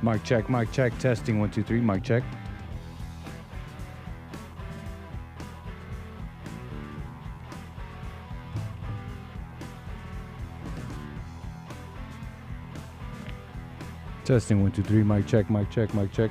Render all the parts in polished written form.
Mic check. Testing 1 2 3. Mic check. Testing 1 2 3. Mic check. Mic check. Mic check.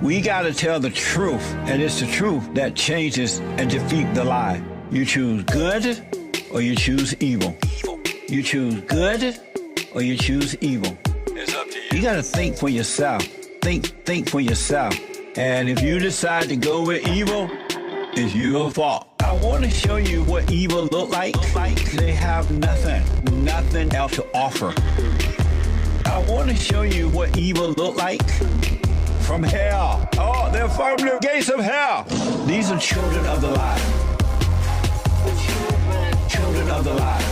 We got to tell the truth, and it's the truth that changes and defeats the lie. You choose good or you choose evil. You choose good or you choose evil. It's up to you. You got to think for yourself. Think for yourself. And if you decide to go with evil, it's your fault. I want to show you what evil look like. They have nothing else to offer. I want to show you what evil look like from hell. Oh, they're from the gates of hell. These are children of the light. Children of the light.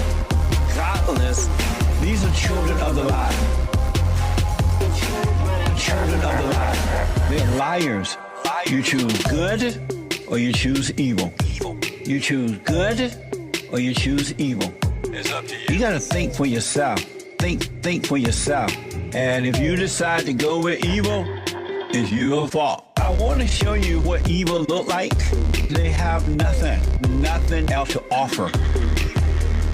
Godless. These are children of the light. Children of the light. They're liars. You choose good or you choose evil. You choose good or you choose evil. It's up to you. You got to think for yourself. Think for yourself. And if you decide to go with evil, it's your fault. I want to show you what evil look like. They have nothing else to offer.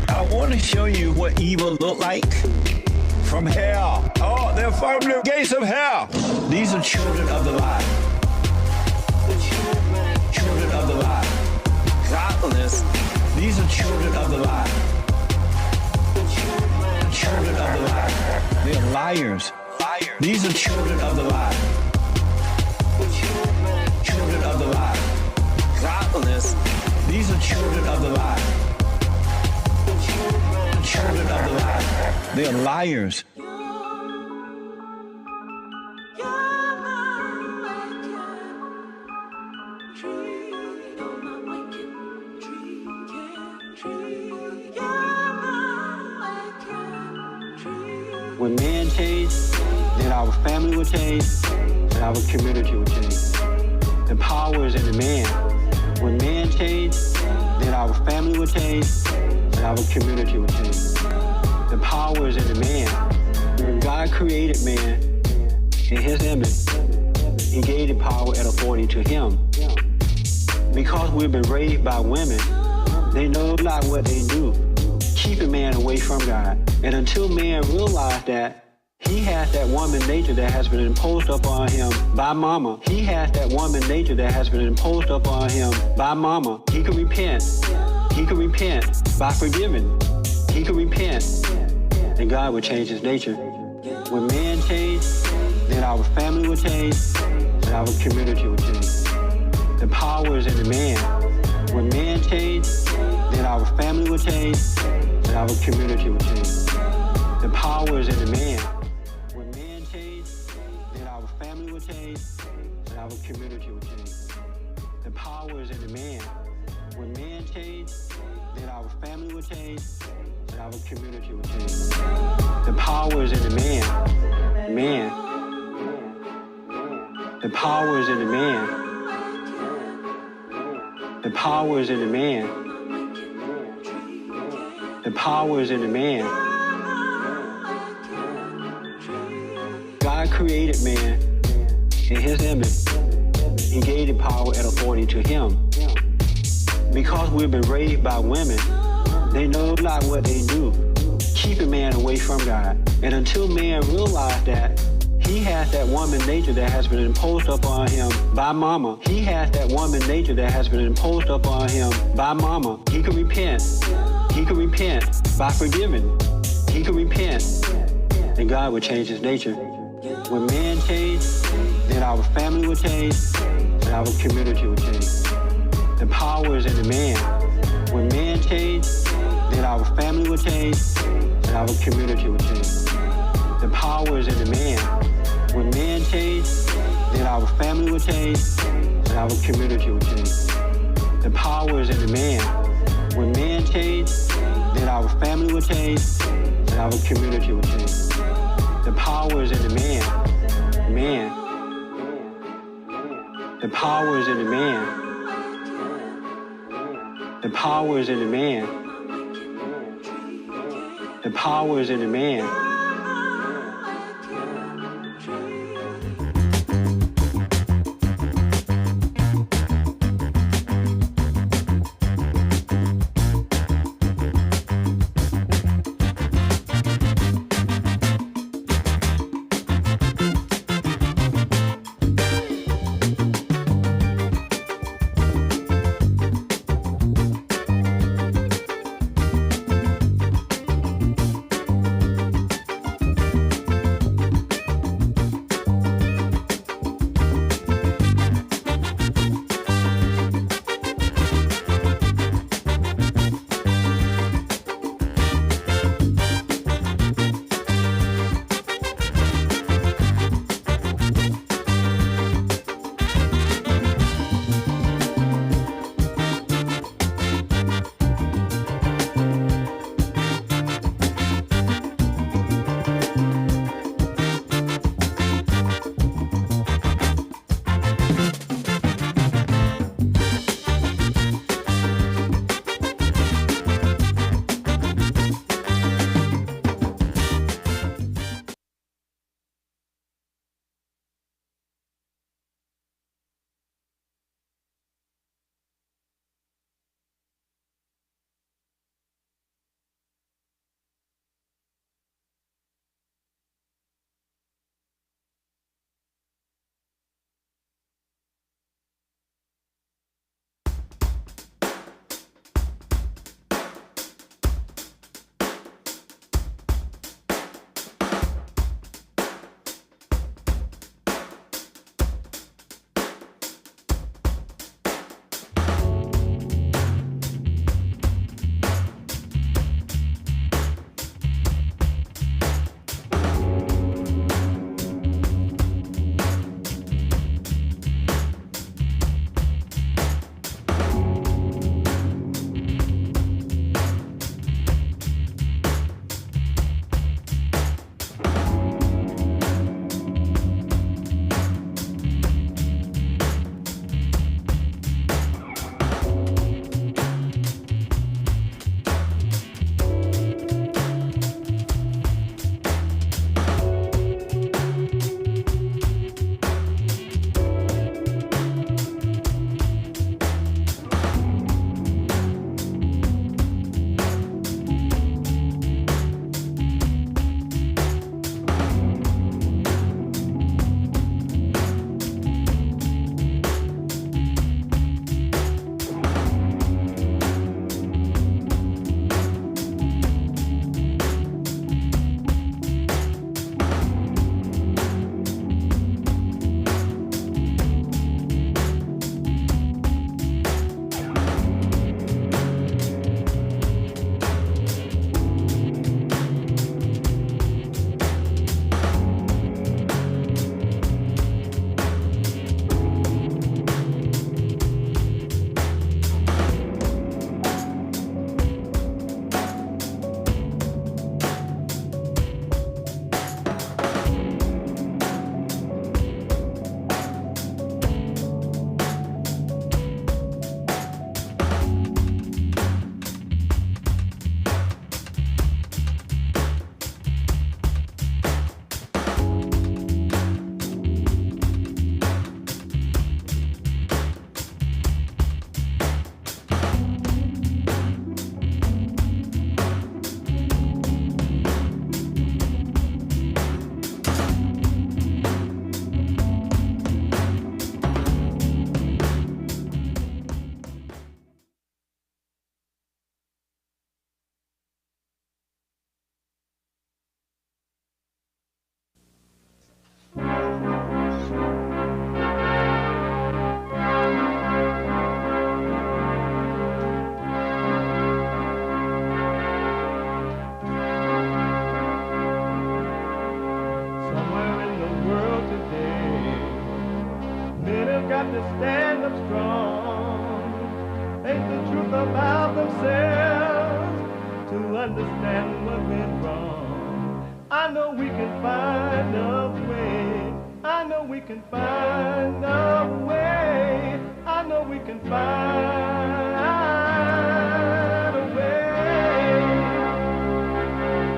I want to show you what evil look like from hell. Oh, they're from the gates of hell. These are children of the light. Children of the light. Godless. These are children of the light. Children of the light. They're liars. These are children of the light. Children of the light. Godless. These are children of the light. Children of the light. They're liars. When man changed, then our family would change, and our community would change. The power is in the man. When man changed, then our family would change, and our community would change. The power is in the man. When God created man in his image, he gave the power and authority to him. Because we've been raised by women, they know not what they do, keeping man away from God. And until man realized that he has that woman nature that has been imposed upon him by mama. He has that woman nature that has been imposed upon him by mama. He can repent. He can repent by forgiving. He can repent, and God will change his nature. When man changed, then our family will change, and our community will change. The power is in the man. When man changed, then our family will change, and our community will change. The power is in the man. When man changed, then our family will change, and our community will change. The power is in the man. When man changed, then our family will change, and our community will change. The power is in the man. Man. The power is in the man. The power is in the man. The power is in the man. God created man in his image. He gave the power and authority to him. Because we've been raised by women, they know not what they do, keeping man away from God. And until man realized that he has that woman nature that has been imposed upon him by mama. He has that woman nature that has been imposed upon him by mama. He can repent. He can repent by forgiving. He can repent, and God will change his nature. When man changed, then our family will change, and our community will change. The power is in the man. When man changed, then our family will change, and our community will change. The power is in the man. When man changed, then our family will change, and our community will change. The power is in the man. When man changed, then our family will change, and our community will change. The power is in the man. Man. The power is in the man. The power is in the man. The power is in the man. have to stand up strong, face the truth about themselves, to understand what went wrong. I know we can find a way. I know we can find a way. I know we can find a way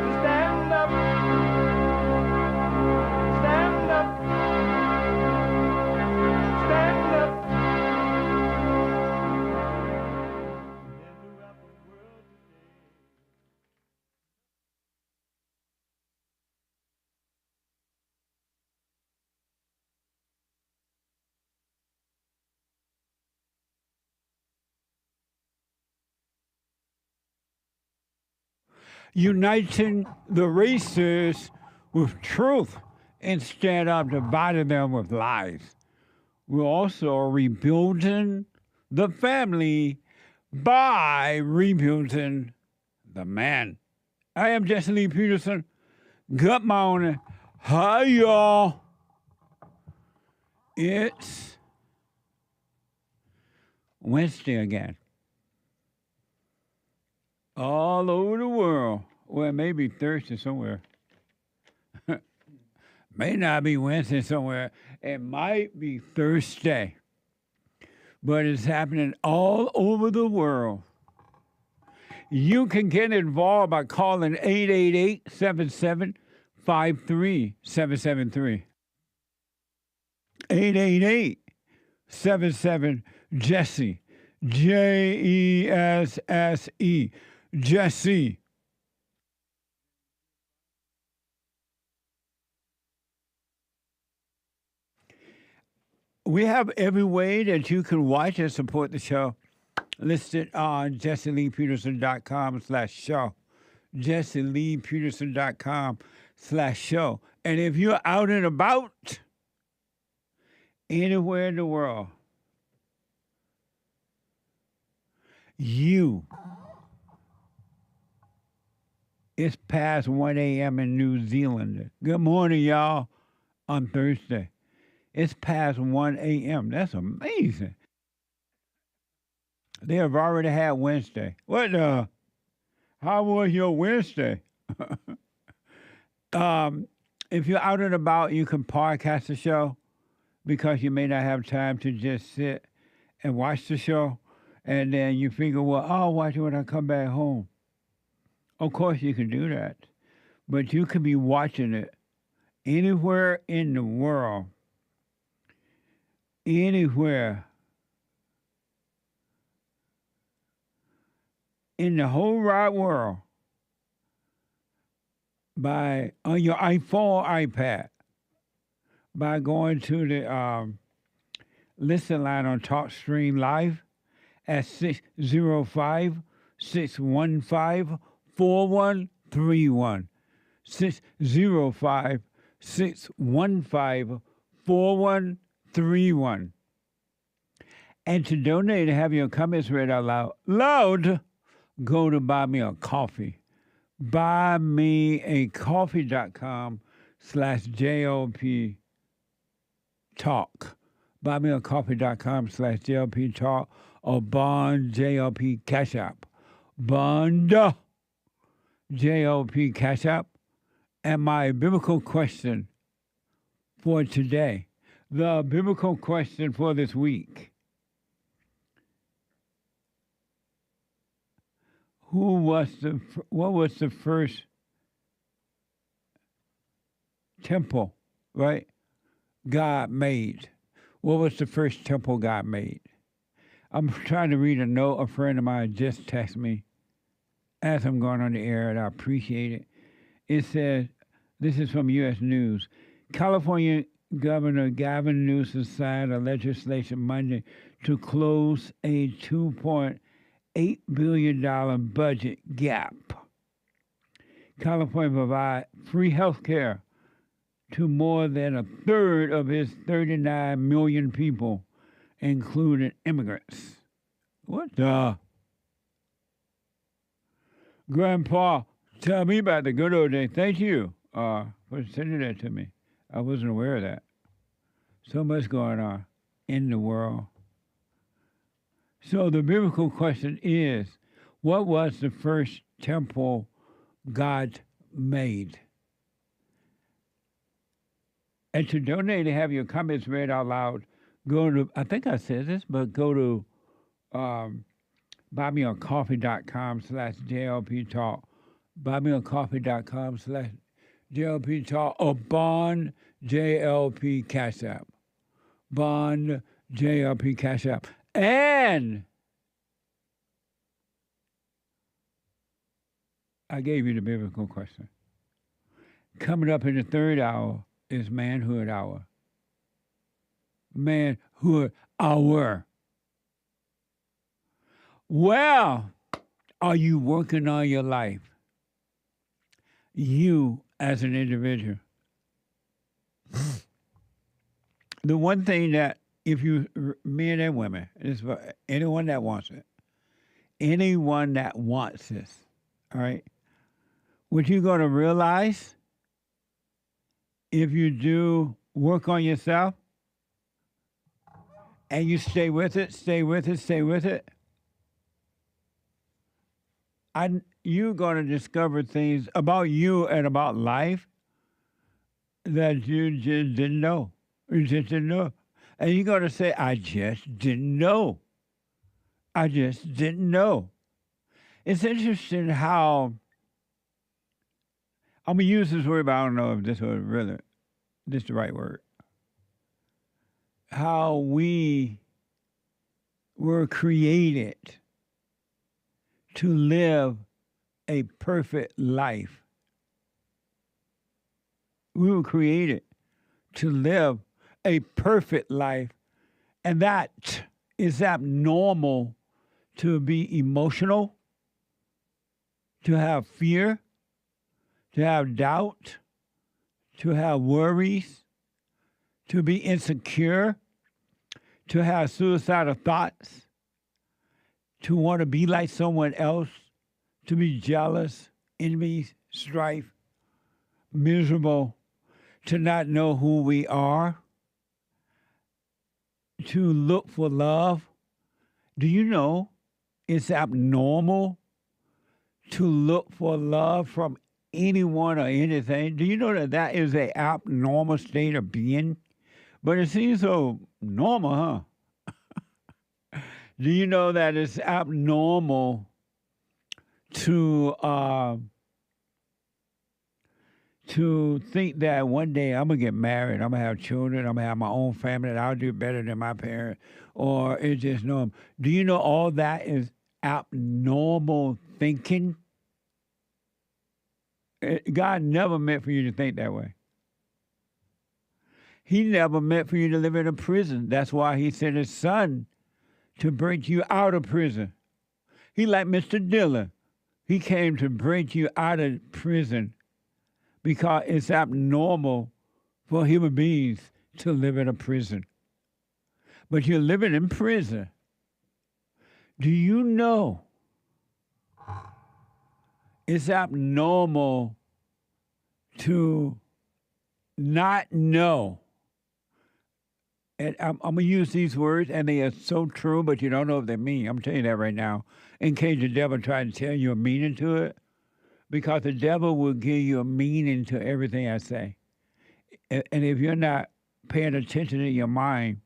to stand up, stand up, stand up, and throughout the world today. Uniting the races with truth instead of dividing them with lies. We're also rebuilding the family by rebuilding the man. I am Jesse Lee Peterson. Good morning. Hi, y'all. It's Wednesday again. All over the world. Well, maybe Thursday somewhere. May not be Wednesday somewhere. It might be Thursday. But it's happening all over the world. You can get involved by calling 888-77-53773. 888-77-JESSE. JESSE. Jesse. We have every way that you can watch and support the show listed on jesseleepeterson.com/show. jesseleepeterson.com/show. And if you're out and about anywhere in the world, it's past 1 a.m. in New Zealand. Good morning, y'all, on Thursday. It's past 1 a.m. That's amazing. They have already had Wednesday. What the? How was your Wednesday? If you're out and about, you can podcast the show because you may not have time to just sit and watch the show. And then you figure, well, I'll watch it when I come back home. Of course, you can do that. But you can be watching it anywhere in the world. Anywhere. In the whole wide world. On your iPhone or iPad. By going to the listen line on TalkStream Live at 605-615-4131. 605-615-4131. And to donate and have your comments read out loud, go to Buy Me a Coffee. buymeacoffee.com/JLP Talk. buymeacoffee.com/JLP Talk or Bond JLP Cash App. Bond JLP Cash App. And my biblical question for today, the biblical question for this week. What was the first temple, right, God made? What was the first temple God made? I'm trying to read a note a friend of mine just texted me as I'm going on the air, and I appreciate it. It says, this is from U.S. News, California Governor Gavin Newsom signed a legislation Monday to close a $2.8 billion budget gap. California provides free health care to more than a third of its 39 million people, including immigrants. What the? Grandpa, tell me about the good old days. Thank you for sending that to me. I wasn't aware of that. So much going on. in the world. So the biblical question is, what was the first temple God made? And to donate and have your comments read out loud, go to, I think I said this, but go to buymeacoffee.com/JLP Talk, buymeacoffee.com/JLP Talk, or Bond JLP Cash App. Bond JLP Cash App. And I gave you the biblical question. Coming up in the third hour is Manhood Hour. Manhood Hour. Well, are you working on your life? You as an individual. The one thing that, if you, men and women, is for anyone that wants it, anyone that wants this, all right, what you're going to realize, if you do work on yourself and you stay with it, you're going to discover things about you and about life that you just didn't know. You just didn't know. And you're going to say, I just didn't know. I just didn't know. It's interesting how, I'm going to use this word, but I don't know if this is the right word. How we were created to live a perfect life. We were created to live a perfect life, and that is abnormal to be emotional, to have fear, to have doubt, to have worries, to be insecure, to have suicidal thoughts, to want to be like someone else, to be jealous, envy, strife, miserable, to not know who we are, to look for love. Do you know it's abnormal to look for love from anyone or anything? Do you know that that is an abnormal state of being? But it seems so normal, huh? Do you know that it's abnormal to think that one day I'm going to get married, I'm going to have children, I'm going to have my own family, and I'll do better than my parents, or it's just normal? Do you know all that is abnormal thinking? God never meant for you to think that way. He never meant for you to live in a prison. That's why he sent his son to break you out of prison. He like Mr. Dillon. He came to break you out of prison because it's abnormal for human beings to live in a prison. But you're living in prison. Do you know it's abnormal to not know? And I'm going to use these words, and they are so true, but you don't know what they mean. I'm telling you that right now, in case the devil tries to tell you a meaning to it, because the devil will give you a meaning to everything I say. And if you're not paying attention to your mind,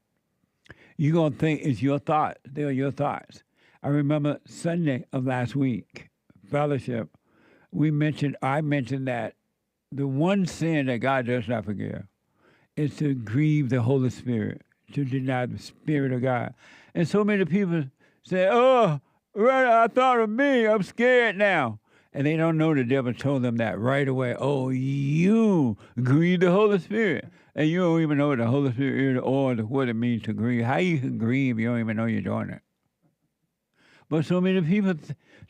you're going to think it's your thoughts. They're your thoughts. I remember Sunday of last week, fellowship, I mentioned that the one sin that God does not forgive is to grieve the Holy Spirit, to deny the Spirit of God. And so many people say, oh, right, I thought of me, I'm scared now. And they don't know the devil told them that right away. Oh, you grieve the Holy Spirit. And you don't even know what the Holy Spirit is or what it means to grieve. How you can grieve, you don't even know you're doing it. But so many people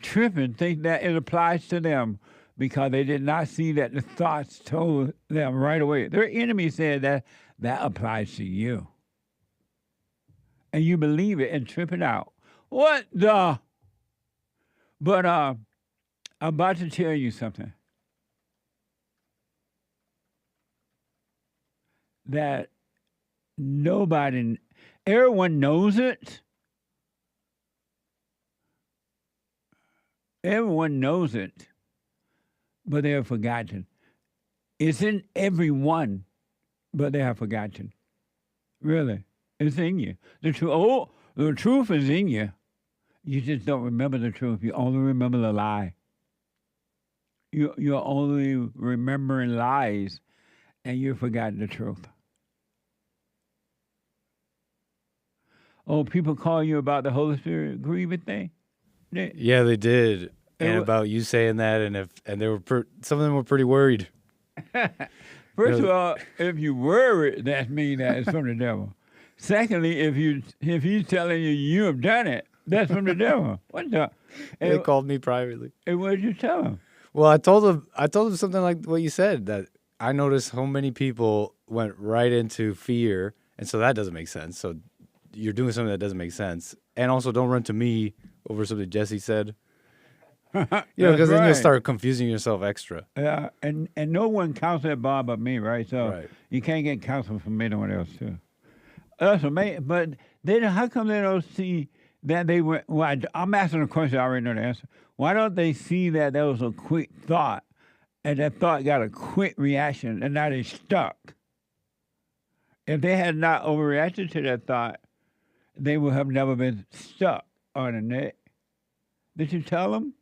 tripping think that it applies to them because they did not see that the thoughts told them right away. Their enemy said that applies to you. And you believe it and trip it out. What the? But I'm about to tell you something. That Nobody, everyone knows it. Everyone knows it, but they have forgotten. It's in everyone, but they have forgotten. Really, it's in you. The truth is in you. You just don't remember the truth. You only remember the lie. You're only remembering lies, and you've forgotten the truth. Oh, people call you about the Holy Spirit grieving thing? Yeah, they did. And wa- about you saying that, and they were some of them were pretty worried. First of all, if you worry, that means that it's from the devil. Secondly, if he's telling you have done it, that's from the devil. What the? They called me privately. And what did you tell him? Well, I told them something like what you said, that I noticed how many people went right into fear, and so that doesn't make sense. So you're doing something that doesn't make sense, and also don't run to me over something Jesse said. Because then you'll start confusing yourself extra. Yeah, and no one counts that bar but me, right? So Right. you can't get counsel from anyone else too. That's amazing. But how come they don't see that they were? Well, I'm asking a question. I already know the answer. Why don't they see that there was a quick thought, and that thought got a quick reaction, and now they stuck? If they had not overreacted to that thought, they would have never been stuck on the net. Did you tell them?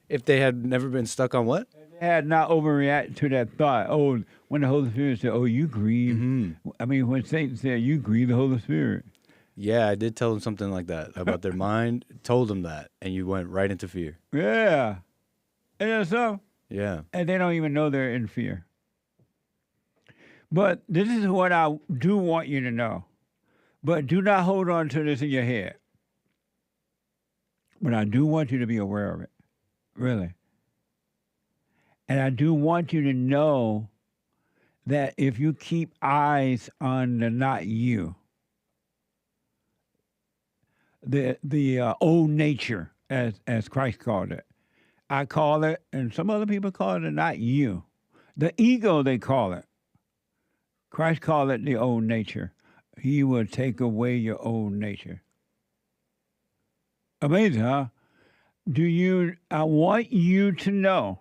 If they had never been stuck on what? They had not overreacted to that thought. Oh, when the Holy Spirit said, "Oh, you grieve." Mm-hmm. I mean, when Satan said, "You grieve the Holy Spirit." Yeah, I did tell them something like that about their mind. Told them that, and you went right into fear. Yeah, and so. Yeah. And they don't even know they're in fear. But this is what I do want you to know. But do not hold on to this in your head. But I do want you to be aware of it. Really. And I do want you to know that if you keep eyes on the not you, the old nature, as Christ called it, I call it, and some other people call it, not you. The ego, they call it. Christ called it the old nature. He will take away your old nature. Amazing, huh? I want you to know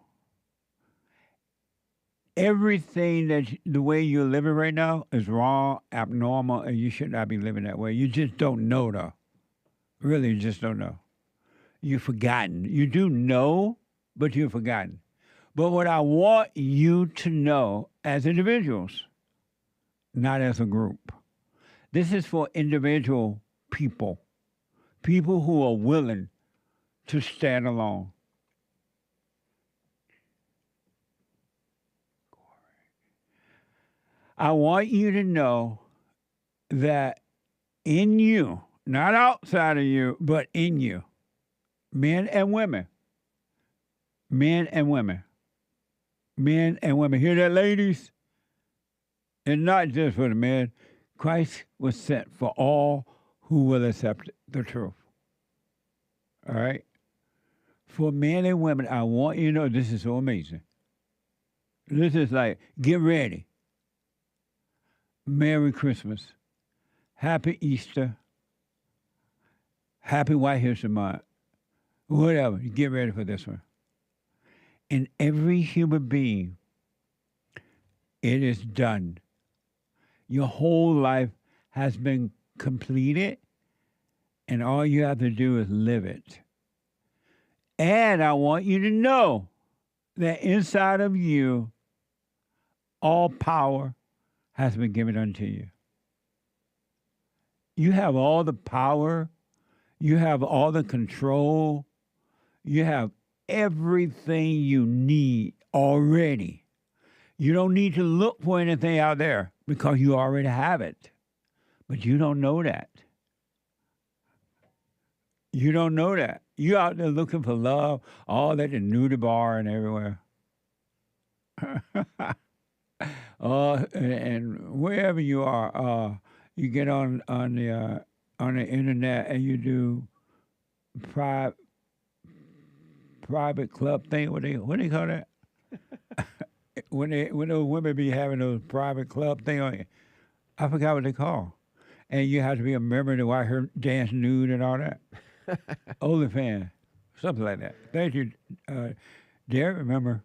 everything the way you're living right now is wrong, abnormal, and you should not be living that way. You just don't know, though. Really, you just don't know. You've forgotten. You do know, but you've forgotten. But what I want you to know as individuals, not as a group, this is for individual people who are willing to stand alone. I want you to know that in you, not outside of you, but in you, men and women, men and women, men and women. Hear that, ladies? And not just for the men. Christ was sent for all who will accept the truth. All right? For men and women, I want you to know this is so amazing. This is like, get ready. Merry Christmas. Happy Easter. Happy White History Month. Whatever. Get ready for this one. In every human being, it is done. Your whole life has been completed, and all you have to do is live it. And I want you to know that inside of you, all power has been given unto you. You have all the power. You have all the control. You have everything you need already. You don't need to look for anything out there because you already have it. But you don't know that. You don't know that. You're out there looking for love, all at the nudie bar and everywhere. And wherever you are, you get on the internet and you do private club thing. What do you call that? when those women be having those private club thing on, I forgot what they call. and you have to be a member to watch her dance nude and all that. OnlyFans, something like that. Thank you, Derek. Remember?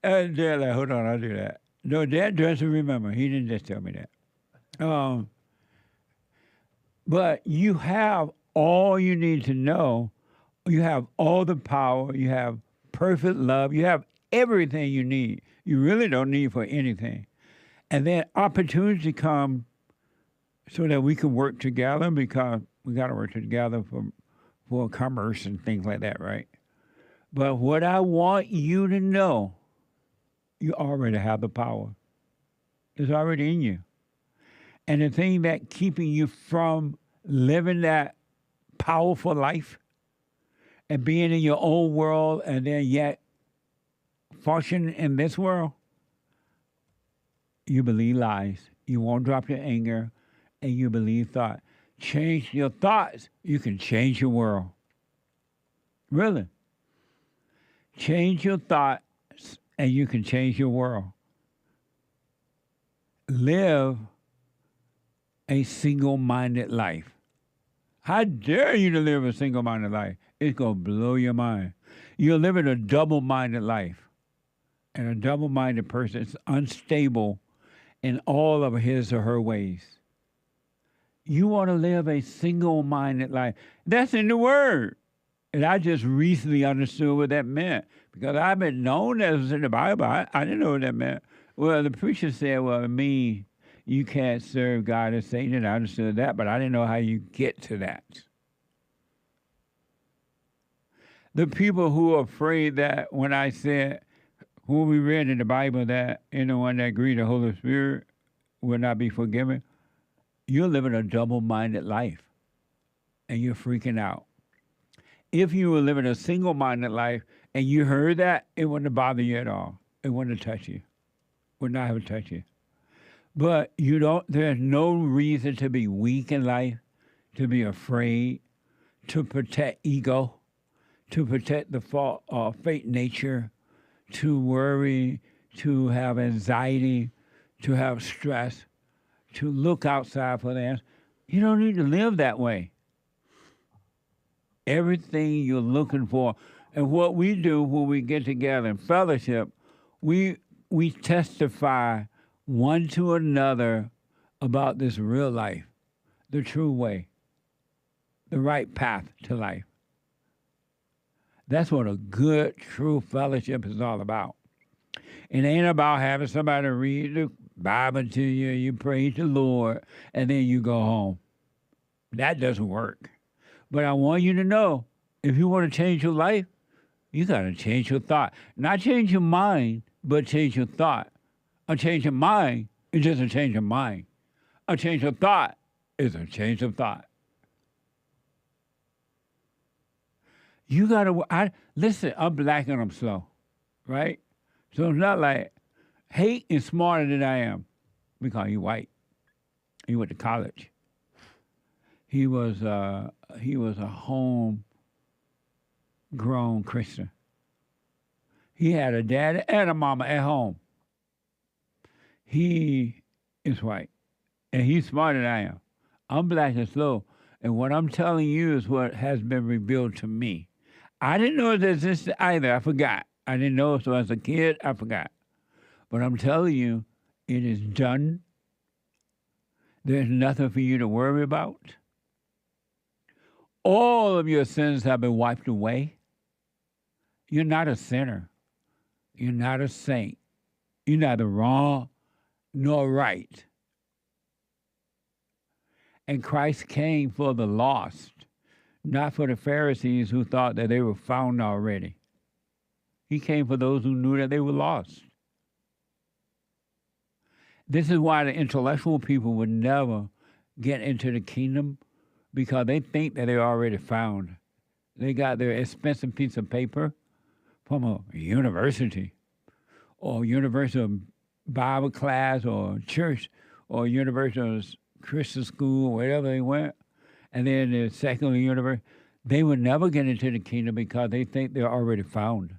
And Derek, like, hold on, I'll do that. No, Dad doesn't remember. He didn't just tell me that. But you have all you need to know. You have all the power. You have perfect love. You have everything you need. You really don't need for anything. And then opportunity come so that we can work together, because we got to work together for commerce and things like that, right? But what I want you to know, you already have the power. It's already in you. And the thing that keeping you from living that powerful life and being in your own world and then yet functioning in this world, you believe lies. You won't drop your anger, and you believe thought. Change your thoughts. You can change your world. Really. Change your thoughts, and you can change your world. Live a single-minded life. How dare you to live a single-minded life? It's going to blow your mind. You're living a double-minded life. And a double-minded person is unstable in all of his or her ways. You want to live a single-minded life. That's in the Word. And I just recently understood what that meant, because I've been known that it was in the Bible. I didn't know what that meant. Well, the preacher said, well, it means you can't serve God and Satan, and I understood that, but I didn't know how you get to that. The people who are afraid that when I said, who we read in the Bible, that anyone that grieved the Holy Spirit will not be forgiven, you're living a double-minded life, and you're freaking out. If you were living a single-minded life and you heard that, it wouldn't bother you at all. It wouldn't touch you. Would not have touched you. But there's no reason to be weak in life, to be afraid, to protect ego, to protect the fate nature, to worry, to have anxiety, to have stress, to look outside for the answer. You don't need to live that way. Everything you're looking for. And what we do when we get together in fellowship, we testify one to another about this real life, the true way, the right path to life. That's what a good, true fellowship is all about. It ain't about having somebody read the Bible to you, you praise the Lord, and then you go home. That doesn't work. But I want you to know, if you want to change your life, you got to change your thought. Not change your mind, but change your thought. A change of mind is just a change of mind. A change of thought is a change of thought. You got to, listen, I'm black and I'm slow, right? So it's not like, hate is smarter than I am because he's white. He went to college. He was a homegrown Christian. He had a dad and a mama at home. He is white, and he's smarter than I am. I'm black and slow, and what I'm telling you is what has been revealed to me. I didn't know it existed either. I forgot. I didn't know, so as a kid, I forgot. But I'm telling you, it is done. There's nothing for you to worry about. All of your sins have been wiped away. You're not a sinner. You're not a saint. You're neither wrong nor right. And Christ came for the lost, not for the Pharisees who thought that they were found already. He came for those who knew that they were lost. This is why the intellectual people would never get into the kingdom, because they think that they're already found. They got their expensive piece of paper from a university or university Bible class or church or university Christian school, wherever they went, and then the secular university. They would never get into the kingdom because they think they're already found.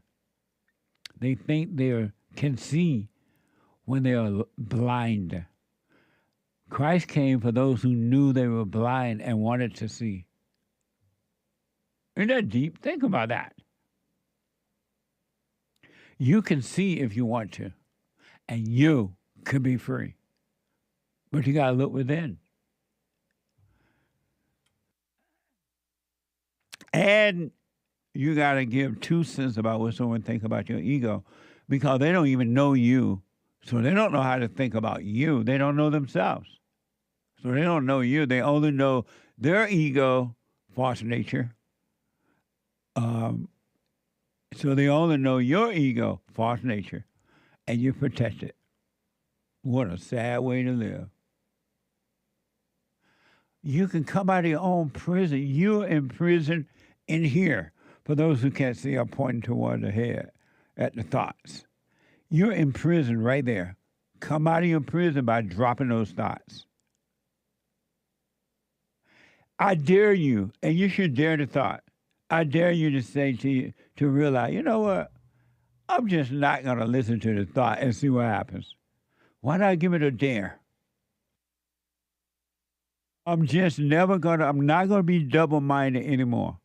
They think they can see when they are blind. Christ came for those who knew they were blind and wanted to see. Isn't that deep? Think about that. You can see if you want to, and you can be free. But you got to look within. And you got to give 2 cents about what someone thinks about your ego, because they don't even know you. So they don't know how to think about you. They don't know themselves. So they don't know you. They only know their ego, false nature. So they only know your ego, false nature, and you protect it. What a sad way to live. You can come out of your own prison. You're in prison in here. For those who can't see, I'm pointing toward the head at the thoughts. You're in prison right there. Come out of your prison by dropping those thoughts. I dare you, and you should dare the thought. I dare you to say to you, to realize, you know what? I'm just not going to listen to the thought and see what happens. Why not give it a dare? I'm not going to be double-minded anymore.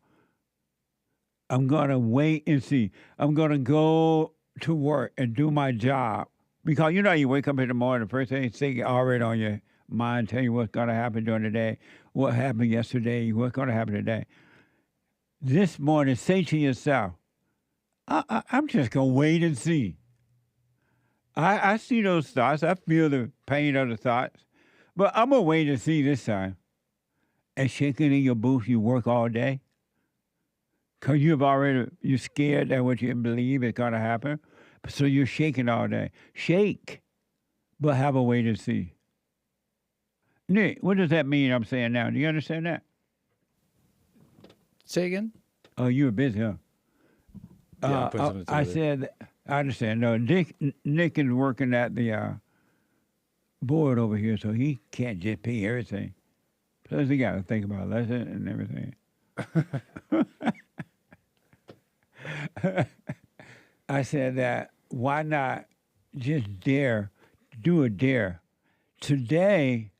I'm going to wait and see. I'm going to go to work and do my job. Because, you wake up in the morning, the first thing is already on your mind, tell you what's going to happen during the day, what happened yesterday, what's going to happen today. This morning, say to yourself, I'm just going to wait and see. I see those thoughts. I feel the pain of the thoughts. But I'm going to wait and see this time. And shaking in your boots, you work all day. Because you're scared that what you believe is going to happen. So you're shaking all day. Shake, but have a wait and see. Nick, what does that mean I'm saying now? Do you understand that? Say again? Oh, you were busy, huh? Yeah, I said, I understand. No, Nick is working at the board over here, so he can't just pay everything. Plus, he got to think about lesson and everything. I said that, why not just do a dare? Today,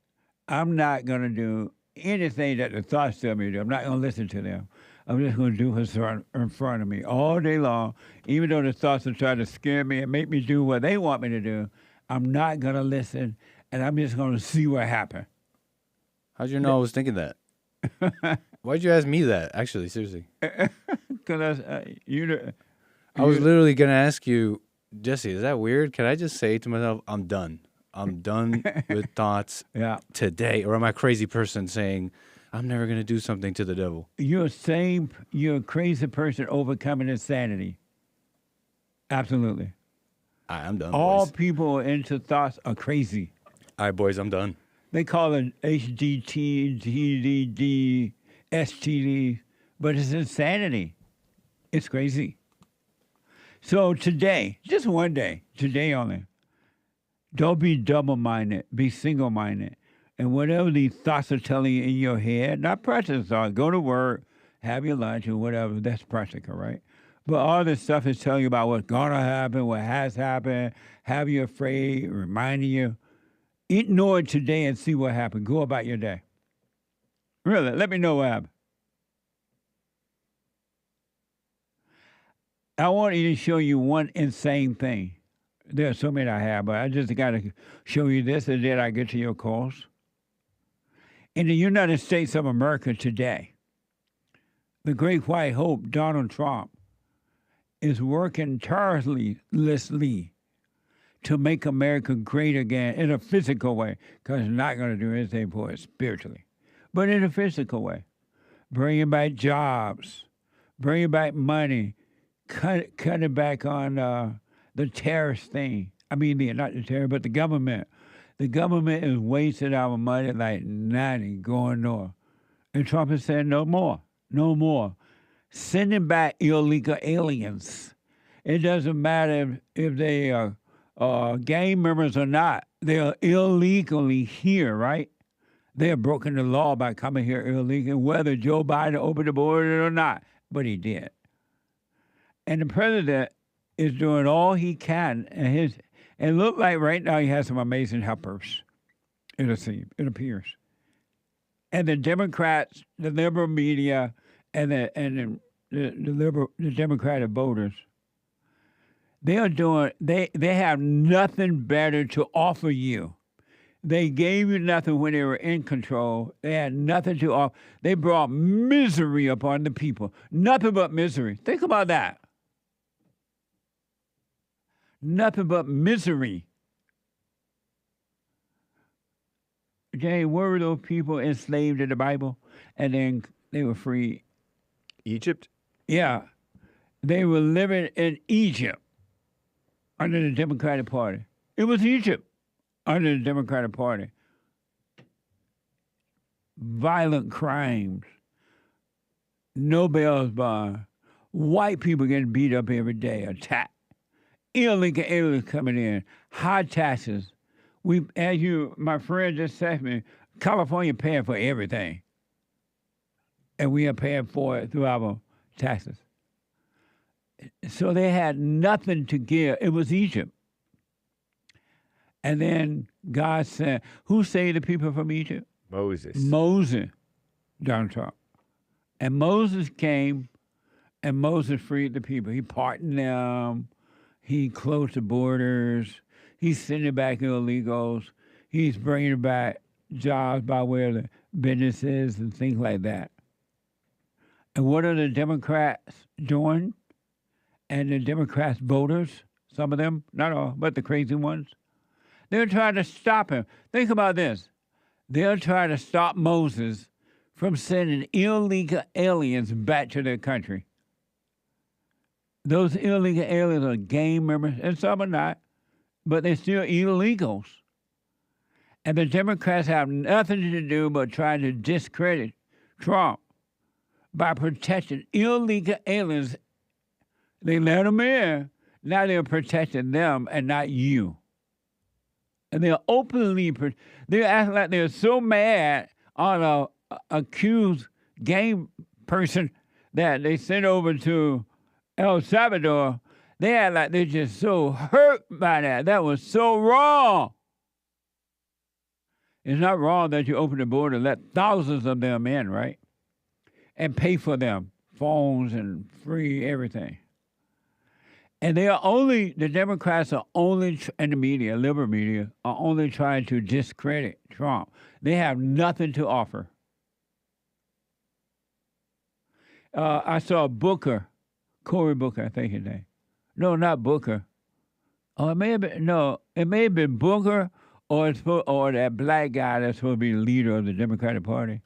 I'm not going to do anything that the thoughts tell me to do. I'm not going to listen to them. I'm just going to do what's in front of me all day long. Even though the thoughts are trying to scare me and make me do what they want me to do, I'm not going to listen, and I'm just going to see what happens. How'd you know I was thinking that? Why'd you ask me that, actually, seriously? Because I was literally going to ask you, Jesse, is that weird? Can I just say to myself, I'm done. I'm done with thoughts today. Or am I a crazy person saying, I'm never going to do something to the devil? You're a crazy person overcoming insanity. Absolutely. I'm done, All boys. people into thoughts are crazy. All right, boys, I'm done. They call it HDT, GDD, STD, but it's insanity. It's crazy. So today, just one day, today only, don't be double-minded, be single-minded. And whatever these thoughts are telling you in your head, not practical thoughts, go to work, have your lunch or whatever, that's practical, right? But all this stuff is telling you about what's going to happen, what has happened, have you afraid, reminding you. Ignore it today and see what happened. Go about your day. Really, let me know what happened. I want you to show you one insane thing. There are so many I have, but I just got to show you this, and then I get to your course. In the United States of America today, the great white hope, Donald Trump, is working tirelessly to make America great again in a physical way, because he's not going to do anything for it spiritually, but in a physical way. Bringing back jobs, bringing back money, cutting back on the terrorist thing. I mean, not the terror, but the government. The government is wasting our money like nothing going north. And Trump is saying no more, no more. Sending back illegal aliens. It doesn't matter if they are gang members or not. They are illegally here, right? They have broken the law by coming here illegally, whether Joe Biden opened the border or not. But he did. And the president is doing all he can, and it looked like right now he has some amazing helpers. It appears. And the Democrats, the liberal media, and the Democratic voters, they have nothing better to offer you. They gave you nothing when they were in control. They had nothing to offer. They brought misery upon the people. Nothing but misery. Think about that. Nothing but misery. Jay, were those people enslaved in the Bible and then they were free? Egypt? Yeah. They were living in Egypt under the Democratic Party. It was Egypt under the Democratic Party. Violent crimes. No bail bond. White people getting beat up every day, attacked. Illegal aliens coming in. High taxes. My friend just said to me, California paying for everything. And we are paying for it through our taxes. So they had nothing to give. It was Egypt. And then God said, who saved the people from Egypt? Moses. Moses, Donald Trump. And Moses came, and Moses freed the people. He pardoned them. He closed the borders. He's sending back illegals. He's bringing back jobs by way of the businesses and things like that. And what are the Democrats doing? And the Democrats voters, some of them, not all, but the crazy ones, they're trying to stop him. Think about this. They're trying to stop Moses from sending illegal aliens back to their country. Those illegal aliens are gang members, and some are not, but they're still illegals. And the Democrats have nothing to do but try to discredit Trump by protecting illegal aliens. They let them in. Now they're protecting them and not you. And they're openly, they're acting like they're so mad on a accused gang person that they sent over to El Salvador. They act like they're just so hurt by that. That was so wrong. It's not wrong that you open the border and let thousands of them in, right? And pay for them, phones and free everything. And the Democrats are only, and the media, liberal media, are only trying to discredit Trump. They have nothing to offer. I saw Booker, Cory Booker, I think his name. No, not Booker. Oh, it may have been Booker or that black guy that's supposed to be the leader of the Democratic Party.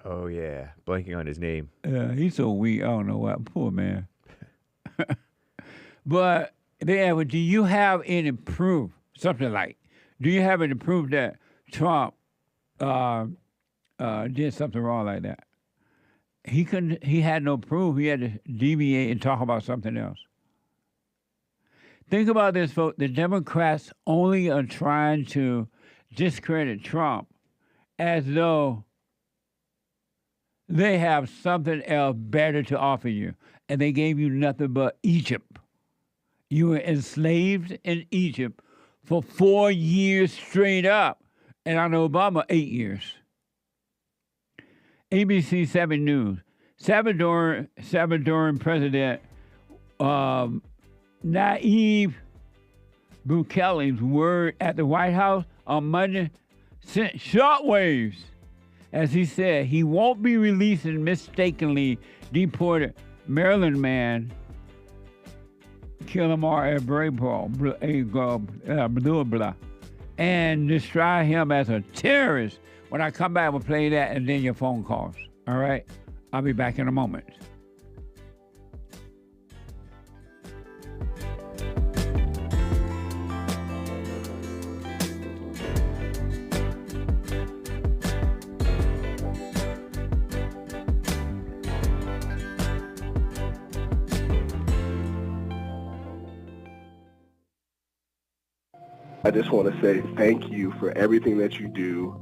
Oh, yeah. Blanking on his name. Yeah, he's so weak. I don't know what. Poor man. But they asked, do you have any proof? Something like, do you have any proof that Trump did something wrong like that? He had no proof. He had to deviate and talk about something else. Think about this, folks. The Democrats only are trying to discredit Trump as though they have something else better to offer you. And they gave you nothing but Egypt. You were enslaved in Egypt for 4 years straight up. And on Obama, 8 years. ABC 7 News. Salvadoran President Nayib Bukele's word at the White House on Monday sent shockwaves as he said he won't be releasing mistakenly deported Maryland man Killamar and describe him as a terrorist. When I come back, we'll play that and then your phone calls. All right? I'll be back in a moment. I just want to say thank you for everything that you do.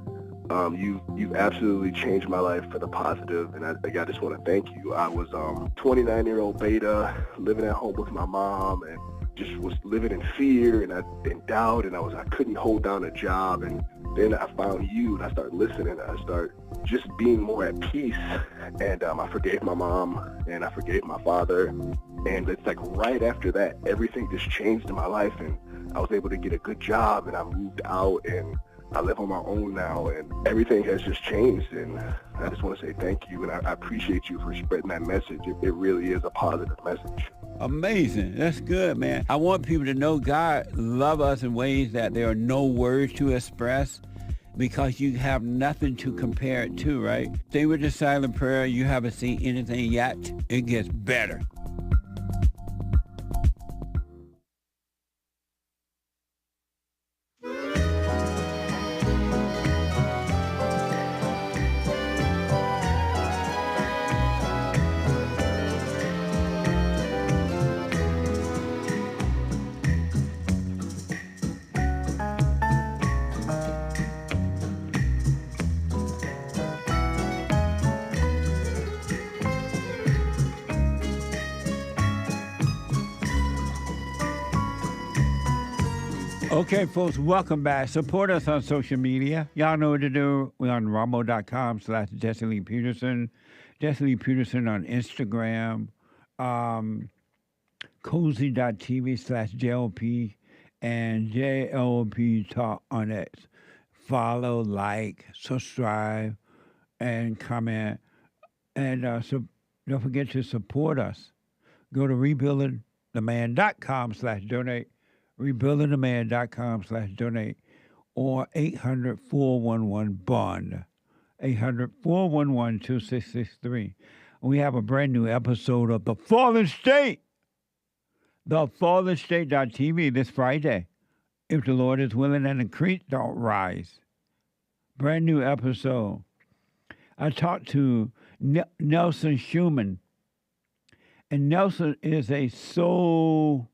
You've absolutely changed my life for the positive, and I just want to thank you. I was 29-year-old beta, living at home with my mom, and just was living in fear and doubt, and I couldn't hold down a job. And then I found you, and I started listening. I started just being more at peace, and I forgave my mom, and I forgave my father. And it's like right after that, everything just changed in my life, and I was able to get a good job, and I moved out, and I live on my own now, and everything has just changed. And I just want to say thank you, and I appreciate you for spreading that message. It really is a positive message. Amazing. That's good, man. I want people to know God loves us in ways that there are no words to express, because you have nothing to compare it to, right? Stay with the silent prayer. You haven't seen anything yet. It gets better. Okay, folks, welcome back. Support us on social media. Y'all know what to do. We're on Rumble.com/Jesse Lee Peterson. Jesse Lee Peterson on Instagram. Cozy.tv/JLP and JLP Talk on X. Follow, like, subscribe, and comment. And so don't forget to support us. Go to rebuildingtheman.com/donate. rebuildingtheman.com/donate, or 800-411-BOND, 800-411-2663. We have a brand new episode of The Fallen State, thefallenstate.tv this Friday. If the Lord is willing and the creek don't rise. Brand new episode. I talked to Nelson Schumann, and Nelson is a soul.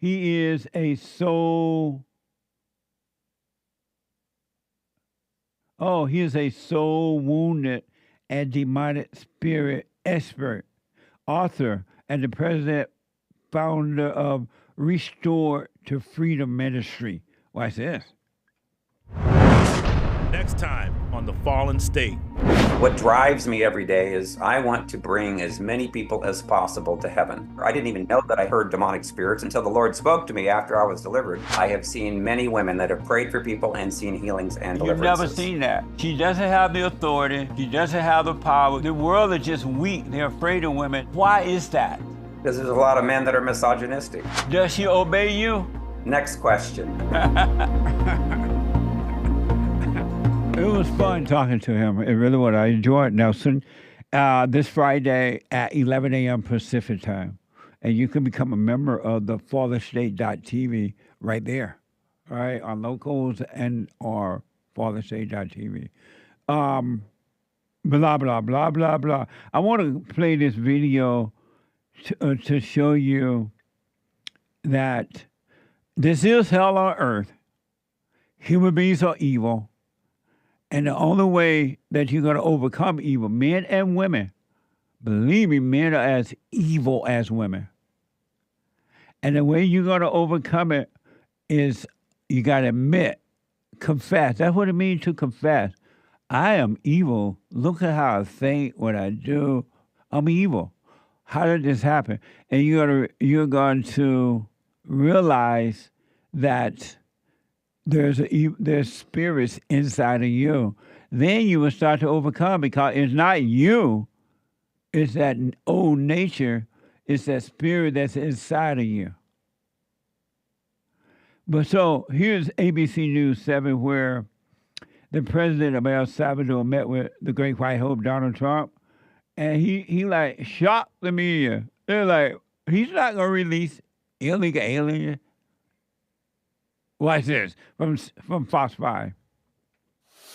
He is a soul. He is a soul wounded and demonic spirit expert, author, and the president founder of Restored to Freedom Ministry. Watch this. Next time on The Fallen State. What drives me every day is I want to bring as many people as possible to heaven. I didn't even know that I heard demonic spirits until the Lord spoke to me after I was delivered. I have seen many women that have prayed for people and seen healings and deliverances. You've never seen that. She doesn't have the authority. She doesn't have the power. The world is just weak. They're afraid of women. Why is that? Because there's a lot of men that are misogynistic. Does she obey you? Next question. It was fun talking to him. It really was. I enjoyed Nelson. This Friday at 11 a.m. Pacific time. And you can become a member of the FallenState.tv right there. All right, on locals and or FallenState.tv. Blah, blah, blah, blah, blah. I want to play this video to show you that this is hell on earth. Human beings are evil. And the only way that you're going to overcome evil, men and women, believe me, men are as evil as women. And the way you're going to overcome it is you got to admit, confess. That's what it means to confess. I am evil. Look at how I think, what I do. I'm evil. How did this happen? And you're going to realize that there's spirits inside of you. Then you will start to overcome, because it's not you. It's that old nature. It's that spirit that's inside of you. But so here's ABC News 7, where the president of El Salvador met with the great white hope, Donald Trump, and he like shocked the media. They're like, he's not going to release illegal aliens. Watch this from Fox 5.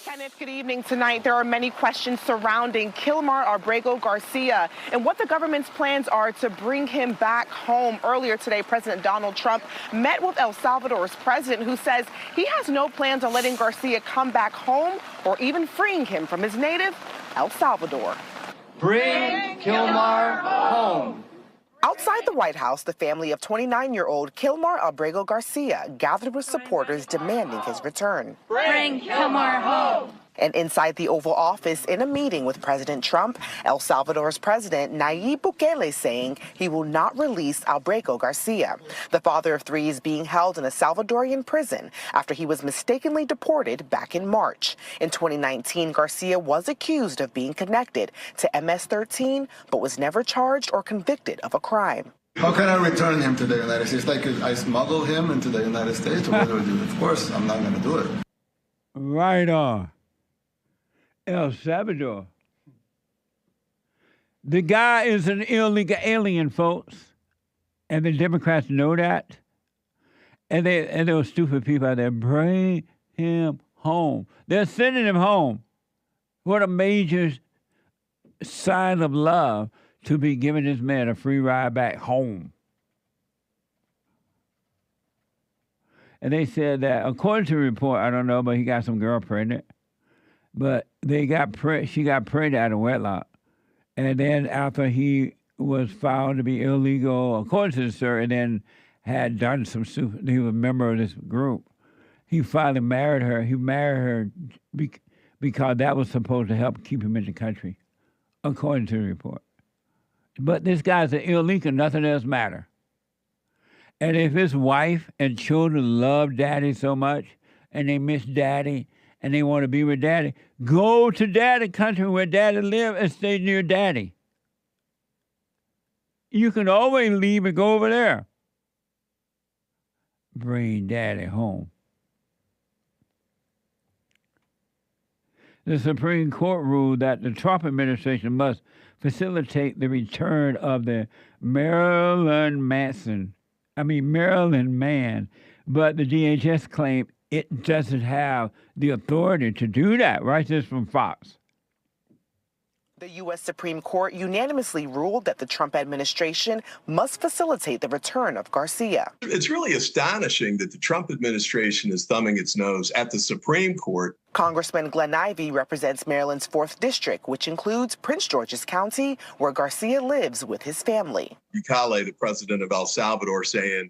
Kenneth, good evening. Tonight, there are many questions surrounding Kilmar Abrego Garcia and what the government's plans are to bring him back home. Earlier today, President Donald Trump met with El Salvador's president, who says he has no plans on letting Garcia come back home or even freeing him from his native El Salvador. Bring Kilmar home. Outside the White House, the family of 29-year-old Kilmar Abrego Garcia gathered with supporters demanding his return. Bring Kilmar home. And inside the Oval Office, in a meeting with President Trump, El Salvador's President Nayib Bukele saying he will not release Abrego Garcia. The father of three is being held in a Salvadorian prison after he was mistakenly deported back in March. In 2019, Garcia was accused of being connected to MS-13, but was never charged or convicted of a crime. How can I return him to the United States? Like I smuggle him into the United States? Or what do I do? Of course, I'm not going to do it. Right on. El Salvador. The guy is an illegal alien, folks. And the Democrats know that. And those stupid people out there, bring him home. They're sending him home. What a major sign of love to be giving this man a free ride back home. And they said that, according to the report, I don't know, but he got some girl pregnant. But she got pregnant out of wedlock. And then after he was found to be illegal, according to the story, and then had done some, he was a member of this group, he finally married her. He married her because that was supposed to help keep him in the country, according to the report. But this guy's an illegal, nothing else matters. And if his wife and children love daddy so much, and they miss daddy, and they want to be with daddy, go to daddy country where daddy live and stay near daddy. You can always leave and go over there. Bring daddy home. The Supreme Court ruled that the Trump administration must facilitate the return of the Maryland man, but the DHS claimed it doesn't have the authority to do that. Right, this from Fox. The U.S. Supreme Court unanimously ruled that the Trump administration must facilitate the return of Garcia. It's really astonishing that the Trump administration is thumbing its nose at the Supreme Court. Congressman Glenn Ivey represents Maryland's 4th District, which includes Prince George's County, where Garcia lives with his family. Bukele, the president of El Salvador, saying,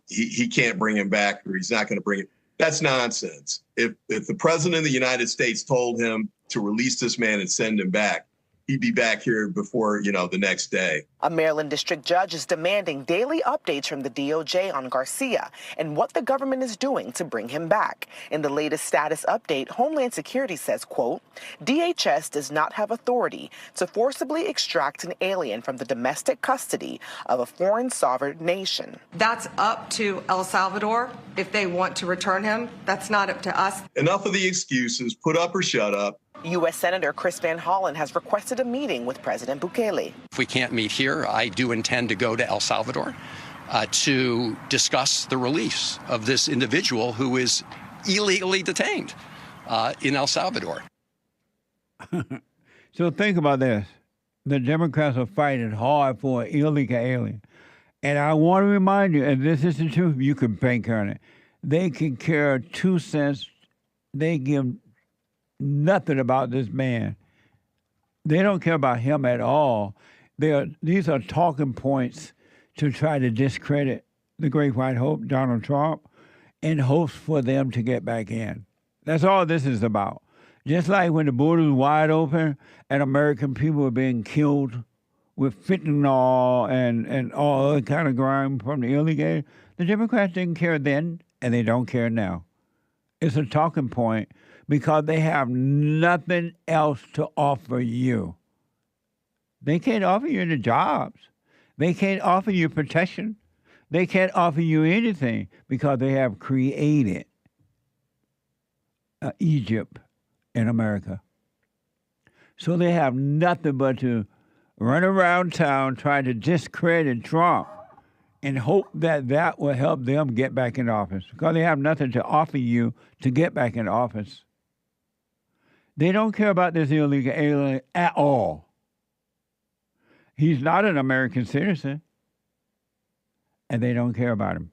he can't bring him back or he's not going to bring him. That's nonsense. If the president of the United States told him to release this man and send him back, he'd be back here before, the next day. A Maryland district judge is demanding daily updates from the DOJ on Garcia and what the government is doing to bring him back. In the latest status update, Homeland Security says, quote, DHS does not have authority to forcibly extract an alien from the domestic custody of a foreign sovereign nation. That's up to El Salvador. If they want to return him, that's not up to us. Enough of the excuses. Put up or shut up. U.S. Senator Chris Van Hollen has requested a meeting with President Bukele. If we can't meet here, I do intend to go to El Salvador to discuss the release of this individual who is illegally detained in El Salvador. So think about this. The Democrats are fighting hard for an illegal alien. And I want to remind you, and this is the truth, you can bank on it. They can care 2 cents. They give nothing about this man. They don't care about him at all. These are talking points to try to discredit the great white hope, Donald Trump, in hopes for them to get back in. That's all this is about. Just like when the border was wide open and American people were being killed with fentanyl and all other kind of crime from the illegal, the Democrats didn't care then, and they don't care now. It's a talking point because they have nothing else to offer you. They can't offer you any jobs. They can't offer you protection. They can't offer you anything because they have created Egypt in America. So they have nothing but to run around town trying to discredit Trump and hope that that will help them get back in office because they have nothing to offer you to get back in office. They don't care about this illegal alien at all. He's not an American citizen, and they don't care about him.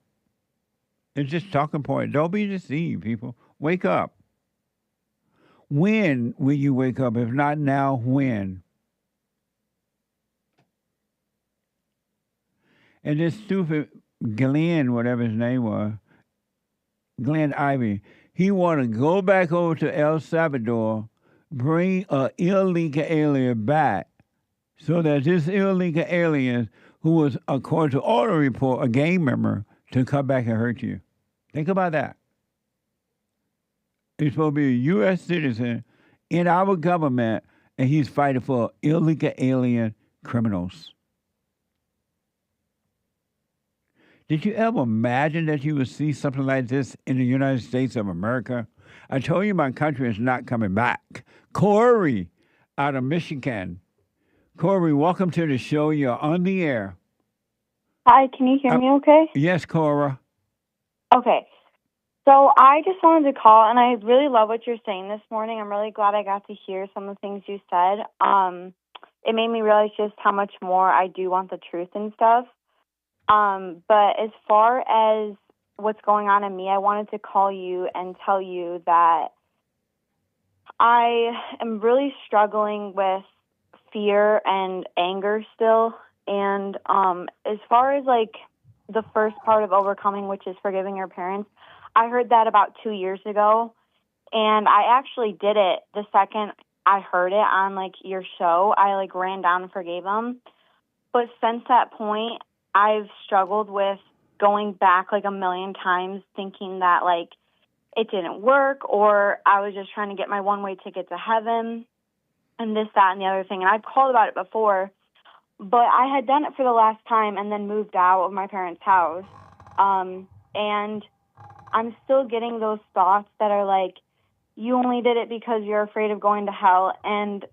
It's just talking point. Don't be deceived, people. Wake up. When will you wake up? If not now, when? And this stupid Glenn, whatever his name was, Glenn Ivy, he want to go back over to El Salvador, bring an illegal alien back, so that this illegal alien, who was, according to all the report, a gang member, to come back and hurt you. Think about that. He's supposed to be a U.S. citizen in our government, and he's fighting for illegal alien criminals. Did you ever imagine that you would see something like this in the United States of America? I told you my country is not coming back. Corey out of Michigan. Corey, welcome to the show. You're on the air. Hi, can you hear me okay? Yes, Cora. Okay. So I just wanted to call, and I really love what you're saying this morning. I'm really glad I got to hear some of the things you said. It made me realize just how much more I do want the truth and stuff. But as far as what's going on in me, I wanted to call you and tell you that I am really struggling with fear and anger still. And as far as like the first part of overcoming, which is forgiving your parents, I heard that about 2 years ago. And I actually did it the second I heard it on like your show. I like ran down and forgave them. But since that point, I've struggled with going back like a million times, thinking that like it didn't work, or I was just trying to get my one-way ticket to heaven and this, that, and the other thing. And I've called about it before, but I had done it for the last time and then moved out of my parents' house. And I'm still getting those thoughts that are like, you only did it because you're afraid of going to hell. And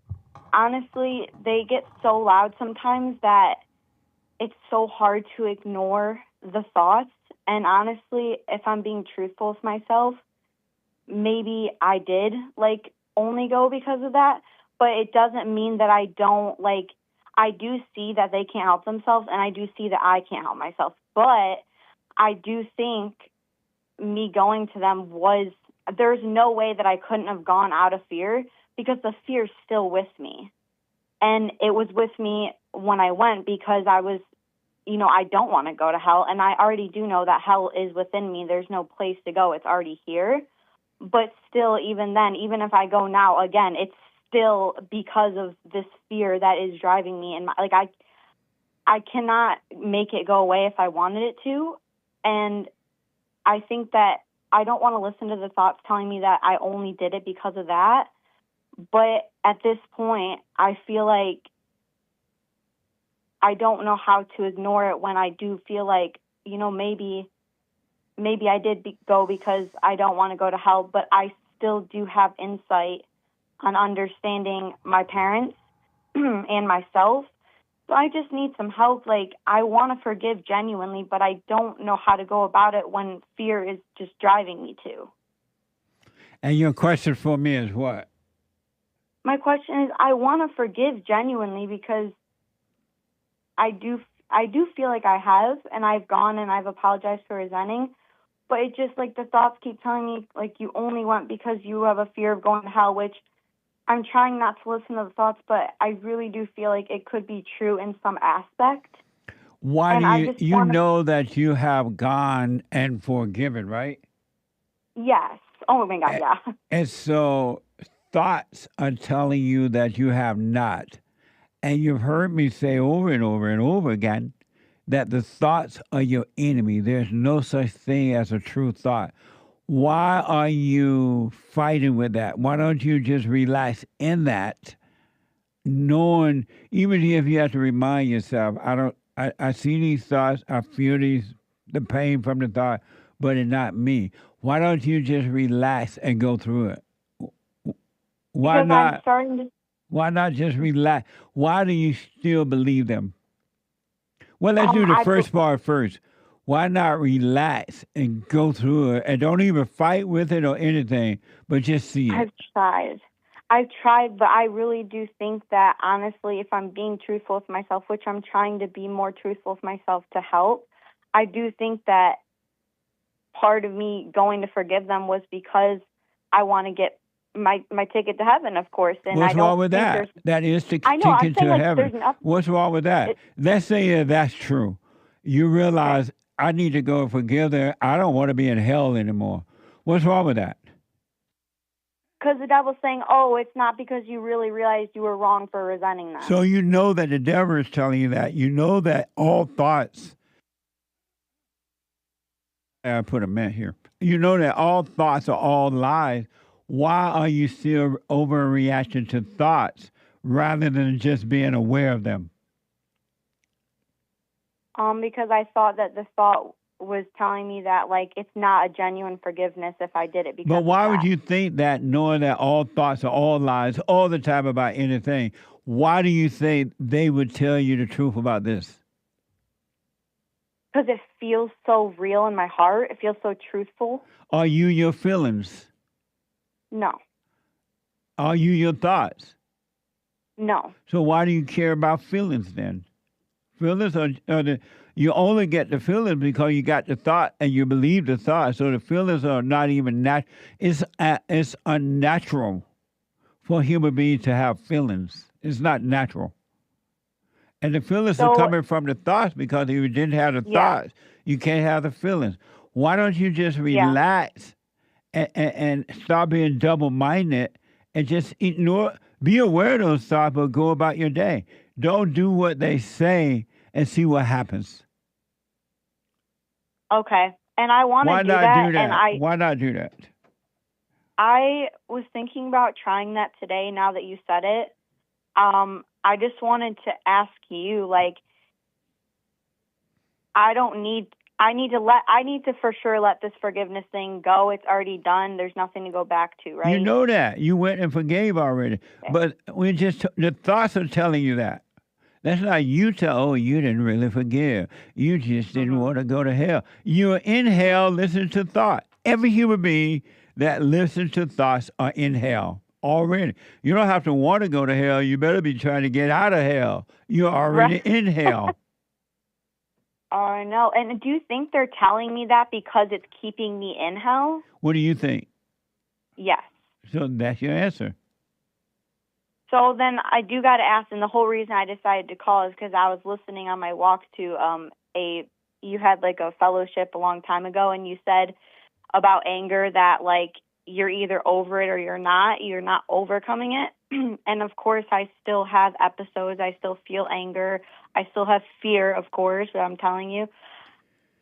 honestly, they get so loud sometimes that it's so hard to ignore the thoughts. And honestly, if I'm being truthful with myself, maybe I did like only go because of that, but it doesn't mean that I don't like, I do see that they can't help themselves, and I do see that I can't help myself. But I do think me going to them was, there's no way that I couldn't have gone out of fear, because the fear's still with me. And it was with me when I went because I was, you know, I don't want to go to hell. And I already do know that hell is within me. There's no place to go. It's already here. But still, even then, even if I go now, again, it's still because of this fear that is driving me. And like, I cannot make it go away if I wanted it to. And I think that I don't want to listen to the thoughts telling me that I only did it because of that. But at this point, I feel like I don't know how to ignore it when I do feel like, you know, maybe I did go because I don't want to go to hell, but I still do have insight on understanding my parents and myself. So I just need some help. Like, I want to forgive genuinely, but I don't know how to go about it when fear is just driving me to. And your question for me is what? My question is, I want to forgive genuinely because I do feel like I have, and I've gone and I've apologized for resenting, but it just, like, the thoughts keep telling me, like, you only went because you have a fear of going to hell, which I'm trying not to listen to the thoughts, but I really do feel like it could be true in some aspect. Why do you know that you have gone and forgiven, right? Yes. Oh, my God, yeah. And so thoughts are telling you that you have not. And you've heard me say over and over and over again that the thoughts are your enemy. There's no such thing as a true thought. Why are you fighting with that? Why don't you just relax in that, knowing, even if you have to remind yourself, I see these thoughts, I feel the pain from the thought, but it's not me. Why don't you just relax and go through it? Why because not? I'm starting to... Why not just relax? Why do you still believe them? Well, let's do the first part first. Why not relax and go through it and don't even fight with it or anything, but just see it? I've tried, but I really do think that, honestly, if I'm being truthful with myself, which I'm trying to be more truthful with myself to help, I do think that part of me going to forgive them was because I want to get my ticket to heaven, of course. And What's wrong with that? That is the ticket to heaven. What's wrong with that? Let's say that's true. You realize I need to go and forgive them. I don't want to be in hell anymore. What's wrong with that? Because the devil's saying, oh, it's not because you really realized you were wrong for resenting them. So you know that the devil is telling you that. You know that all thoughts, I put a mint here. You know that all thoughts are all lies. Why are you still overreacting to thoughts rather than just being aware of them? Because I thought that the thought was telling me that, like, it's not a genuine forgiveness if I did it because But why of that. would you think that, knowing that all thoughts are all lies all the time about anything? Why do you think they would tell you the truth about this? Because it feels so real in my heart. It feels so truthful. Are you your feelings? No. Are you your thoughts? No. So why do you care about feelings then? Feelings you only get the feelings because you got the thought and you believe the thought. So the feelings are not even natural. It's unnatural for human beings to have feelings. It's not natural. And the feelings are coming from the thoughts, because if you didn't have the thoughts, you can't have the feelings. Why don't you just relax and stop being double-minded and just ignore, be aware of those thoughts, but go about your day. Don't do what they say and see what happens. Okay. And I want to do that. And Why not do that? I was thinking about trying that today now that you said it. I just wanted to ask you, like, I need to for sure let this forgiveness thing go. It's already done. There's nothing to go back to, right? You know that. You went and forgave already. Okay. But the thoughts are telling you that. That's not you you didn't really forgive. You just didn't want to go to hell. You're in hell listening to thought. Every human being that listens to thoughts are in hell already. You don't have to want to go to hell. You better be trying to get out of hell. You're already in hell. I know. And do you think they're telling me that because it's keeping me in hell? What do you think? Yes. So that's your answer. So then I do got to ask, and the whole reason I decided to call is because I was listening on my walk to you had like a fellowship a long time ago, and you said about anger that like you're either over it or you're not overcoming it. And of course I still have episodes. I still feel anger. I still have fear, of course, but I'm telling you.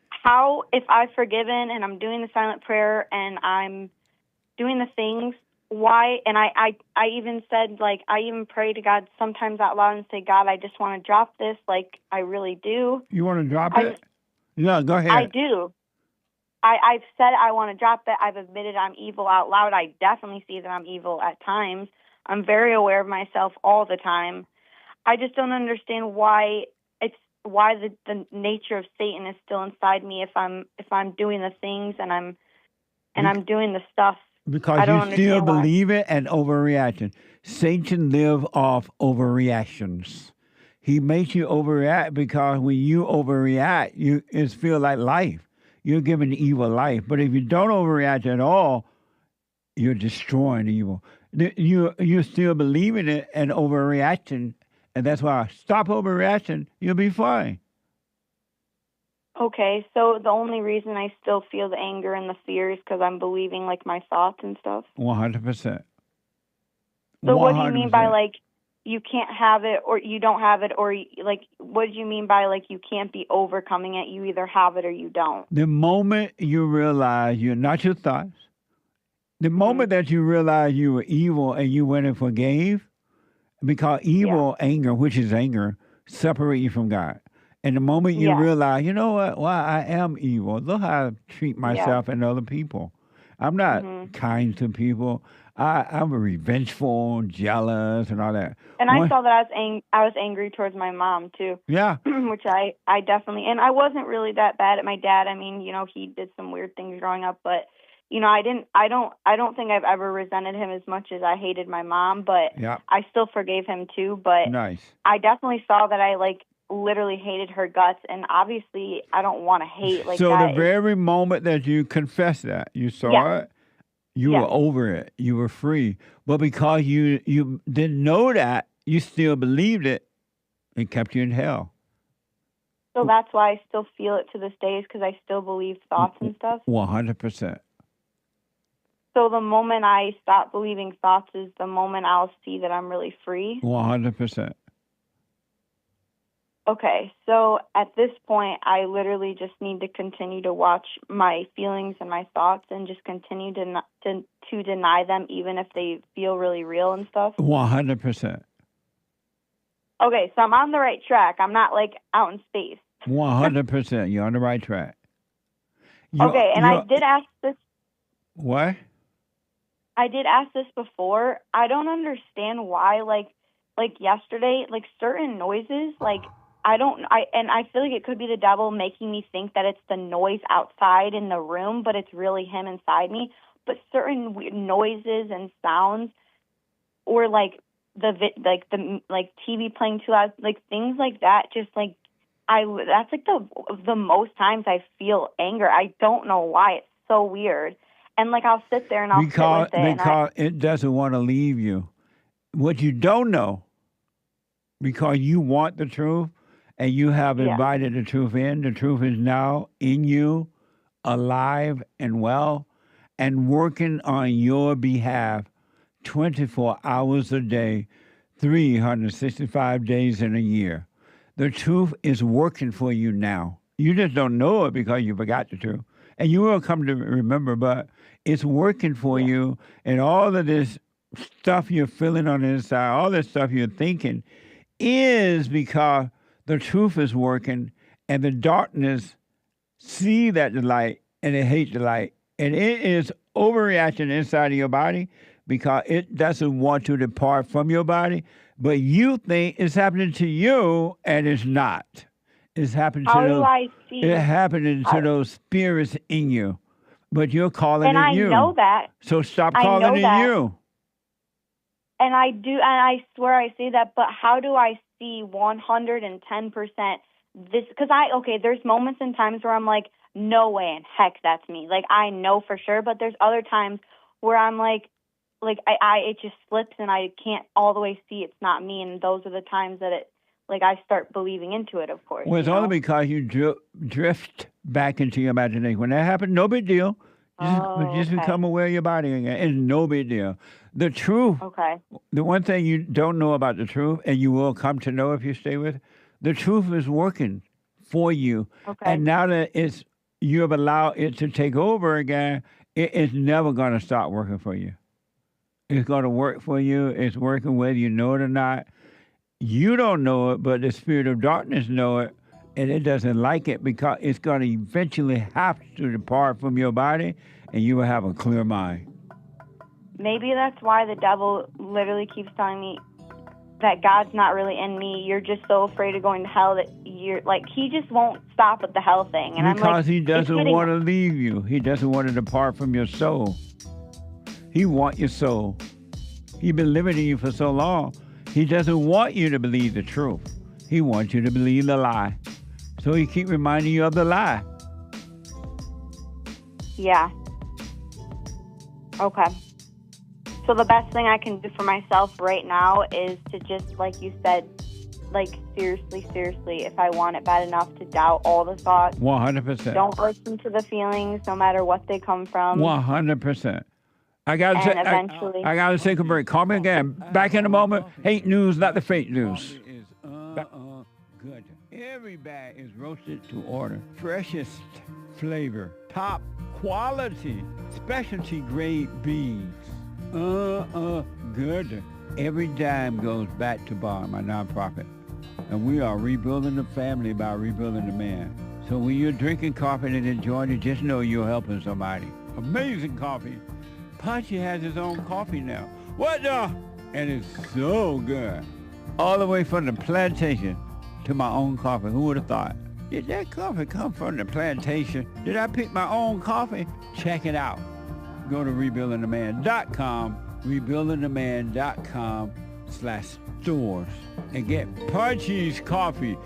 How, if I've forgiven and I'm doing the silent prayer and I'm doing the things, why? And I even said, like, I even pray to God sometimes out loud and say, God, I just want to drop this. Like, I really do. You want to drop it? Yeah, go ahead. I do. I've said I want to drop it. I've admitted I'm evil out loud. I definitely see that I'm evil at times. I'm very aware of myself all the time. I just don't understand why the nature of Satan is still inside me if I'm doing the things and I'm doing the stuff. Because you still believe it and overreacting. Satan lives off overreactions. He makes you overreact because when you overreact, it feels like life. You're giving evil life. But if you don't overreact at all, you're destroying evil. You're still believing it and overreacting, and that's why stop overreacting. You'll be fine. Okay, so the only reason I still feel the anger and the fear is because I'm believing, like, my thoughts and stuff? 100%. So what do you mean by, like, you can't have it or you don't have it, or, like, what do you mean by, like, you can't be overcoming it? You either have it or you don't. The moment you realize you're not your thoughts, the moment that you realize you were evil and you went and forgave, because evil, anger, which is anger, separate you from God. And the moment you realize, you know what, I am evil. Look how I treat myself and other people. I'm not kind to people. I'm revengeful, jealous, and all that. And I saw that I was angry towards my mom, too. Yeah. Which I definitely, and I wasn't really that bad at my dad. I mean, you know, he did some weird things growing up, but, you know, I don't think I've ever resented him as much as I hated my mom, but I still forgave him, too. But I definitely saw that I, like, literally hated her guts, and obviously I don't want to hate like so that. So the very moment that you confessed that, you saw it, you were over it, you were free. But because you didn't know that, you still believed it, it kept you in hell. So that's why I still feel it to this day, is because I still believe thoughts and stuff. 100%. So the moment I stop believing thoughts is the moment I'll see that I'm really free. 100%. Okay, so at this point, I literally just need to continue to watch my feelings and my thoughts and just continue to deny them, even if they feel really real and stuff. 100%. Okay, so I'm on the right track. I'm not, like, out in space. 100%. You're on the right track. Okay, and I did ask this. What? I did ask this before. I don't understand why, like yesterday, like certain noises, like I feel like it could be the devil making me think that it's the noise outside in the room, but it's really him inside me. But certain weird noises and sounds, or like the TV playing too loud, like things like that, just like that's like the most times I feel anger. I don't know why. It's so weird. And like I'll sit there and I'll sit with it. Because it doesn't want to leave you. What you don't know, because you want the truth and you have invited the truth in. The truth is now in you, alive and well, and working on your behalf 24 hours a day, 365 days in a year. The truth is working for you now. You just don't know it because you forgot the truth. And you will come to remember, but it's working for you. And all of this stuff you're feeling on the inside, all this stuff you're thinking, is because the truth is working and the darkness see that the light and it hates the light. And it is overreacting inside of your body because it doesn't want to depart from your body, but you think it's happening to you and it's not. It's happening to those, it's happening to those spirits in you, but you're calling it you. And I know that. So stop calling it you. And I do, and I swear I say that, but how do I see 110% this? Because there's moments and times where I'm like, no way in heck that's me. Like, I know for sure, but there's other times where I'm like it just slips and I can't all the way see it's not me, and those are the times that I start believing into it, of course. Well, it's only because you drift back into your imagination. When that happens, no big deal. Just become aware of your body again. It's no big deal. The truth, the one thing you don't know about the truth, and you will come to know if you stay with it, the truth is working for you. And now that you have allowed it to take over again, it is never going to stop working for you. It's going to work for you. It's working whether you know it or not. You don't know it, but the spirit of darkness know it, and it doesn't like it because it's going to eventually have to depart from your body, and you will have a clear mind. Maybe that's why the devil literally keeps telling me that God's not really in me. You're just so afraid of going to hell that you're like, he just won't stop with the hell thing. And because I'm like, he doesn't want to leave you. He doesn't want to depart from your soul. He wants your soul. He's been living in you for so long. He doesn't want you to believe the truth. He wants you to believe the lie. So he keeps reminding you of the lie. Yeah. Okay. So the best thing I can do for myself right now is to just, like you said, like seriously, if I want it bad enough, to doubt all the thoughts. 100%. Don't listen to the feelings, no matter what they come from. 100%. I gotta take a break. Call me again. Back in a moment. Hate news, not the fake news. Good. Every bag is roasted to order. Freshest flavor. Top quality. Specialty grade beans. Good. Every dime goes back to Bar, my nonprofit. And we are rebuilding the family by rebuilding the man. So when you're drinking coffee and enjoying it, just know you're helping somebody. Amazing coffee. Punchy has his own coffee now. What the? And it's so good. All the way from the plantation to my own coffee. Who would have thought? Did that coffee come from the plantation? Did I pick my own coffee? Check it out. Go to rebuildingtheman.com, rebuildingtheman.com/stores, and get Punchy's coffee.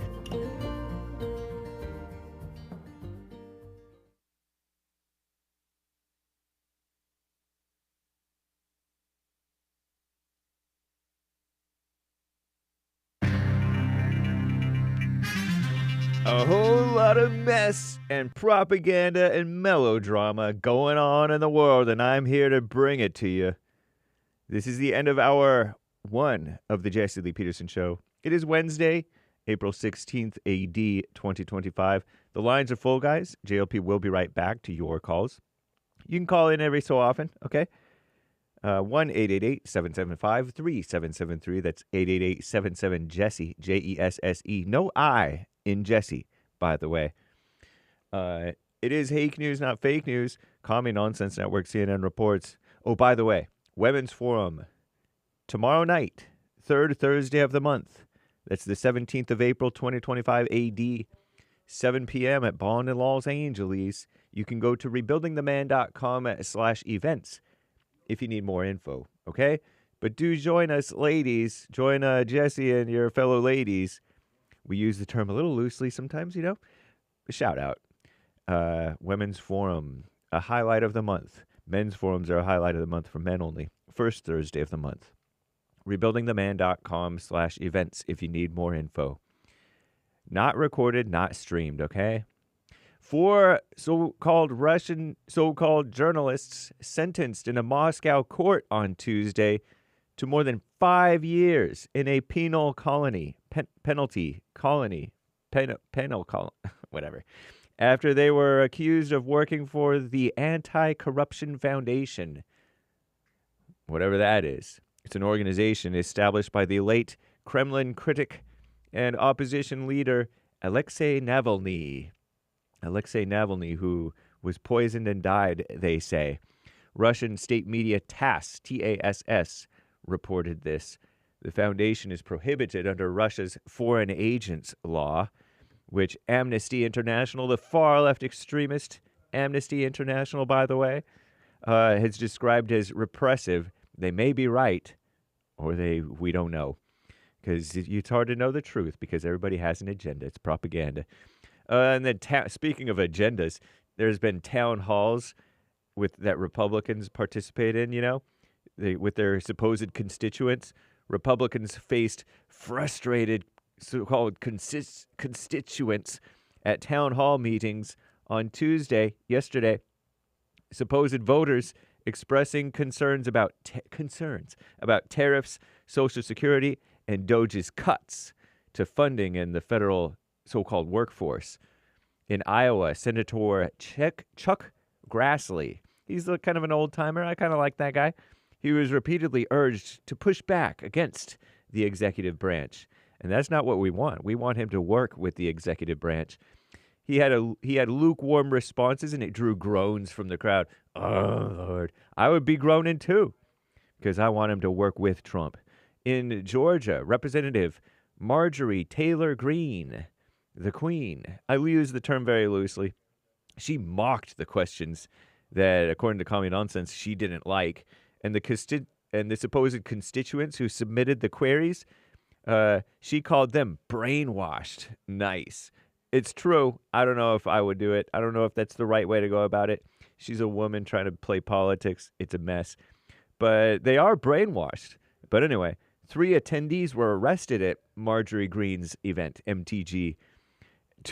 A whole lot of mess and propaganda and melodrama going on in the world, and I'm here to bring it to you. This is the end of hour 1 of the Jesse Lee Peterson Show. It is Wednesday, April 16th, AD 2025. The lines are full, guys. JLP will be right back to your calls. You can call in every so often, okay? 1-888-775-3773. That's 888-77-JESSE, Jesse. No I in Jesse, by the way. It is Hake News, not fake news. Commie Nonsense Network, CNN reports. Oh, by the way, Women's Forum. Tomorrow night, third Thursday of the month. That's the 17th of April, 2025 AD. 7 p.m. at Bond in Los Angeles. You can go to rebuildingtheman.com/events if you need more info, okay? But do join us, ladies. Join Jesse and your fellow ladies. We use the term a little loosely sometimes, you know. A shout out. Women's Forum, a highlight of the month. Men's forums are a highlight of the month for men only. First Thursday of the month. rebuildingtheman.com/events if you need more info. Not recorded, not streamed, okay? 4 so-called Russian so-called journalists sentenced in a Moscow court on Tuesday to more than 5 years in a penal colony, whatever, after they were accused of working for the Anti-Corruption Foundation, whatever that is. It's an organization established by the late Kremlin critic and opposition leader Alexei Navalny. Alexei Navalny, who was poisoned and died, they say. Russian state media TASS, T-A-S-S, reported this. The foundation is prohibited under Russia's foreign agents law, which Amnesty International, the far-left extremist Amnesty International, by the way, has described as repressive. They may be right, or we don't know. Because it's hard to know the truth because everybody has an agenda. It's propaganda. And then speaking of agendas, there's been town halls that Republicans participate in, you know, with their supposed constituents. Republicans faced frustrated so-called constituents at town hall meetings on yesterday. Supposed voters expressing concerns about tariffs, Social Security, and Doge's cuts to funding in the federal so-called workforce. In Iowa, Senator Chuck Grassley, he's kind of an old-timer. I kind of like that guy. He was repeatedly urged to push back against the executive branch. And that's not what we want. We want him to work with the executive branch. He had lukewarm responses, and it drew groans from the crowd. Oh, Lord. I would be groaning, too, because I want him to work with Trump. In Georgia, Representative Marjorie Taylor Greene, the Queen, I use the term very loosely, she mocked the questions that, according to Commie Nonsense, she didn't like. And the supposed constituents who submitted the queries, she called them brainwashed. Nice. It's true. I don't know if I would do it. I don't know if that's the right way to go about it. She's a woman trying to play politics. It's a mess. But they are brainwashed. But anyway, 3 attendees were arrested at Marjorie Greene's event, MTG.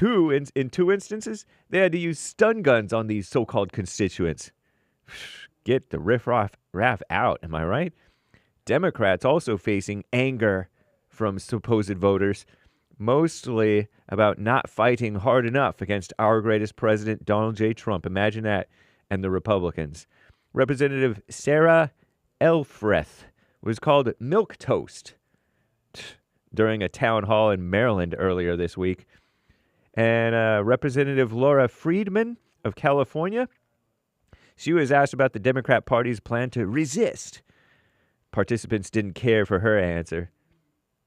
In 2 instances, they had to use stun guns on these so-called constituents. Get the riff-raff out, am I right? Democrats also facing anger from supposed voters, mostly about not fighting hard enough against our greatest president, Donald J. Trump. Imagine that. And the Republicans. Representative Sarah Elfreth was called milquetoast during a town hall in Maryland earlier this week. And Representative Laura Friedman of California, she was asked about the Democrat Party's plan to resist. Participants didn't care for her answer.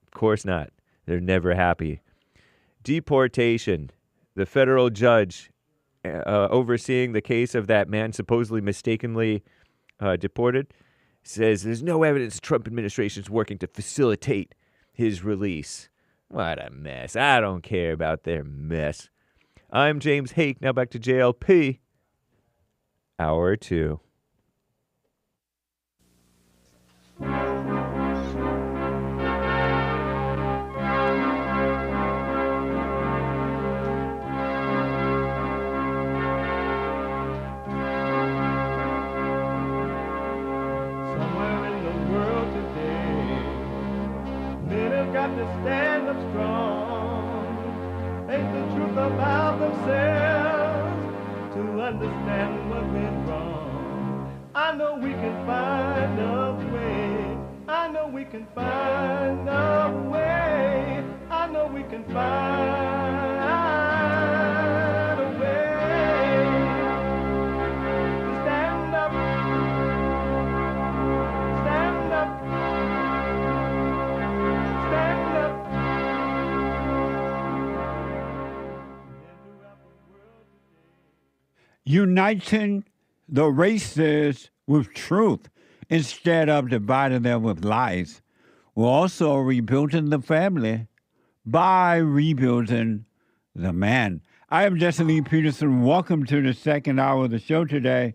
Of course not. They're never happy. Deportation. The federal judge overseeing the case of that man supposedly mistakenly deported says there's no evidence the Trump administration is working to facilitate his release. What a mess. I don't care about their mess. I'm James Hake. Now back to JLP. Hour 2. have to stand up strong, face the truth about themselves, to understand what went wrong. I know we can find a way. I know we can find a way. I know we can find a way to stand up, stand up, stand up. Uniting the races with truth instead of dividing them with lies. We're also rebuilding the family by rebuilding the man. I am Jesse Lee Peterson. Welcome to the second hour of the show today.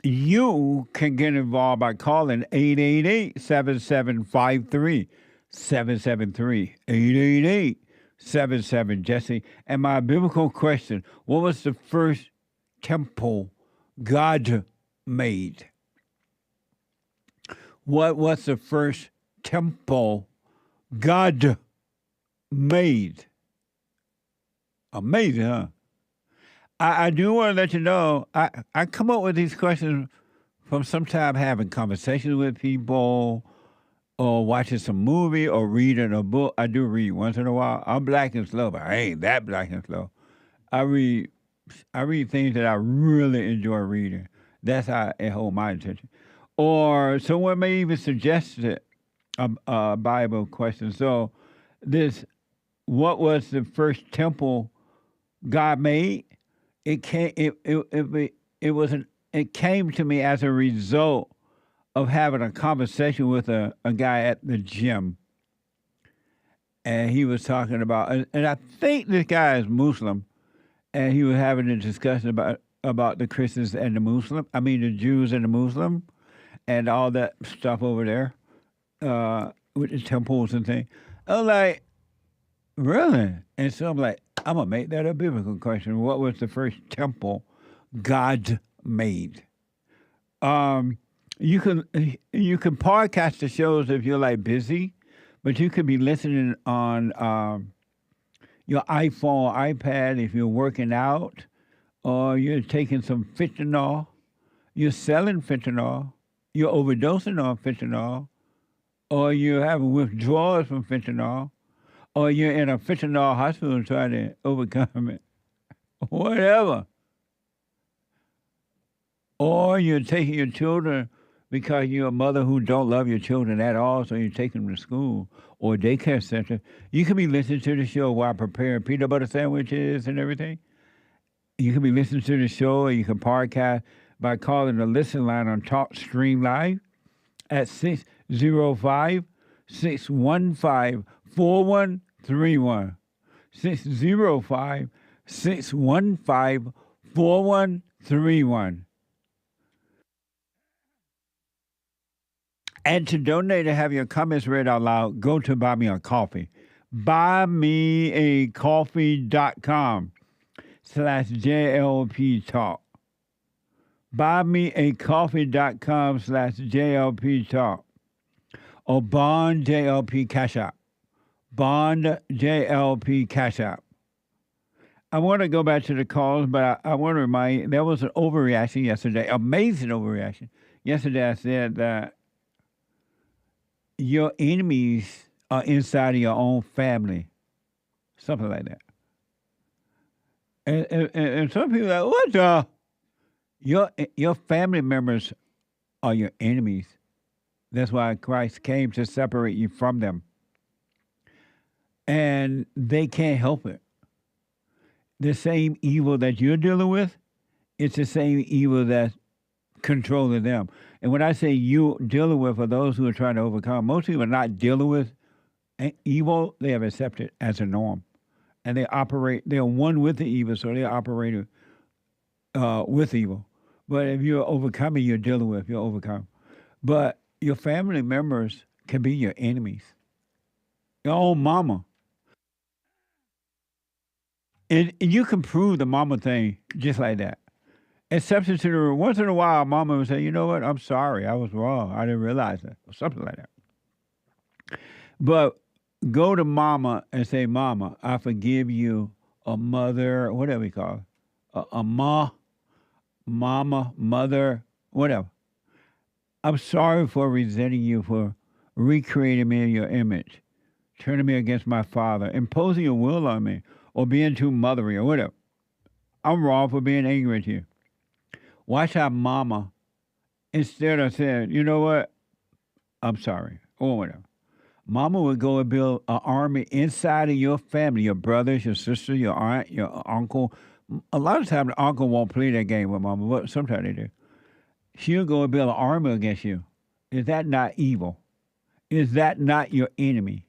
You can get involved by calling 888-7753-773. 888-77-JESSE. And my biblical question, what was the first temple God made? What was the first temple God made? Amazing, huh? I do want to let you know, I come up with these questions from sometimes having conversations with people or watching some movie or reading a book. I do read once in a while. I'm black and slow, but I ain't that black and slow. I read things that I really enjoy reading. That's how it holds my attention. Or someone may even suggest a Bible question. So what was the first temple God made? It came to me as a result of having a conversation with a guy at the gym. And he was talking about, and I think this guy is Muslim, and he was having a discussion about the Christians and the Jews and the Muslim, and all that stuff over there with the temples and things. I was like, really? And so I'm like, I'm going to make that a biblical question. What was the first temple God made? You can podcast the shows if you're like busy, but you could be listening on your iPhone, iPad if you're working out, or you're taking some fentanyl, you're selling fentanyl, you're overdosing on fentanyl, or you're having withdrawals from fentanyl, or you're in a fentanyl hospital trying to overcome it, whatever. Or you're taking your children because you're a mother who don't love your children at all, so you take them to school or daycare center. You can be listening to the show while preparing peanut butter sandwiches and everything. You can be listening to the show, or you can podcast by calling the listen line on TalkStream Live at 605-615-4131. 605-615-4131. And to donate and have your comments read out loud, go to Buy Me a Coffee. buymeacoffee.com/JLP Talk. buymeacoffee.com/JLP Talk. Or Bond JLP Cash App. Bond JLP Cash App. I want to go back to the calls, but I want to remind you, there was an overreaction yesterday, amazing overreaction. Yesterday I said that your enemies are inside of your own family. Something like that. And some people are like, what the? Your family members are your enemies. That's why Christ came to separate you from them. And they can't help it. The same evil that you're dealing with, it's the same evil that's controlling them. And when I say you dealing with are those who are trying to overcome, most people are not dealing with evil, they have accepted as a norm. And they're one with the evil, so they're operating with evil. But if you're overcoming, you're dealing with, you're overcome. But your family members can be your enemies. Your own mama. And you can prove the mama thing just like that. Exception to the rule. Once in a while, mama would say, you know what, I'm sorry, I was wrong. I didn't realize that. Or something like that. But go to mama and say, Mama, I forgive you, a mother, whatever you call it, mama, mother, whatever. I'm sorry for resenting you, for recreating me in your image, turning me against my father, imposing your will on me, or being too mothery or whatever. I'm wrong for being angry at you. Watch how mama, instead of saying, you know what, I'm sorry, or whatever, mama would go and build an army inside of your family, your brothers, your sister, your aunt, your uncle. A lot of times the uncle won't play that game with mama, but sometimes they do. She'll go and build an army against you. Is that not evil? Is that not your enemy?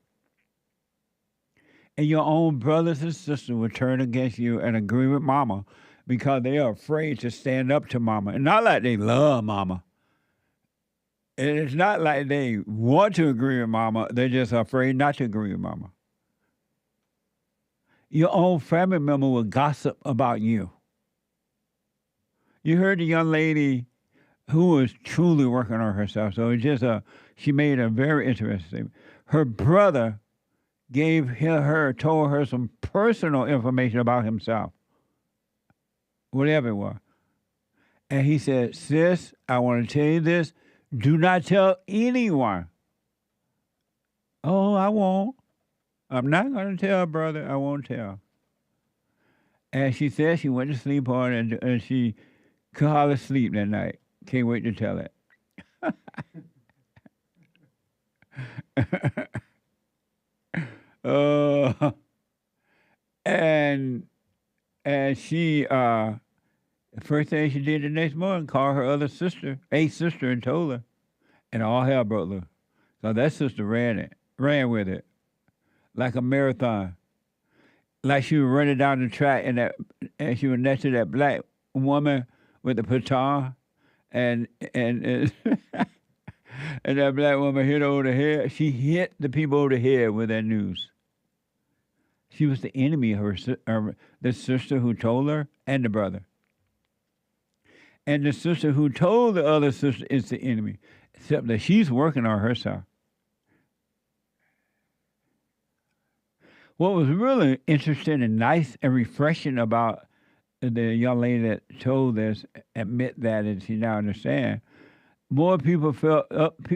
And your own brothers and sisters will turn against you and agree with mama because they are afraid to stand up to mama. And not like they love mama. And it's not like they want to agree with mama. They're just afraid not to agree with mama. Your own family member will gossip about you. You heard the young lady who was truly working on herself. So it's just she made a very interesting statement. Her brother told her some personal information about himself, whatever it was. And he said, sis, I want to tell you this. Do not tell anyone. Oh, I won't. I'm not going to tell, brother. I won't tell. And she said she went to sleep on it, and she could hardly sleep that night. Can't wait to tell it. And she first thing she did the next morning, called her other sister, a sister, and told her, and all hell broke loose. So that sister ran with it, like a marathon, like she was running down the track, and she was next to that black woman with the baton, and and that black woman hit her over the head. She hit the people over the head with that news. She was the enemy of the sister who told her and the brother. And the sister who told the other sister is the enemy, except that she's working on herself. What was really interesting and nice and refreshing about the young lady that told this, admit that, and she now understands, other people felt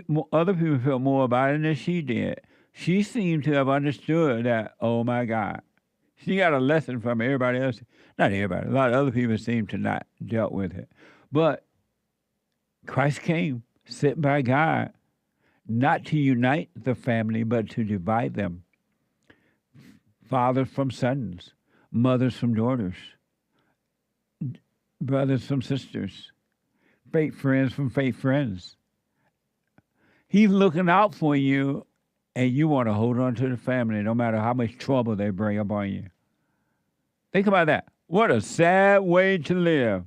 more about it than she did. She seemed to have understood that, oh my God. She got a lesson from everybody else. Not everybody. A lot of other people seem to not dealt with it. But Christ came, sent by God, not to unite the family, but to divide them. Fathers from sons, mothers from daughters, brothers from sisters, fake friends from fake friends. He's looking out for you, and you want to hold on to the family no matter how much trouble they bring upon you. Think about that. What a sad way to live.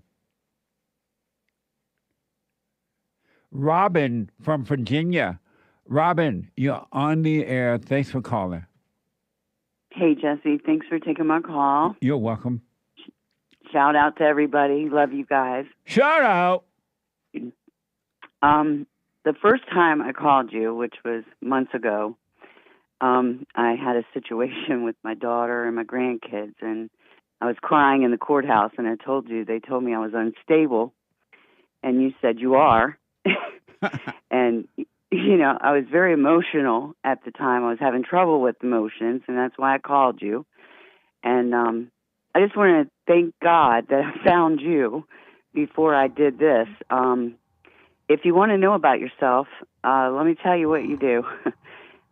Robin from Virginia. Robin, you're on the air. Thanks for calling. Hey, Jesse. Thanks for taking my call. You're welcome. Shout out to everybody. Love you guys. Shout out. The first time I called you, which was months ago, I had a situation with my daughter and my grandkids, and I was crying in the courthouse, and they told me I was unstable, and you said you are. And, I was very emotional at the time. I was having trouble with emotions, and that's why I called you. And I just want to thank God that I found you before I did this. If you want to know about yourself, let me tell you what you do.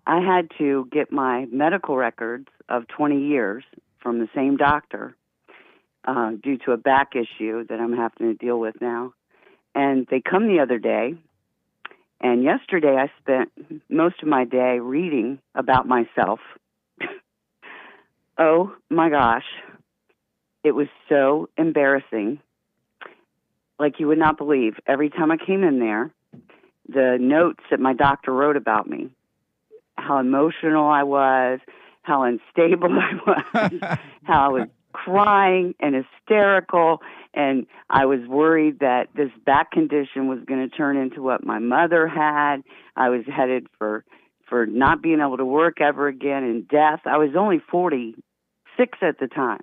I had to get my medical records of 20 years from the same doctor due to a back issue that I'm having to deal with now. And they come the other day, and yesterday I spent most of my day reading about myself. Oh, my gosh. It was so embarrassing. Like you would not believe. Every time I came in there, the notes that my doctor wrote about me, how emotional I was, how unstable I was, how I was crying and hysterical, and I was worried that this back condition was going to turn into what my mother had. I was headed for for not being able to work ever again and death. I was only 46 at the time.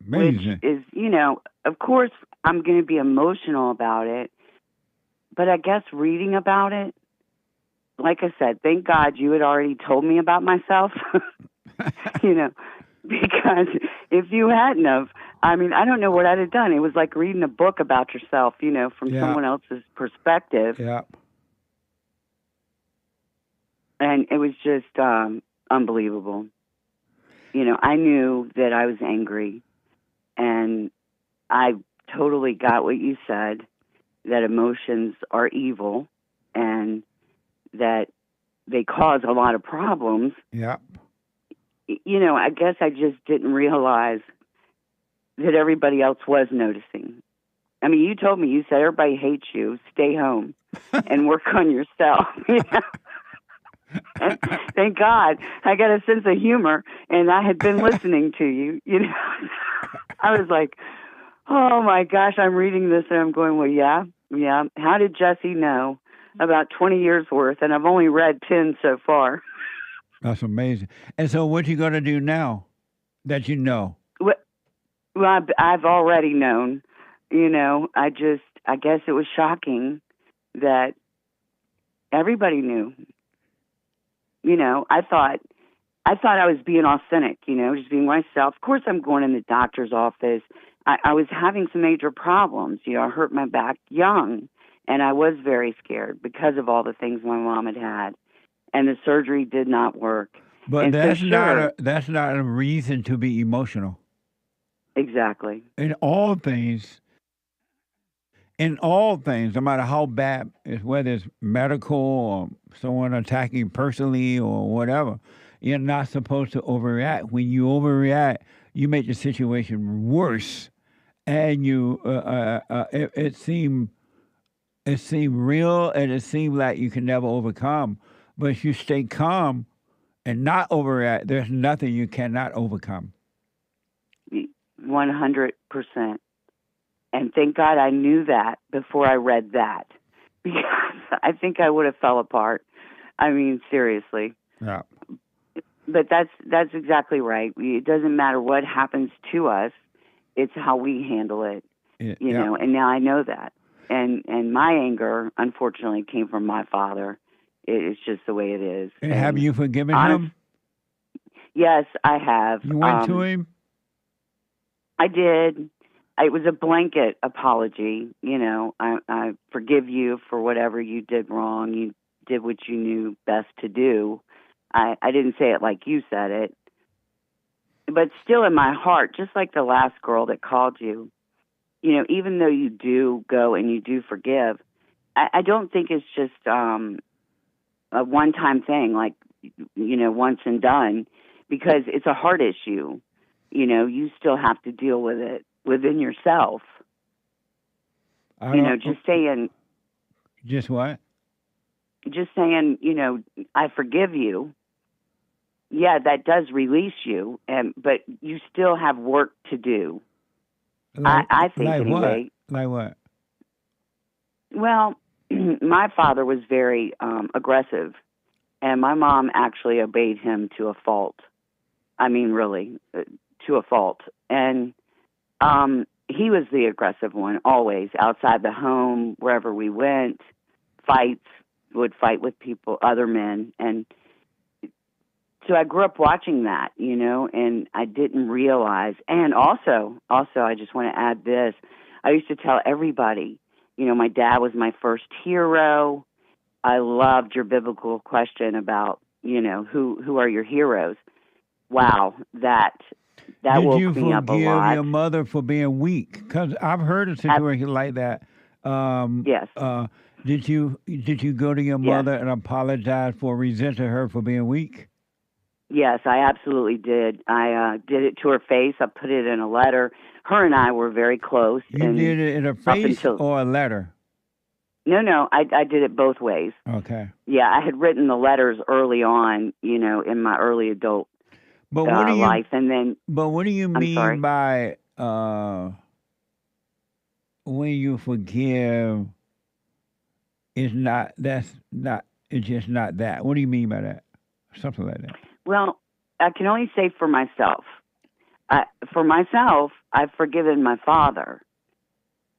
Amazing. Which is, of course, I'm going to be emotional about it. But I guess reading about it, like I said, thank God you had already told me about myself. Because if you hadn't have, I don't know what I'd have done. It was like reading a book about yourself, from someone else's perspective. Yeah. And it was just unbelievable. I knew that I was angry, and I totally got what you said, that emotions are evil and that they cause a lot of problems. Yeah. I guess I just didn't realize that everybody else was noticing. You told me, you said everybody hates you, stay home and work on yourself. And thank God I got a sense of humor, and I had been listening to you. I was like, oh my gosh, I'm reading this and I'm going, well, yeah. How did Jesse know about 20 years worth? And I've only read 10 so far. That's amazing. And so what you going to do now that you know? Well, I've already known, I guess it was shocking that everybody knew. I thought I was being authentic, just being myself. Of course, I'm going in the doctor's office. I was having some major problems. I hurt my back young, and I was very scared because of all the things my mom had had, and the surgery did not work. But and that's so, that's not a reason to be emotional. Exactly. In all things, no matter how bad, whether it's medical or someone attacking personally or whatever, you're not supposed to overreact. When you overreact, you make the situation worse, and it seemed real, and it seemed like you can never overcome. But if you stay calm and not overreact, there's nothing you cannot overcome. 100%. And thank God I knew that before I read that, because I think I would have fell apart. Seriously. Yeah. But that's exactly right. It doesn't matter what happens to us; it's how we handle it. You know. And now I know that. And my anger, unfortunately, came from my father. It's just the way it is. And have you forgiven him? Yes, I have. You went to him? I did. It was a blanket apology. I forgive you for whatever you did wrong. You did what you knew best to do. I didn't say it like you said it. But still in my heart, just like the last girl that called you, even though you do go and you do forgive, I don't think it's just a one-time thing, like, once and done, because it's a heart issue. You still have to deal with it within yourself. Just saying. Just what? Just saying, I forgive you. Yeah, that does release you, but you still have work to do. I think anyway. Like what? Well, my father was very aggressive, and my mom actually obeyed him to a fault. Really, to a fault. And he was the aggressive one, always, outside the home, wherever we went, would fight with people, other men. And so I grew up watching that, and I didn't realize. And also, I just want to add this. I used to tell everybody, my dad was my first hero. I loved your biblical question about, who are your heroes. Wow, that woke me up a lot. Did you forgive your mother for being weak? Because I've heard a situation like that. Yes. Did you go to your mother and apologize for resenting her for being weak? Yes, I absolutely did. I did it to her face. I put it in a letter. Her and I were very close. You did it in her face or a letter? No, I did it both ways. Okay. Yeah, I had written the letters early on, in my early adult life, and then. But what do you mean by when you forgive? That's not it's just not that. What do you mean by that? Something like that. Well, I can only say for myself. For myself, I've forgiven my father,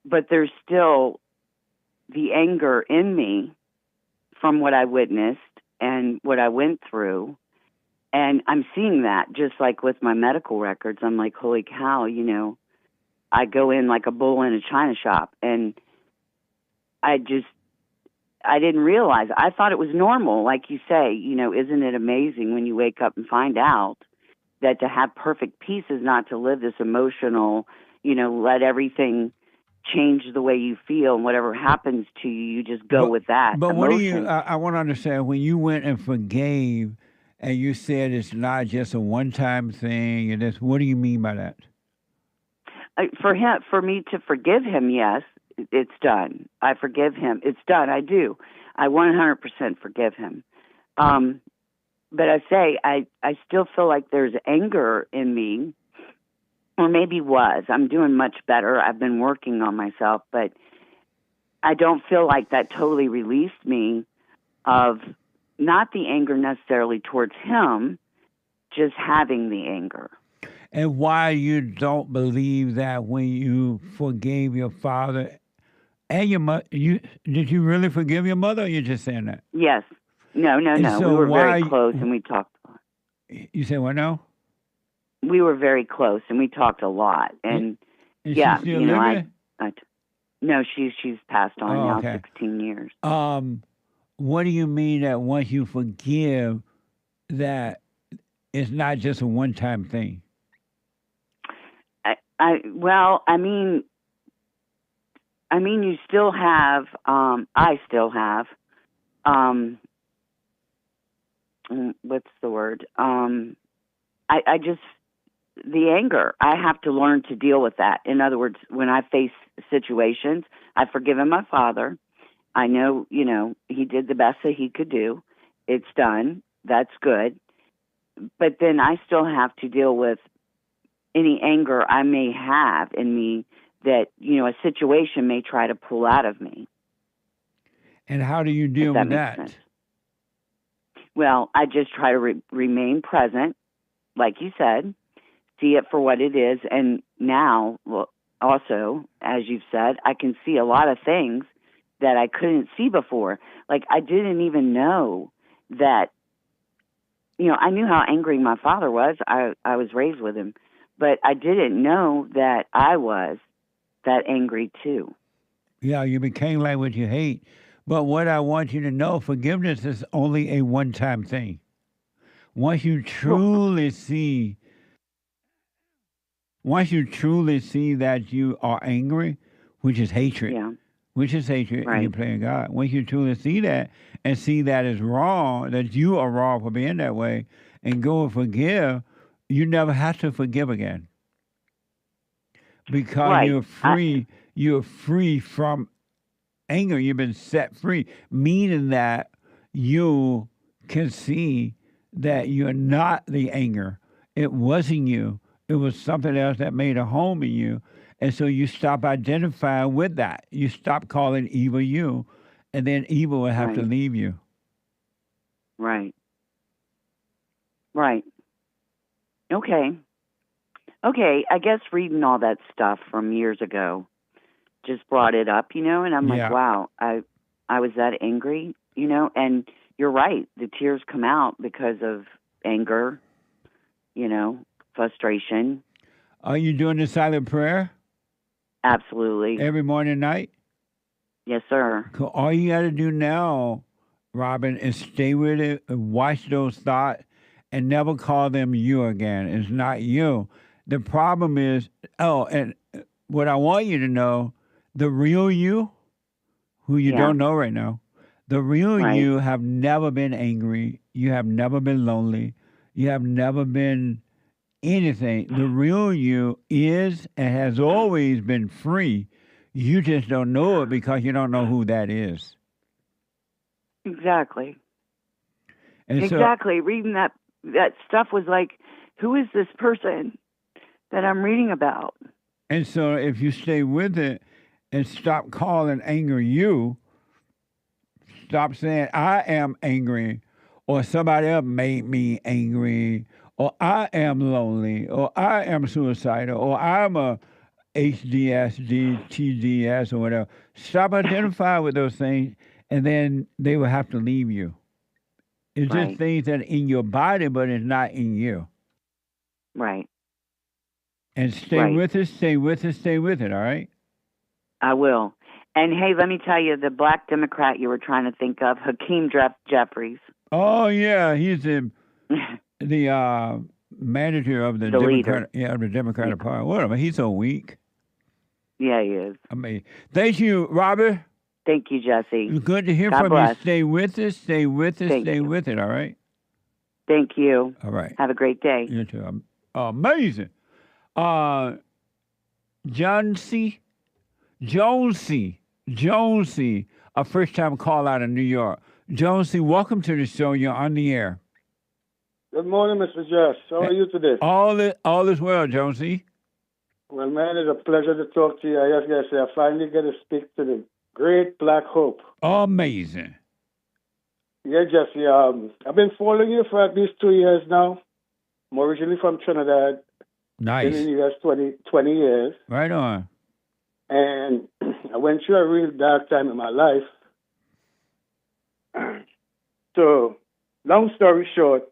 but there's still the anger in me from what I witnessed and what I went through. And I'm seeing that just like with my medical records. I'm like, holy cow, you know, I go in like a bull in a china shop, and I didn't realize. I thought it was normal. Like you say, you know, isn't it amazing when you wake up and find out that to have perfect peace is not to live this emotional, you know, let everything change the way you feel, and whatever happens to you, you just go with that. But what do you, emotion. I want to understand, when you went and forgave and you said it's not just a one-time thing, and this, what do you mean by that? For me to forgive him, yes, it's done. I forgive him. It's done. I do. I 100% forgive him. But I say, I still feel like there's anger in me, or maybe was. I'm doing much better. I've been working on myself, but I don't feel like that totally released me of not the anger necessarily towards him, just having the anger. And why you don't believe that when you forgave your father and your mother, did you really forgive your mother, or you're just saying that? Yes. No. So we were very close, and we talked a lot. You say what now? We were very close, and we talked a lot. And Is yeah, she still you know, living? no, she's passed on now, okay. 16 years. What do you mean that once you forgive, that it's not just a one-time thing? I mean, you still have. I still have. What's the word? I just, the anger. I have to learn to deal with that. In other words, when I face situations, I've forgiven my father. I know, you know, he did the best that he could do. It's done. That's good. But then I still have to deal with any anger I may have in me that, you know, a situation may try to pull out of me. And how do you deal with that? Sense. Well, I just try to remain present, like you said, see it for what it is. And now, well, also, as you've said, I can see a lot of things that I couldn't see before. Like, I didn't even know that, you know, I knew how angry my father was. I was raised with him. But I didn't know that I was that angry too. Yeah, you became like what you hate. But what I want you to know, forgiveness is only a one-time thing. Once you truly see that you are angry, which is hatred, Right. and you're playing God. Once you truly see that and see that is wrong, that you are wrong for being that way, and go and forgive, you never have to forgive again. Because you're free. You're free from anger. You've been set free, meaning that you can see that you're not the anger. It wasn't you. It was something else that made a home in you. And so you stop identifying with that. You stop calling evil you, and then evil will have to leave you. Right. Okay, I guess reading all that stuff from years ago just brought it up, you know, and I'm like, wow, I was that angry, you know, and you're right. The tears come out because of anger, you know, frustration. Are you doing the silent prayer? Absolutely. Every morning and night? Yes, sir. All you got to do now, Robin, is stay with it, watch those thoughts, and never call them you again. It's not you. The problem is, and what I want you to know, the real you, who you don't know right now, the real you have never been angry. You have never been lonely. You have never been anything. The real you is and has always been free. You just don't know it because you don't know who that is. Exactly. And exactly. Reading that stuff was like, who is this person that I'm reading about? And so if you stay with it and stop calling anger you, stop saying, I am angry, or somebody else made me angry, or I am lonely, or I am suicidal, or I'm a HDSD, TDS, or whatever. Stop identifying with those things, and then they will have to leave you. It's Right. just things that are in your body, but it's not in you. Right. And stay Right. with it, stay with it, stay with it, all right? I will. And hey, let me tell you, the black Democrat you were trying to think of, Hakeem Jeffries. Oh, yeah, he's the manager of the The leader. Democratic, of the Democratic Party. Whatever, he's so weak. Yeah, he is. I mean, thank you, Robert. Thank you, Jesse. It's good to hear God from bless. you. Stay with it, stay with it, Thank stay you. with it, all right? Thank you. All right. Have a great day. You too. Amazing. Jonesy, a first-time call out of New York. Jonesy, welcome to the show. You're on the air. Good morning, Mr. Jess. How are you today? All is well, Jonesy. Well, man, it's a pleasure to talk to you. I just got to say, I finally get to speak to the great Black Hope. Amazing. Yeah, Jesse, I've been following you for at least 2 years now. I'm originally from Trinidad. Nice. Been in the U.S. 20 years. Right on. And I went through a real dark time in my life. So, long story short,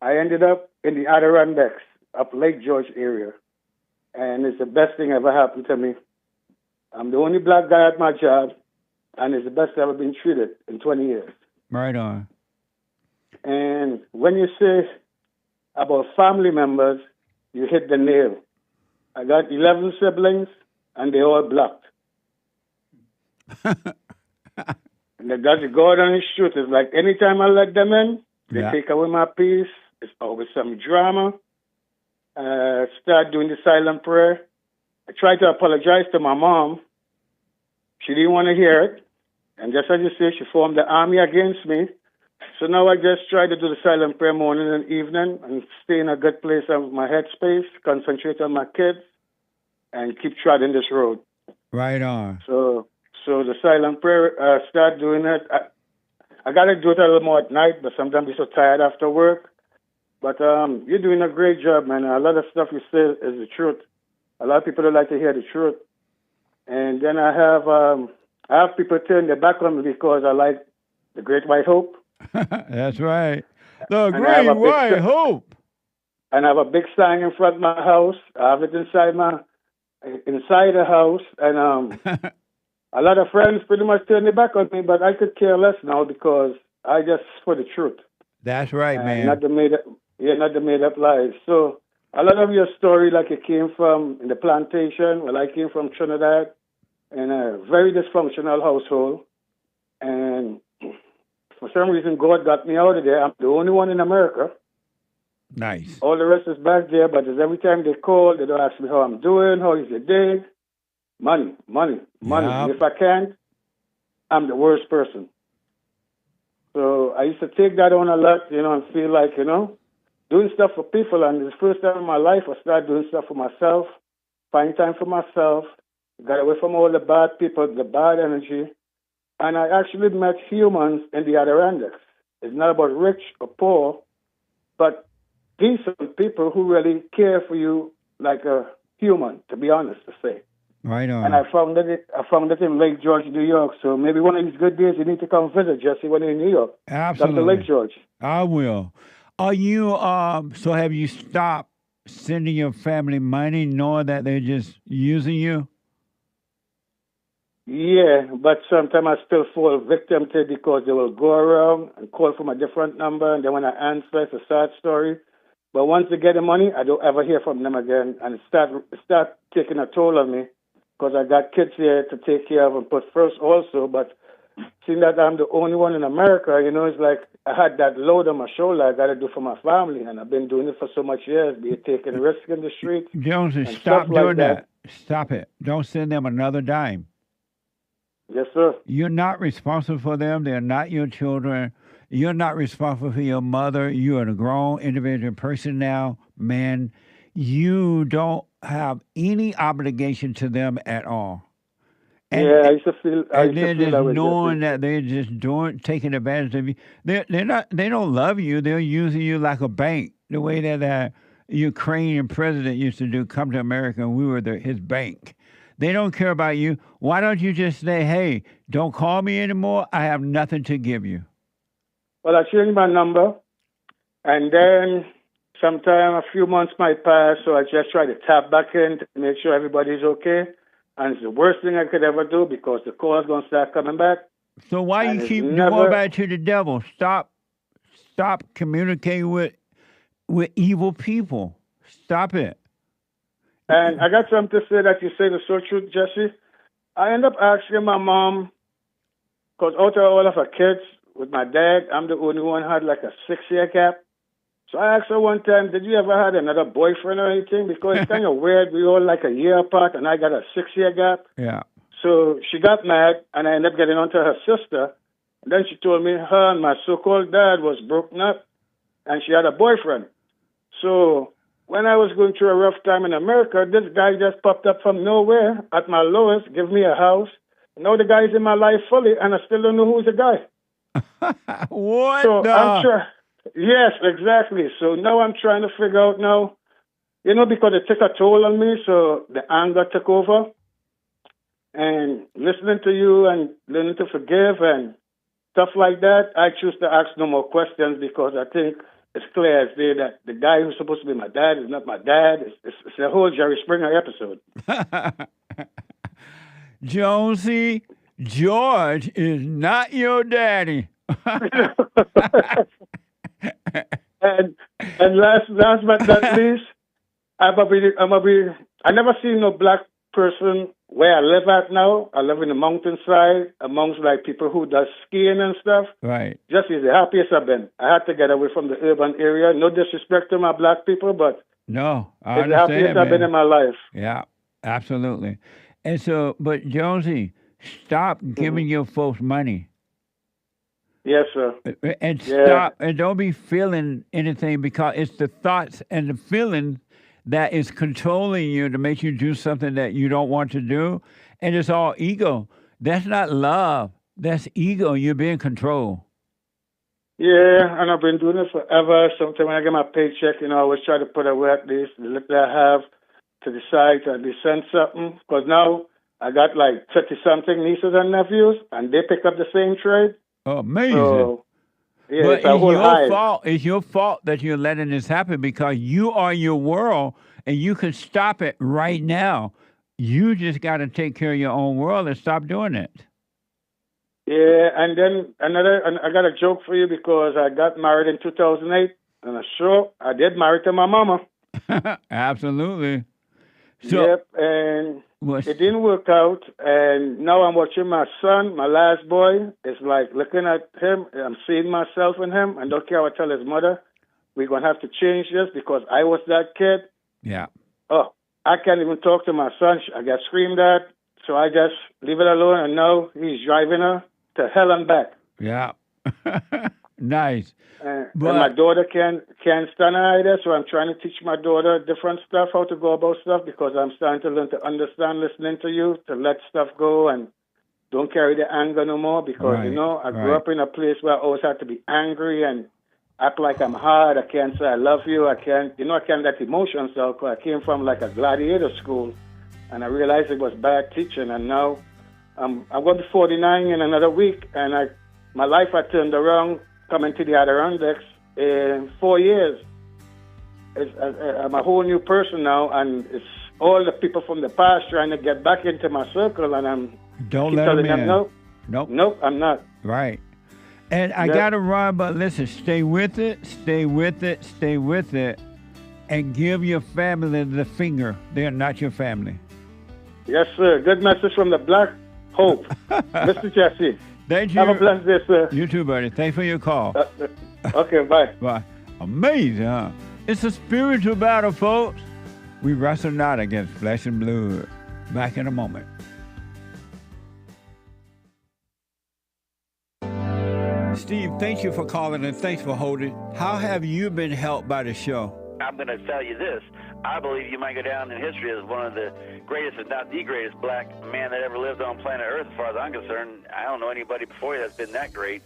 I ended up in the Adirondacks up Lake George area. And it's the best thing ever happened to me. I'm the only black guy at my job, and it's the best I've ever been treated in 20 years. Right on. And when you say about family members, you hit the nail. I got 11 siblings, and they all blocked. And that's the God honest truth. It's like anytime I let them in, they take away my peace. It's always some drama. Start doing the silent prayer. I tried to apologize to my mom. She didn't want to hear it. And just as you say, she formed the army against me. So now I just try to do the silent prayer morning and evening and stay in a good place of my headspace, concentrate on my kids, and keep treading this road. Right on. So the silent prayer, start doing it. I got to do it a little more at night, but sometimes I'm so tired after work. But you're doing a great job, man. A lot of stuff you say is the truth. A lot of people don't like to hear the truth. And then I have people turn their back on me because I like the Great White Hope. That's right. The Great White Hope. And I have a big sign in front of my house. I have it inside the house. And a lot of friends pretty much turn their back on me, but I could care less now because I just for the truth. That's right, man. Not the made up lies. So a lot of your story, like it came from in the plantation. Well, I came from Trinidad in a very dysfunctional household, and for some reason, God got me out of there. I'm the only one in America. Nice. All the rest is back there, but every time they call, they don't ask me how I'm doing, how is your day. Money. Yep. And if I can't, I'm the worst person. So I used to take that on a lot, and feel like, doing stuff for people. And it's the first time in my life I started doing stuff for myself, find time for myself, got away from all the bad people, the bad energy. And I actually met humans in the Adirondacks. It's not about rich or poor, but decent people who really care for you like a human, to be honest, to say. Right on. And I found it in Lake George, New York. So maybe one of these good days you need to come visit, Jesse, when you're in New York. Absolutely. Come to Lake George. I will. Are you, so have you stopped sending your family money knowing that they're just using you? Yeah, but sometimes I still fall victim to it because they will go around and call from a different number, and then when I answer, it's a sad story. But once they get the money, I don't ever hear from them again, and it start taking a toll on me because I got kids here to take care of and put first also. But seeing that I'm the only one in America, it's like I had that load on my shoulder I got to do for my family, and I've been doing it for so much years, be it taking risks in the street. Jonesy, stop doing that. Stop it. Don't send them another dime. Yes, sir. You're not responsible for them. They're not your children. You're not responsible for your mother. You are a grown individual person now, man. You don't have any obligation to them at all. And, yeah, I used to feel. I and used they're to feel just that way. knowing that they're just taking advantage of you. They don't love you. They're using you like a bank. The way that Ukrainian president used to do, come to America and we were his bank. They don't care about you. Why don't you just say, hey, don't call me anymore. I have nothing to give you. Well, I changed my number, and then sometime a few months might pass, so I just try to tap back in to make sure everybody's okay. And it's the worst thing I could ever do because the call's going to start coming back. So why And you it's keep never- going back to the devil? Stop communicating with evil people. Stop it. And I got something to say that you say the so true, Jesse. I end up asking my mom, because out of all of her kids, with my dad, I'm the only one who had like a 6-year gap. So I asked her one time, did you ever had another boyfriend or anything? Because it's kind of weird. We all like a year apart, and I got a 6-year gap. Yeah. So she got mad, and I ended up getting onto her sister. And then she told me her and my so-called dad was broken up, and she had a boyfriend. So when I was going through a rough time in America, this guy just popped up from nowhere at my lowest, give me a house. Now the guy's in my life fully, and I still don't know who's the guy. What? So I'm trying. Yes, exactly. So now I'm trying to figure out now, because it took a toll on me, so the anger took over. And listening to you and learning to forgive and stuff like that, I choose to ask no more questions because I think it's clear as day that the guy who's supposed to be my dad is not my dad. It's a whole Jerry Springer episode. Jonesy, George is not your daddy. and last but not least, I never seen no black person where I live at now. I live in the mountainside amongst like people who does skiing and stuff. Right. Just is the happiest I've been. I had to get away from the urban area. No disrespect to my black people, but no, I it's the happiest I've been in my life. Yeah, absolutely. And so, but Jonesy, stop giving your folks money. Yes, sir. And stop, and don't be feeling anything because it's the thoughts and the feeling that is controlling you to make you do something that you don't want to do. And it's all ego. That's not love. That's ego. You're being controlled. Yeah, and I've been doing it forever. Sometimes when I get my paycheck, I always try to put away at least the little I have to decide to at least send something. Because now I got like 30-something nieces and nephews, and they pick up the same trade. Oh, amazing. So, yeah, but it's a whole hive. It's your fault that you're letting this happen because you are your world and you can stop it right now. You just got to take care of your own world and stop doing it. Yeah, and then I got a joke for you because I got married in 2008, and I did marry to my mama. Absolutely. So, yep, and it didn't work out, and now I'm watching my son, my last boy. It's like looking at him, I'm seeing myself in him, and don't care what I tell his mother. We're going to have to change this because I was that kid. Yeah. Oh, I can't even talk to my son. I got screamed at, so I just leave it alone, and now he's driving her to hell and back. Yeah. Nice. And my daughter can't stand her either, so I'm trying to teach my daughter different stuff, how to go about stuff, because I'm starting to learn to understand listening to you, to let stuff go and don't carry the anger no more, because, I grew up in a place where I always had to be angry and act like I'm hard. I can't say I love you. I can't let emotions out, because I came from like a gladiator school, and I realized it was bad teaching, and now I'm going to be 49 in another week, and my life I turned around coming to the Adirondacks in 4 years. I'm a whole new person now, and it's all the people from the past trying to get back into my circle, and I'm don't let them in. Nope, I'm not. Right. And I got to run, but listen, stay with it, stay with it, stay with it, and give your family the finger. They're not your family. Yes, sir. Good message from the Black Hope. Mr. Jesse. Thank you. Have a blessed day, sir. You too, buddy. Thanks for your call. Okay, bye. Bye. Amazing, huh? It's a spiritual battle, folks. We wrestle not against flesh and blood. Back in a moment. Steve, thank you for calling and thanks for holding. How have you been helped by the show? I'm going to tell you this. I believe you might go down in history as one of the greatest, if not the greatest, black man that ever lived on planet Earth, as far as I'm concerned. I don't know anybody before you that's been that great.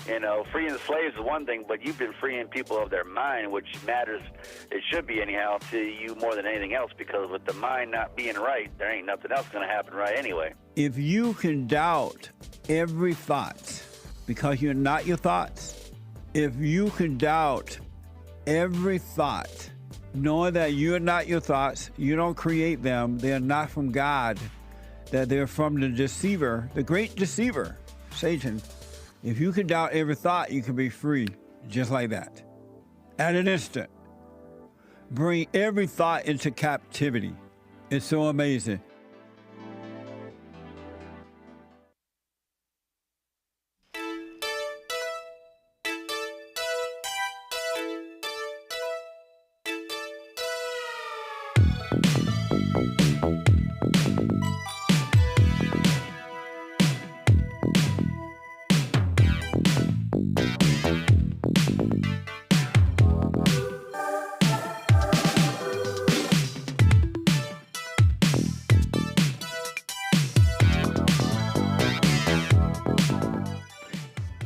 You know, freeing the slaves is one thing, but you've been freeing people of their mind, which matters, it should be anyhow, to you more than anything else, because with the mind not being right, there ain't nothing else going to happen right anyway. If you can doubt every thought because you're not your thoughts, if you can doubt every thought, knowing that you're not your thoughts, you don't create them, they're not from God, that they're from the deceiver, the great deceiver, Satan. If you can doubt every thought, you can be free, just like that. At an instant. Bring every thought into captivity. It's so amazing.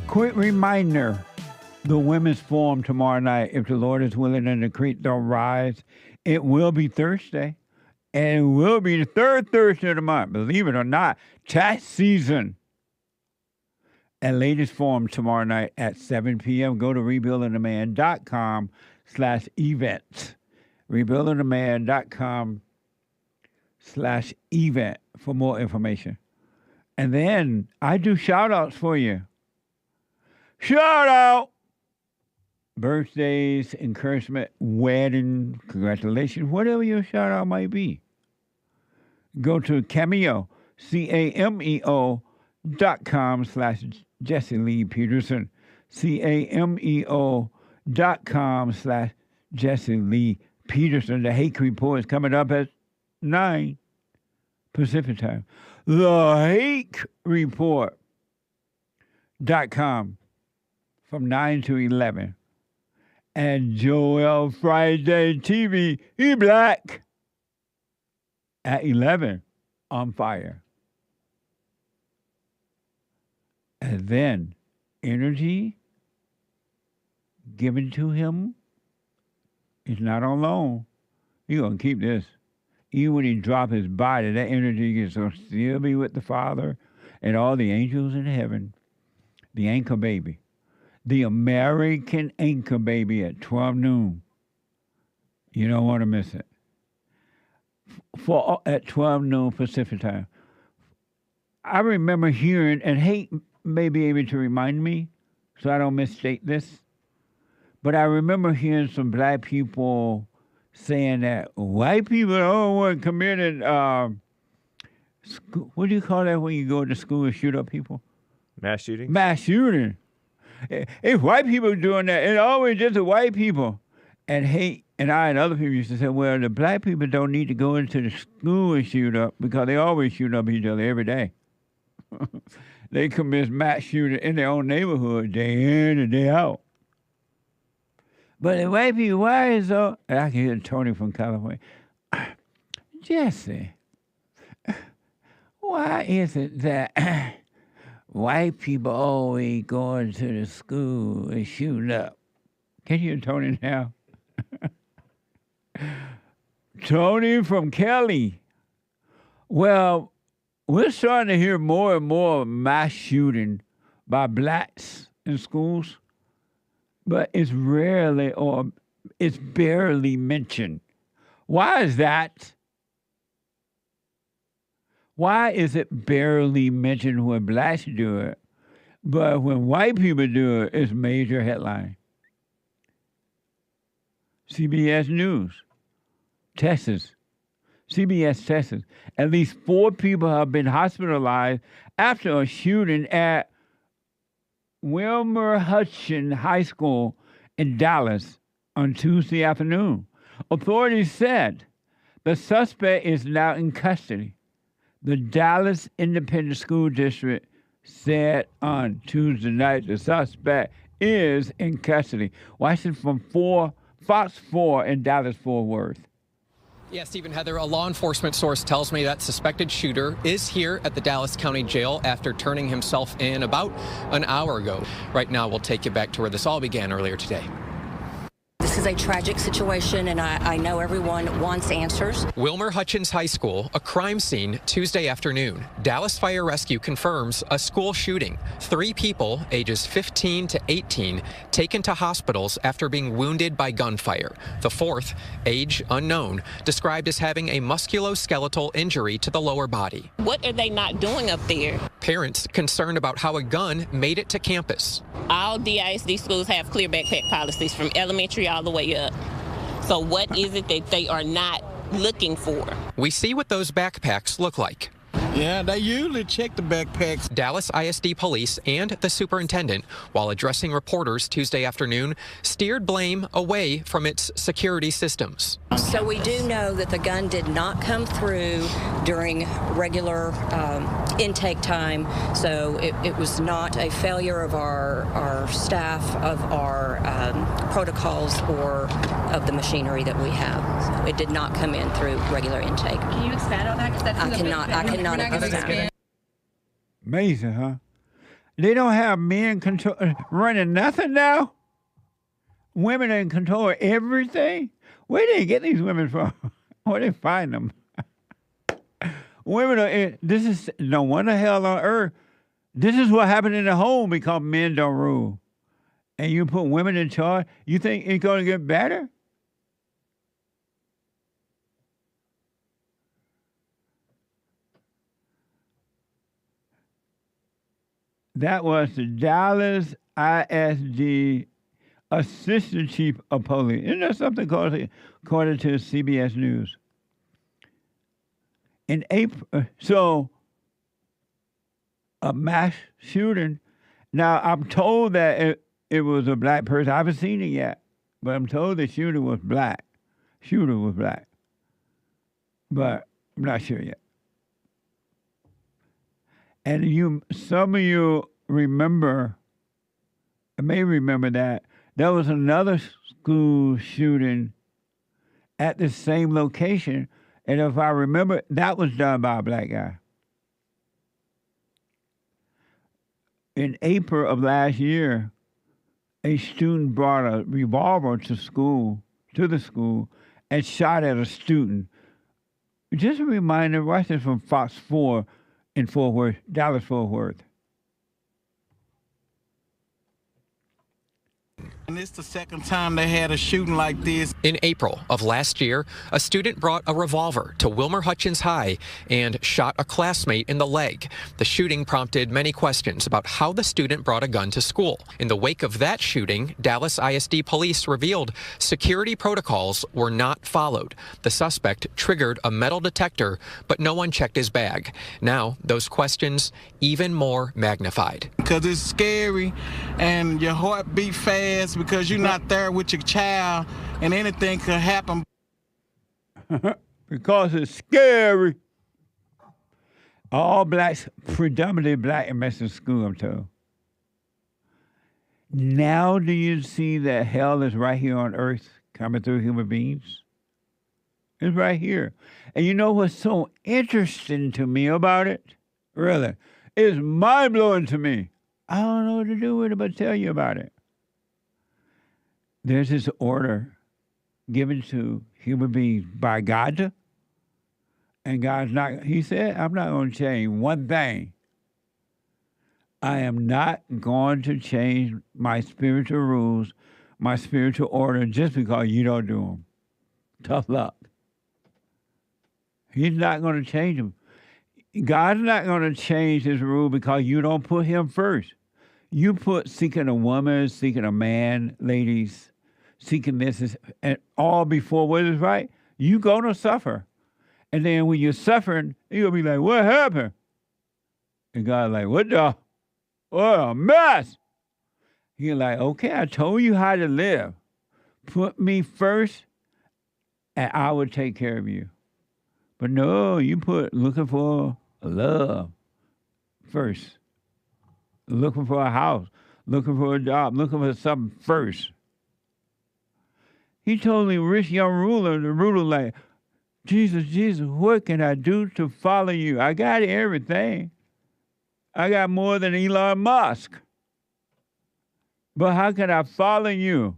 Quick reminder, the Women's Forum tomorrow night, if the Lord is willing and the creek don't rise, it will be Thursday, and it will be the third Thursday of the month. Believe it or not, tax season. At Ladies Forum tomorrow night at 7 p.m. Go to rebuildingtheman.com/events. rebuildingtheman.com/event for more information. And then I do shout-outs for you. Shout out! Birthdays, encouragement, wedding, congratulations, whatever your shout out might be. Go to Cameo, CAMEO.com/Jesse Lee Peterson. CAMEO.com/Jesse Lee Peterson. The Hake Report is coming up at 9 Pacific time. The Hake Report.com. From 9 to 11. And Joel Friday TV, he black. At 11, on fire. And then, energy given to him is not on loan. He's going to keep this. Even when he drop his body, that energy is going to still be with the Father and all the angels in heaven. The anchor baby. The American Anchor Baby at 12 noon. You don't want to miss it. At 12 noon Pacific time. I remember hearing, and Hate may be able to remind me, so I don't misstate this, but I remember hearing some black people saying that white people don't want committed, what do you call that when you go to school and shoot up people? Mass shooting? Mass shooting. If white people doing that, it's always just the white people. And Hate and I and other people used to say, well, the black people don't need to go into the school and shoot up because they always shoot up each other every day. They commit mass shooting in their own neighborhood day in and day out. But the white people, why is so? And I can hear Tony from California. Jesse, why is it that white people always going to the school and shooting up? Can you hear Tony now? Tony from Kelly. Well, we're starting to hear more and more mass shooting by blacks in schools, but it's rarely or it's barely mentioned. Why is that? Why is it barely mentioned when blacks do it, but when white people do it, it's major headline? CBS News, Texas, CBS Texas. At least 4 people have been hospitalized after a shooting at Wilmer Hutchin High School in Dallas on Tuesday afternoon. Authorities said the suspect is now in custody. The Dallas Independent School District said on Tuesday night the suspect is in custody. Watching from Fox 4 in Dallas-Fort Worth. Yeah, Stephen, Heather, a law enforcement source tells me that suspected shooter is here at the Dallas County Jail after turning himself in about an hour ago. Right now, we'll take you back to where this all began earlier today. This is a tragic situation, and I know everyone wants answers. Wilmer Hutchins High School, a crime scene Tuesday afternoon. Dallas Fire Rescue confirms a school shooting. 3 people, ages 15 to 18, taken to hospitals after being wounded by gunfire. The 4th, age unknown, described as having a musculoskeletal injury to the lower body. What are they not doing up there? Parents concerned about how a gun made it to campus. All DISD schools have clear backpack policies from elementary all the way up. So what is it that they are not looking for? We see what those backpacks look like. Yeah, they usually check the backpacks. Dallas ISD police and the superintendent, while addressing reporters Tuesday afternoon, steered blame away from its security systems. So we do know that the gun did not come through during regular intake time. So it was not a failure of our staff, of our protocols, or of the machinery that we have. So it did not come in through regular intake. Can you expand on that? 'Cause that's I cannot at this time. Amazing, huh? They don't have men running nothing now? Women in control of everything? Where do they get these women from? Where do they find them? Women are, this is no wonder hell on earth. This is what happened in the home because men don't rule. And you put women in charge, you think it's going to get better? That was the Dallas ISD Assistant Chief of Police. Isn't that something according to CBS News? In April, so a mass shooting. Now, I'm told that it was a black person. I haven't seen it yet, but I'm told the shooter was black. But I'm not sure yet. And some of you may remember that there was another school shooting at the same location, and if I remember, that was done by a black guy. In April of last year, a student brought a revolver to the school, and shot at a student. Just a reminder, watch this from Fox 4 in Fort Worth, Dallas Fort Worth. And it's the second time they had a shooting like this. In April of last year, a student brought a revolver to Wilmer Hutchins High and shot a classmate in the leg. The shooting prompted many questions about how the student brought a gun to school. In the wake of that shooting, Dallas ISD police revealed security protocols were not followed. The suspect triggered a metal detector, but no one checked his bag. Now, those questions even more magnified. Because it's scary and your heart beat fast because you're not there with your child and anything could happen. Because it's scary. All blacks, predominantly black in Mexican school, I'm told. Now do you see that hell is right here on earth coming through human beings? It's right here. And you know what's so interesting to me about it? Really, it's mind-blowing to me. I don't know what to do with it but tell you about it. There's this order given to human beings by God. And God's not, he said, I'm not going to change one thing. I am not going to change my spiritual rules, my spiritual order, just because you don't do them. Tough luck. He's not going to change them. God's not going to change his rule because you don't put him first. You put seeking a woman, seeking a man, ladies, seeking this, and all before what is right, you're going to suffer. And then when you're suffering, you'll be like, what happened? And God's like, what a mess. You're like, okay, I told you how to live. Put me first, and I will take care of you. But no, you put looking for love first. Looking for a house, looking for a job, looking for something first. He told the rich young ruler, like, Jesus, Jesus, what can I do to follow you? I got everything. I got more than Elon Musk. But how can I follow you?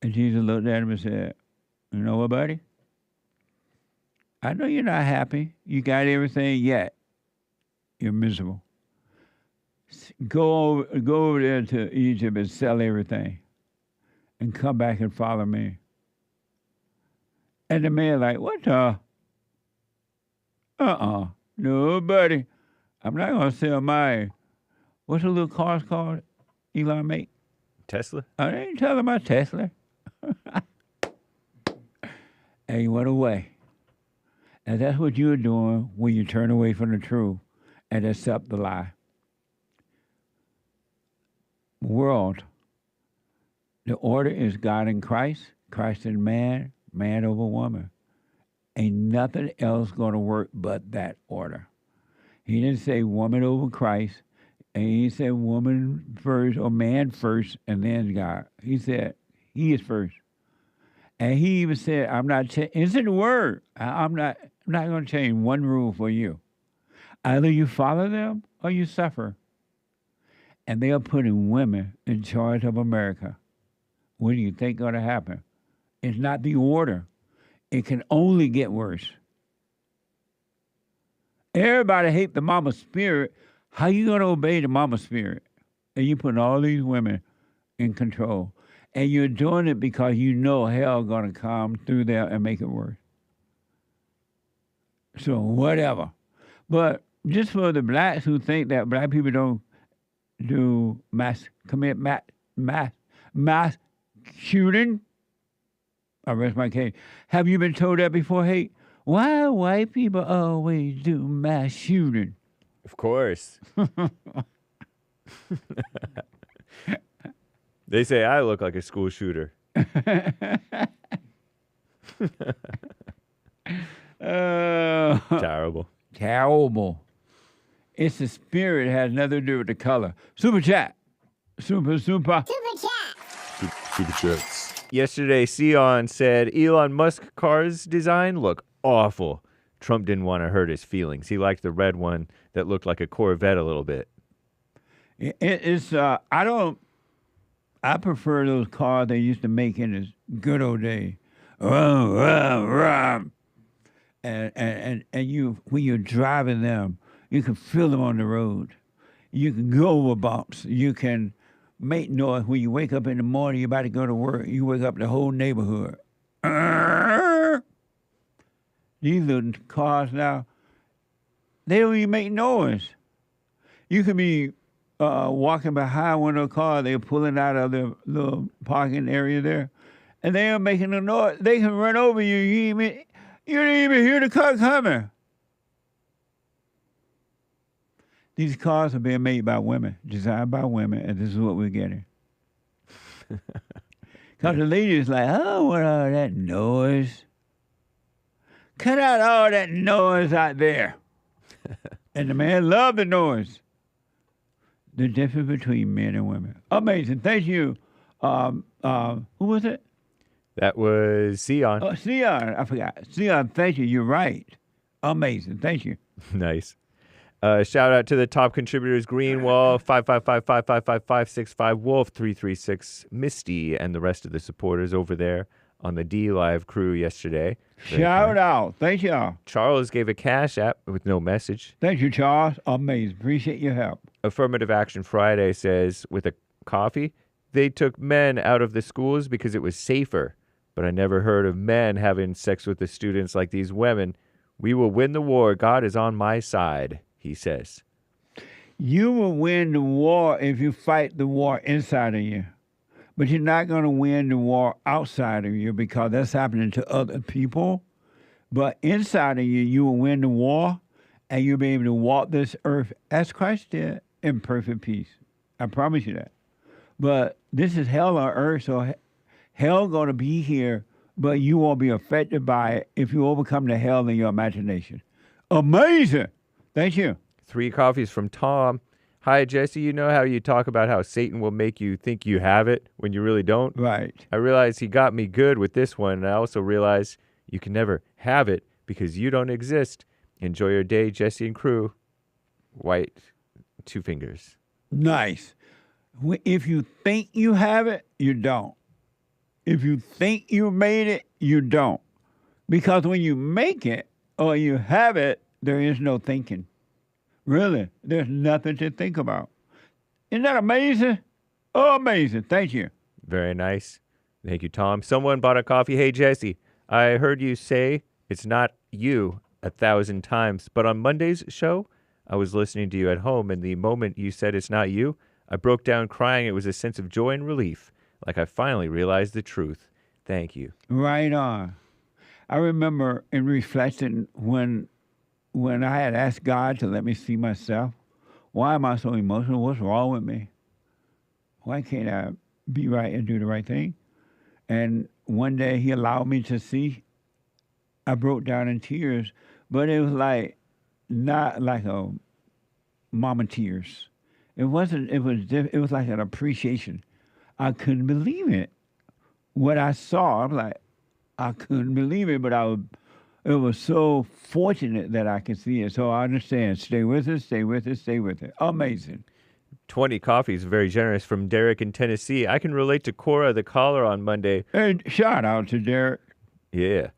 And Jesus looked at him and said, you know what, buddy? I know you're not happy. You got everything yet. You're miserable. Go over there to Egypt and sell everything and come back and follow me. And the man like, what the? No, buddy. I'm not going to sell my, what's the little cars called Elon make? Tesla? I ain't telling my Tesla. And he went away. And that's what you're doing when you turn away from the truth and accept the lie. World. The order is God in Christ, Christ in man, man over woman. Ain't nothing else going to work but that order. He didn't say woman over Christ, and he didn't say woman first or man first and then God. He said he is first. And he even said, I'm not, it's in the word. I'm not going to change one rule for you. Either you follow them or you suffer. And they are putting women in charge of America. What do you think going to happen? It's not the order. It can only get worse. Everybody hate the mama spirit. How you going to obey the mama spirit? And you putting all these women in control. And you're doing it because you know hell going to come through there and make it worse. So whatever. But just for the blacks who think that black people don't commit mass shooting, I rest my case. Have you been told that before, Hate? Why white people always do mass shooting? Of course. They say I look like a school shooter. Terrible. Terrible. It's the spirit. It has nothing to do with the color. Super chat. Super chat. Super chats. Yesterday, Sion said Elon Musk car's design look awful. Trump didn't want to hurt his feelings. He liked the red one that looked like a Corvette a little bit. I prefer those cars they used to make in the good old days. And you, when you're driving them, you can feel them on the road. You can go over bumps. You can make noise. When you wake up in the morning, you're about to go to work, you wake up the whole neighborhood. These little cars now, they don't even make noise. You can be walking behind one of the cars, they're pulling out of the little parking area there, and they are making a noise. They can run over you. You didn't even hear the car coming. These cars are being made by women, designed by women, and this is what we're getting. Because the lady is like, I don't want all that noise. Cut out all that noise out there. And the man loved the noise. The difference between men and women. Amazing. Thank you. Who was it? That was Sion. Oh, Sion. I forgot. Sion, thank you. You're right. Amazing. Thank you. Nice. Shout out to the top contributors: Greenwall 555555565, Wolf 336, Misty, and the rest of the supporters over there on the D Live crew yesterday. Shout out. Thank you. Charles gave a cash app with no message. Thank you, Charles. Amazing. Appreciate your help. Affirmative Action Friday says, with a coffee, they took men out of the schools because it was safer. But I never heard of men having sex with the students like these women. We will win the war. God is on my side, he says. You will win the war if you fight the war inside of you. But you're not going to win the war outside of you because that's happening to other people. But inside of you, you will win the war and you'll be able to walk this earth as Christ did in perfect peace. I promise you that. But this is hell on earth, so hell going to be here, but you won't be affected by it if you overcome the hell in your imagination. Amazing. Thank you. 3 coffees from Tom. Hi, Jesse. You know how you talk about how Satan will make you think you have it when you really don't? Right. I realize he got me good with this one, and I also realize You can never have it because you don't exist. Enjoy your day, Jesse and crew. White, 2 fingers. Nice. If you think you have it, you don't. If you think you made it, you don't. Because when you make it or you have it, there is no thinking. Really, there's nothing to think about. Isn't that amazing? Oh, amazing. Thank you. Very nice. Thank you, Tom. Someone bought a coffee. Hey, Jesse, I heard you say it's not you 1,000 times, but on Monday's show, I was listening to you at home, and the moment you said it's not you, I broke down crying. It was a sense of joy and relief, like I finally realized the truth. Thank you. Right on. I remember in reflecting when I had asked God to let me see myself. Why am I so emotional? What's wrong with me? Why can't I be right and do the right thing? And one day he allowed me to see. I broke down in tears, but it was like, not like a mama tears. It wasn't, it was like an appreciation. I couldn't believe it. What I saw, I'm like, I couldn't believe it, but it was so fortunate that I could see it. So I understand. Stay with it, stay with it, stay with it. Amazing. 20 coffees, very generous from Derek in Tennessee. I can relate to Cora, the caller on Monday. Hey, shout out to Derek. Yeah.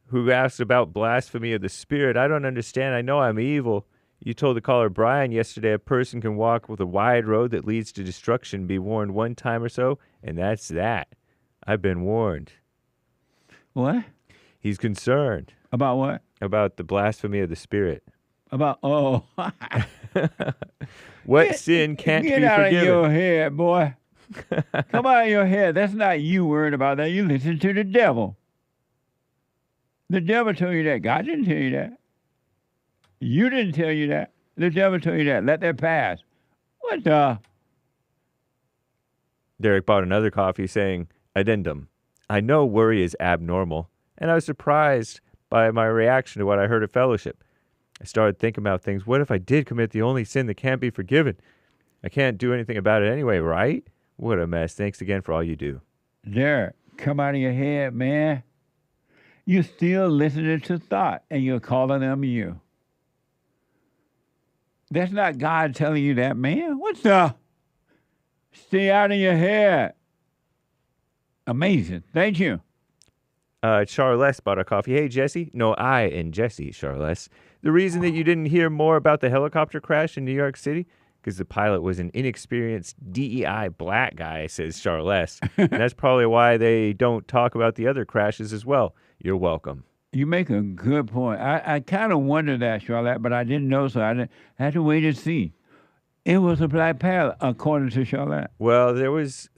Who asked about blasphemy of the Spirit. I don't understand. I know I'm evil. You told the caller Brian yesterday a person can walk with a wide road that leads to destruction, be warned one time or so, and that's that. I've been warned. What? He's concerned. About what? About the blasphemy of the Spirit. About, What sin can't be forgiven? Get out of your head, boy. Come out of your head. That's not you worried about that. You listen to the devil. The devil told you that. God didn't tell you that. You didn't tell you that. The devil told you that. Let that pass. What the? Derek bought another coffee saying, addendum. I know worry is abnormal, and I was surprised by my reaction to what I heard at fellowship. I started thinking about things. What if I did commit the only sin that can't be forgiven? I can't do anything about it anyway, right? What a mess. Thanks again for all you do. Derek, come out of your head, man. You're still listening to thought, and you're calling them you. That's not God telling you that, man. What the? Stay out of your head. Amazing. Thank you. Charles bought a coffee. Hey, Jesse. No, I and Jesse, Charles. The reason that you didn't hear more about the helicopter crash in New York City? Because the pilot was an inexperienced DEI black guy, says Charles. And that's probably why they don't talk about the other crashes as well. You're welcome. You make a good point. I kind of wondered that, Charlotte, but I didn't know, so I had to wait and see. It was a black pilot, according to Charlotte. Well, there was.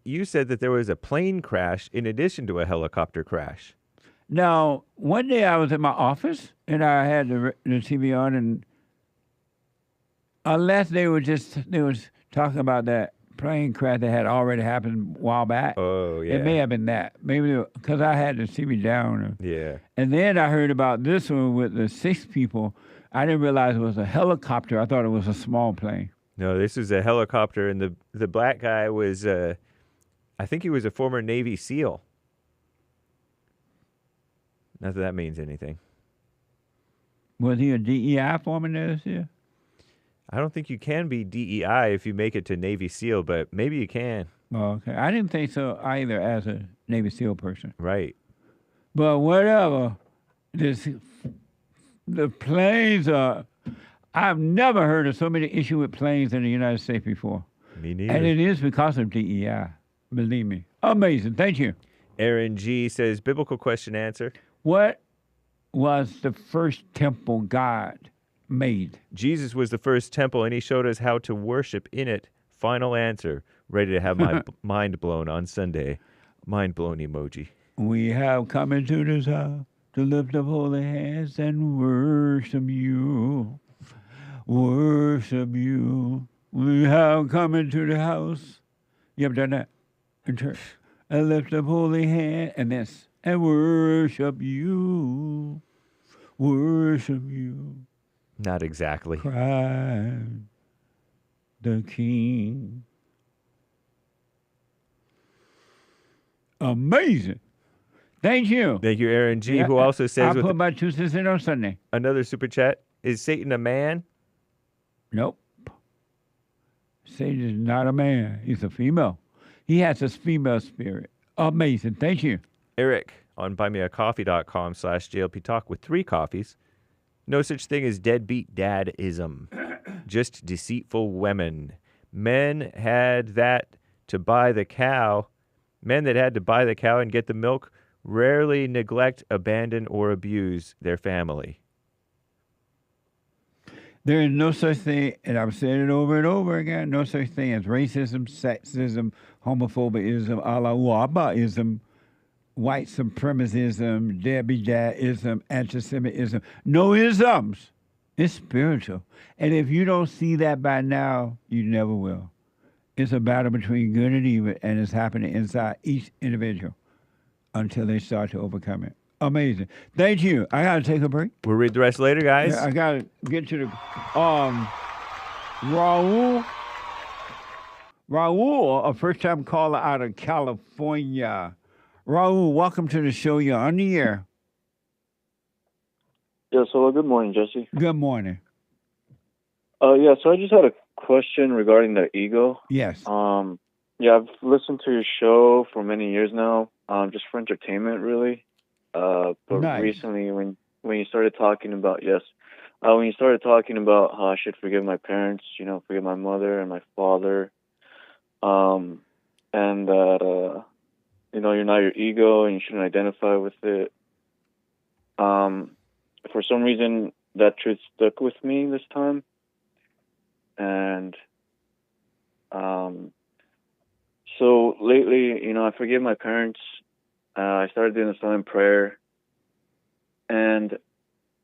You said that there was a plane crash in addition to a helicopter crash. Now, one day I was in my office, and I had the TV on, and unless they was talking about that plane crash that had already happened a while back. Oh, yeah. It may have been that. Maybe because I had the TV down. Yeah. And then I heard about this one with the 6 people. I didn't realize it was a helicopter. I thought it was a small plane. No, this was a helicopter, and the black guy was, I think he was a former Navy SEAL. Not that means anything. Was he a DEI foreman this year? I don't think you can be DEI if you make it to Navy SEAL, but maybe you can. Oh, okay. I didn't think so either as a Navy SEAL person. Right. But whatever. The planes are... I've never heard of so many issues with planes in the United States before. Me neither. And it is because of DEI. Believe me. Amazing. Thank you. Aaron G. says, biblical question answer. What was the first temple God made? Jesus was the first temple, and he showed us how to worship in it. Final answer. Ready to have my mind blown on Sunday. Mind blown emoji. We have come into this house to lift up holy hands and worship you. Worship you. We have come into the house. You ever done that in church? And lift up holy hands and this. And worship you. Worship you. Not exactly. Christ the King. Amazing. Thank you. Thank you, Aaron G., Yeah, who also says, I'll put my 2 cents in on Sunday. another super chat, is Satan a man? Nope. Satan is not a man. He's a female. He has this female spirit. Amazing. Thank you. Eric on buymeacoffee.com/JLP Talk with 3 coffees. No such thing as deadbeat dadism. Just deceitful women. Men had that to buy the cow. Men that had to buy the cow and get the milk rarely neglect, abandon, or abuse their family. There is no such thing, and I've said it over and over again, no such thing as racism, sexism, homophobism, Alawabaism, white supremacism, Debbie Dadism, anti-Semitism. No isms. It's spiritual. And if you don't see that by now, you never will. It's a battle between good and evil, and it's happening inside each individual until they start to overcome it. Amazing. Thank you. I got to take a break. We'll read the rest later, guys. Yeah, I got to get to the Raul. Raul, a first-time caller out of California. Raul, welcome to the show. You're on the air. Yeah, so good morning, Jesse. Good morning. Yeah, so I just had a question regarding the ego. Yes. Yeah, I've listened to your show for many years now, just for entertainment, really. But Nice. recently, when you started talking about when you started talking about how I should forgive my parents, forgive my mother and my father, and that you're not your ego and you shouldn't identify with it. For some reason, that truth stuck with me this time, and so lately, I forgive my parents. I started doing the silent prayer, and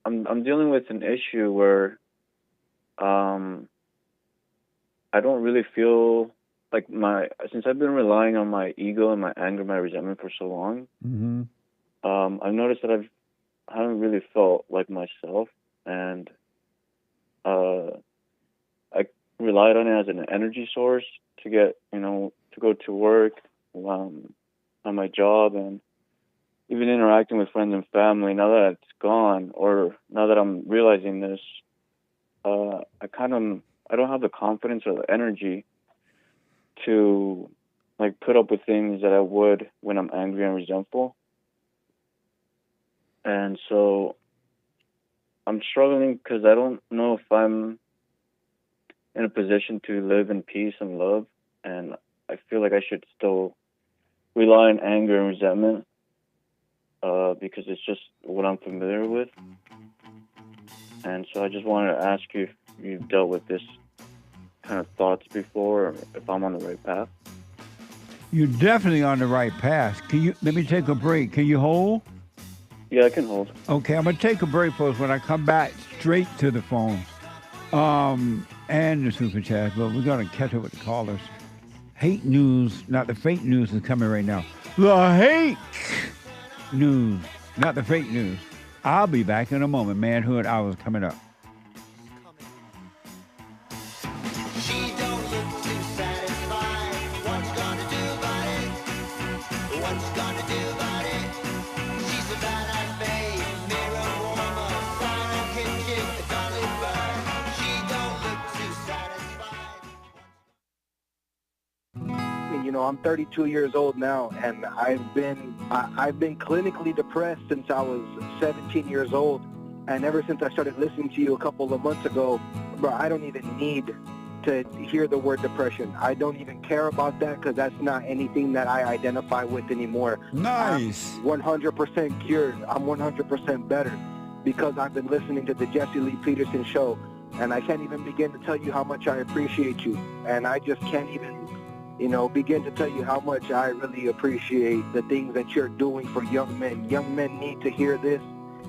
I'm dealing with an issue where I don't really feel like since I've been relying on my ego and my anger, my resentment for so long. Mm-hmm. I've noticed that I haven't really felt like myself, and I relied on it as an energy source to get to go to work, on my job, and even interacting with friends and family. Now that it's gone, or now that I'm realizing this, I don't have the confidence or the energy to put up with things that I would when I'm angry and resentful. And so I'm struggling because I don't know if I'm in a position to live in peace and love, and I feel like I should still rely on anger and resentment because it's just what I'm familiar with. And so I just wanted to ask you if you've dealt with this kind of thoughts before, or if I'm on the right path. You're definitely on the right path. Let me take a break. Can you hold? Yeah, I can hold. Okay, I'm going to take a break, folks. When I come back, straight to the phone and the super chat, but we're going to catch up with the callers. Hate news, not the fake news, is coming right now. The hate news, not the fake news. I'll be back in a moment. Manhood Hour is coming up. I'm 32 years old now, and I've been clinically depressed since I was 17 years old, and ever since I started listening to you a couple of months ago, bro, I don't even need to hear the word depression. I don't even care about that because that's not anything that I identify with anymore. Nice. I'm 100% cured. I'm 100% better because I've been listening to the Jesse Lee Peterson show, and I can't even begin to tell you how much I appreciate you, and I just can't even begin to tell you how much I really appreciate the things that you're doing for young men. Young men need to hear this,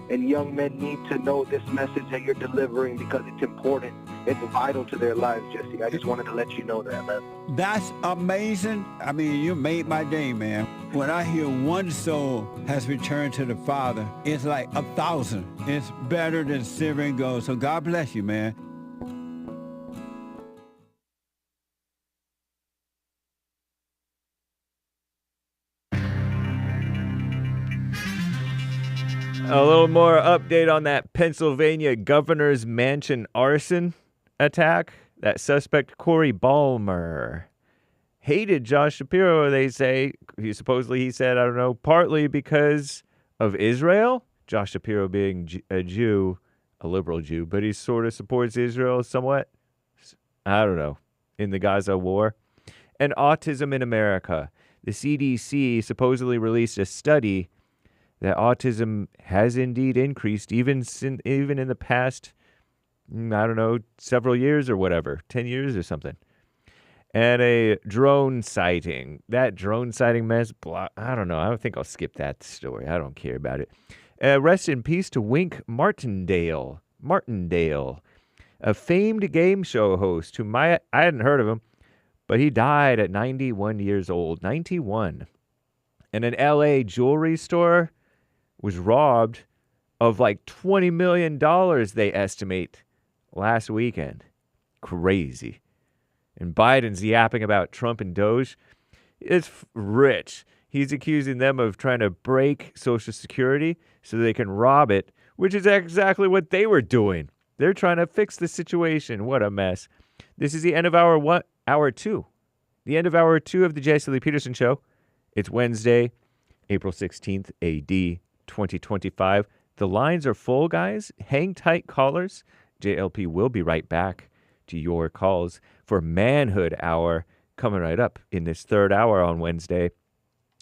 and young men need to know this message that you're delivering because it's important. It's vital to their lives, Jesse. I just wanted to let you know that, man. That's amazing. I mean, you made my day, man. When I hear one soul has returned to the Father, it's like 1,000. It's better than silver and gold. So God bless you, man. A little more update on that Pennsylvania governor's mansion arson attack. That suspect, Corey Balmer, hated Josh Shapiro, they say. He said, I don't know, partly because of Israel. Josh Shapiro being a Jew, a liberal Jew, but he sort of supports Israel somewhat. I don't know, in the Gaza war. And autism in America. The CDC supposedly released a study that autism has indeed increased even in the past, I don't know, several years or whatever, 10 years or something. And a drone sighting. That drone sighting mess, I don't know. I don't think I'll skip that story. I don't care about it. Rest in peace to Wink Martindale, a famed game show host who I hadn't heard of him, but he died at 91 years old. 91. And an LA jewelry store was robbed of like $20 million, they estimate, last weekend. Crazy. And Biden's yapping about Trump and Doge. It's rich. He's accusing them of trying to break Social Security so they can rob it, which is exactly what they were doing. They're trying to fix the situation. What a mess. This is the end of hour 2. The end of hour 2 of the JLP Peterson Show. It's Wednesday, April 16th, AD 2025. The lines are full, guys. Hang tight, callers. JLP will be right back to your calls for Manhood Hour coming right up in this third hour on Wednesday.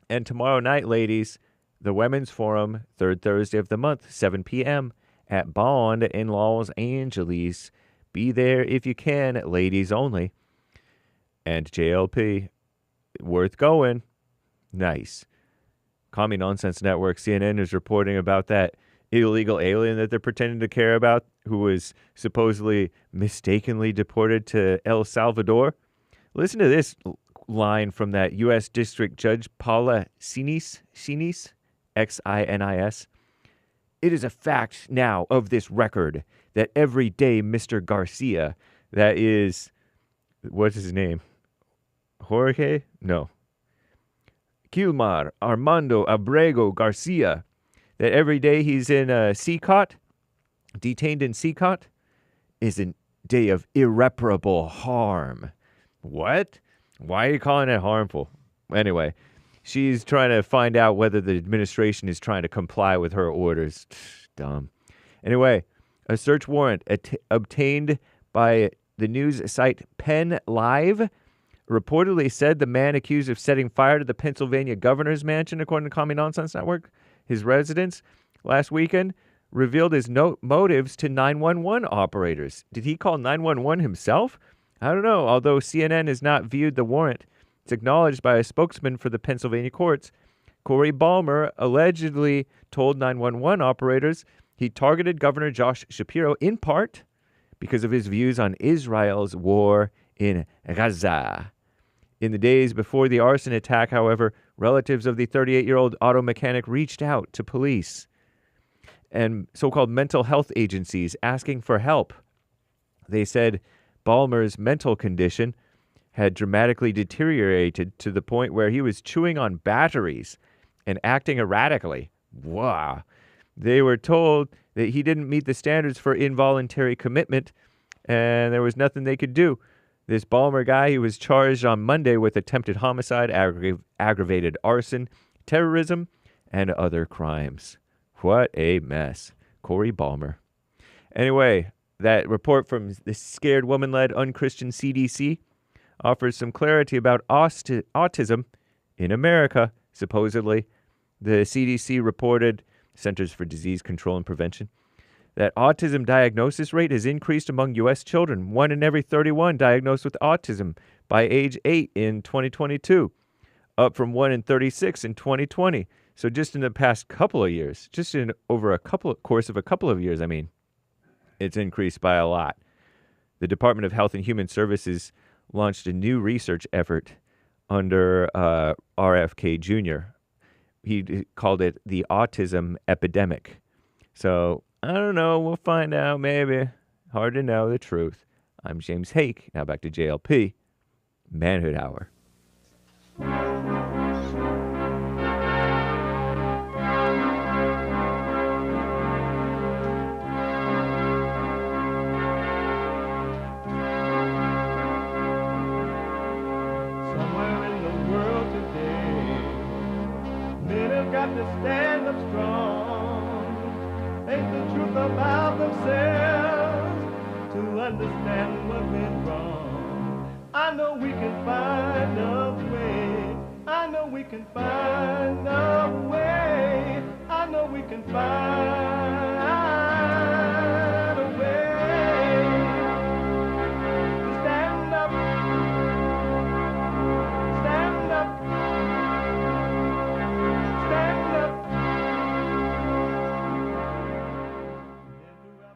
And tomorrow night, ladies, the Women's Forum, third Thursday of the month, 7 p.m. at Bond in Los Angeles. Be there if you can, ladies only. And JLP, worth going. Nice. Commie Nonsense Network, CNN, is reporting about that illegal alien that they're pretending to care about who was supposedly mistakenly deported to El Salvador. Listen to this line from that U.S. District Judge Paula Sinis, X-I-N-I-S. It is a fact now of this record that every day Mr. Garcia, that is, what's his name? Jorge? No. Kilmar Armando Abrego Garcia, that every day he's in a CCOT, detained in CCOT, is a day of irreparable harm. What? Why are you calling it harmful? Anyway, she's trying to find out whether the administration is trying to comply with her orders. Dumb. Anyway, a search warrant obtained by the news site Penn Live reportedly said the man accused of setting fire to the Pennsylvania governor's mansion, according to Commie Nonsense Network, his residence last weekend, revealed his motives to 911 operators. Did he call 911 himself? I don't know. Although CNN has not viewed the warrant, it's acknowledged by a spokesman for the Pennsylvania courts. Corey Balmer allegedly told 911 operators he targeted Governor Josh Shapiro in part because of his views on Israel's war in Gaza. In the days before the arson attack, however, relatives of the 38-year-old auto mechanic reached out to police and so-called mental health agencies asking for help. They said Balmer's mental condition had dramatically deteriorated to the point where he was chewing on batteries and acting erratically. Wow. They were told that he didn't meet the standards for involuntary commitment, and there was nothing they could do. This Balmer guy, he was charged on Monday with attempted homicide, aggravated arson, terrorism, and other crimes. What a mess. Corey Balmer. Anyway, that report from the scared woman-led unchristian CDC offers some clarity about autism in America, supposedly. The CDC reported, Centers for Disease Control and Prevention, that autism diagnosis rate has increased among U.S. children. 1 in every 31 diagnosed with autism by age 8 in 2022, up from 1 in 36 in 2020. So just in the past couple of years, just in over course of a couple of years, it's increased by a lot. The Department of Health and Human Services launched a new research effort under RFK Jr. He called it the autism epidemic. So I don't know. We'll find out, maybe. Hard to know the truth. I'm James Hake. Now back to JLP. Manhood Hour. to stand up strong, face the truth about themselves, to understand what went wrong. I know we can find a way. I know we can find a way. I know we can find a way to stand up, stand up, stand up.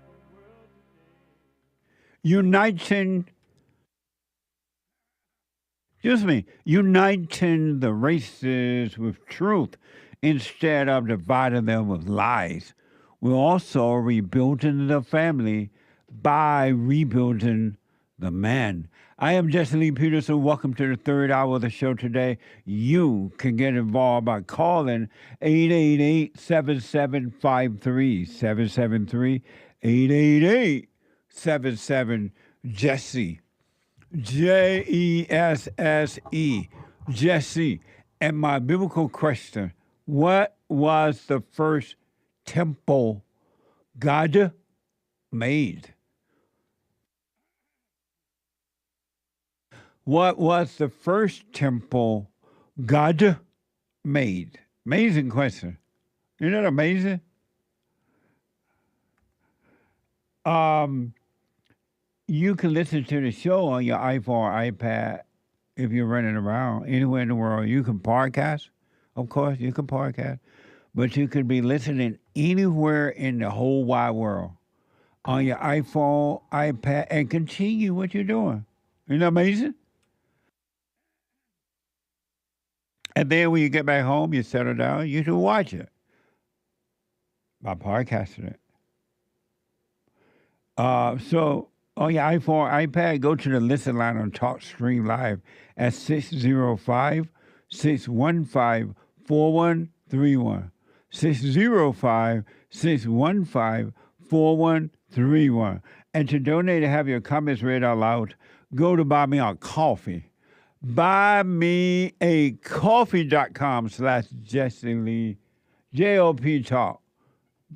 Uniting the races with truth instead of dividing them with lies. We're also rebuilding the family by rebuilding the man. I am Jesse Lee Peterson. Welcome to the third hour of the show today. You can get involved by calling 888-7753-773, 888-77-JESSE. Jesse, Jesse. And my biblical question, what was the first temple God made? What was the first temple God made? Amazing question. Isn't that amazing? You can listen to the show on your iPhone or iPad if you're running around anywhere in the world. You can podcast. Of course, you can podcast. But you could be listening anywhere in the whole wide world on your iPhone, iPad, and continue what you're doing. Isn't that amazing? And then when you get back home, you settle down, you can watch it by podcasting it. So on your iPhone or iPad, go to the listen line on TalkStream Live at 605-615-4131. 605-615-4131. And to donate and have your comments read out loud, go to Buy Me a Coffee. BuyMeACoffee.com/Jesse Lee, JLP Talk.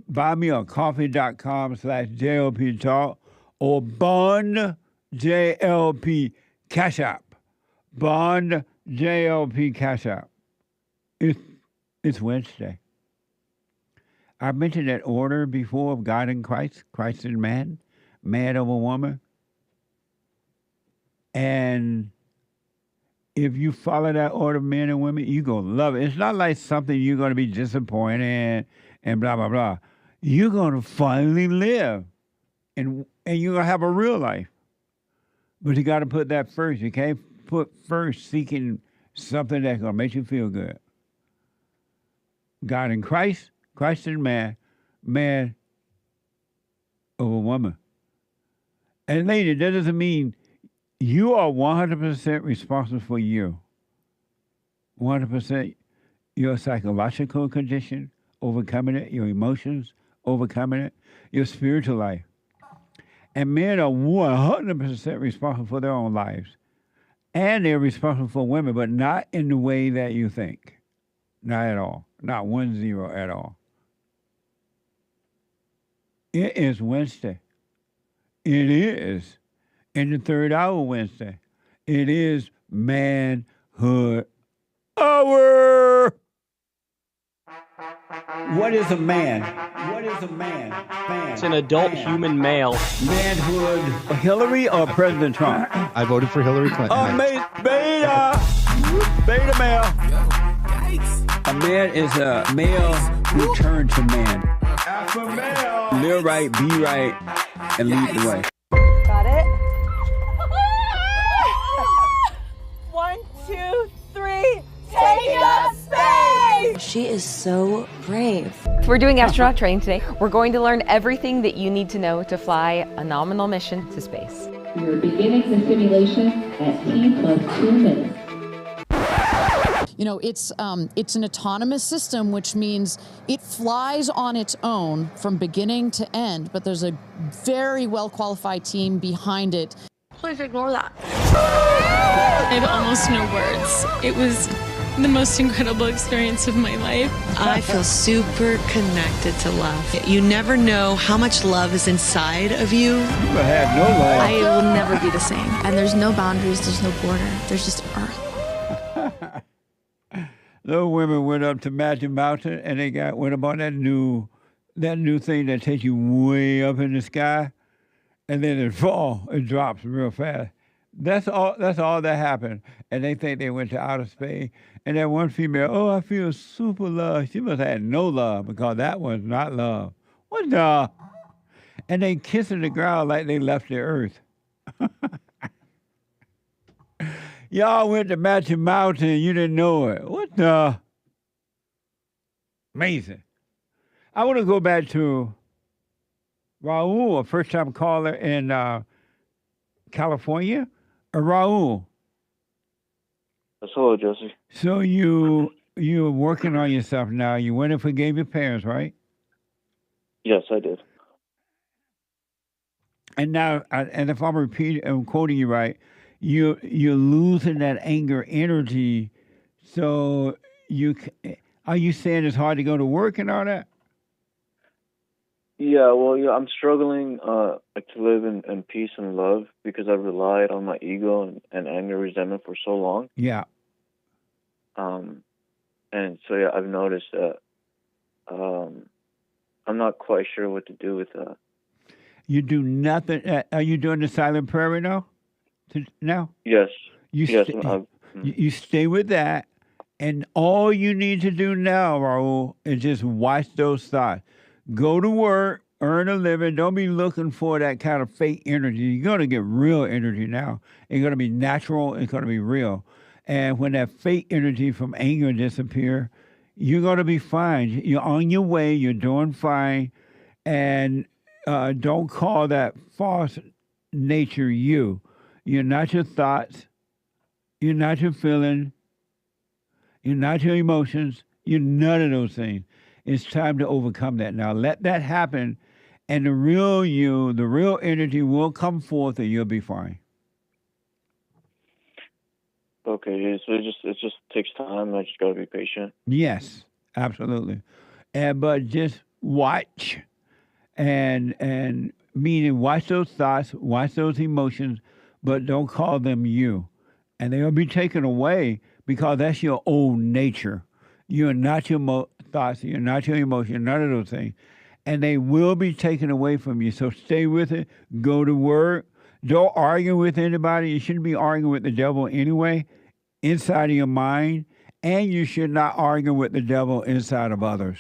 BuyMeACoffee.com/JLP Talk. Or Bond JLP Cash App. Bond JLP Cash App. It's Wednesday. I mentioned that order before of God and Christ, Christ and man, man over woman. And if you follow that order, men and women, you're going to love it. It's not like something you're going to be disappointed in and blah, blah, blah. You're going to finally live. And you're going to have a real life. But you got to put that first. You can't put first seeking something that's going to make you feel good. God and Christ, Christ and man, man over woman. And lady, that doesn't mean you are 100% responsible for you. 100% your psychological condition, overcoming it, your emotions, overcoming it, your spiritual life. And men are 100% responsible for their own lives. And they're responsible for women, but not in the way that you think. Not at all. Not 10 at all. It is Wednesday. It is. In the third hour Wednesday. It is Manhood Hour. What is a man? What is a man? It's an adult human male. Manhood, Hillary or President Trump? I voted for Hillary Clinton. Beta male. A man is a male who turned to man. Alpha male. Live right, be right, and lead the way. Got it? 1, 2, 3. Taking up space! She is so brave. We're doing astronaut training today. We're going to learn everything that you need to know to fly a nominal mission to space. You're beginning the simulation at T+2 minutes. You know, it's an autonomous system, which means it flies on its own from beginning to end, but there's a very well-qualified team behind it. Please ignore that. I have almost no words. It was the most incredible experience of my life. I feel super connected to love. You never know how much love is inside of you. You had no love. I will never be the same. And there's no boundaries, there's no border, there's just earth. Those women went up to Magic Mountain and they went up on that new thing that takes you way up in the sky, and then it drops real fast. That's all that happened. And they think they went to outer space. And that one female, I feel super love. She must have had no love because that was not love. What the? And they kissing the ground like they left the earth. Y'all went to Magic Mountain and you didn't know it. What the? Amazing. I want to go back to Raul, a first-time caller in California. Raul. Hello, Jesse. So you're working on yourself now. You went and forgave your parents, right? Yes, I did. And now, and if I'm quoting you right, you're losing that anger energy. So are you saying it's hard to go to work and all that? Yeah, well, I'm struggling to live in peace and love because I've relied on my ego and anger, resentment for so long. Yeah. And so yeah, I've noticed that I'm not quite sure what to do with that. You do nothing. Are you doing the silent prayer right now? Now? Yes. You stay with that, and all you need to do now, Raul, is just watch those thoughts. Go to work, earn a living. Don't be looking for that kind of fake energy. You're going to get real energy now. It's going to be natural. It's going to be real. And when that fake energy from anger disappears, you're going to be fine. You're on your way. You're doing fine. And don't call that false nature you. You're not your thoughts. You're not your feeling. You're not your emotions. You're none of those things. It's time to overcome that now. Let that happen, and the real you, the real energy will come forth, and you'll be fine. Okay, so it just takes time. I just gotta be patient. Yes, absolutely. But just watch, and meaning watch those thoughts, watch those emotions, but don't call them you, and they'll be taken away because that's your old nature. You're not your thoughts, you're not your emotion, none of those things. And they will be taken away from you. So stay with it, go to work. Don't argue with anybody. You shouldn't be arguing with the devil anyway, inside of your mind. And you should not argue with the devil inside of others.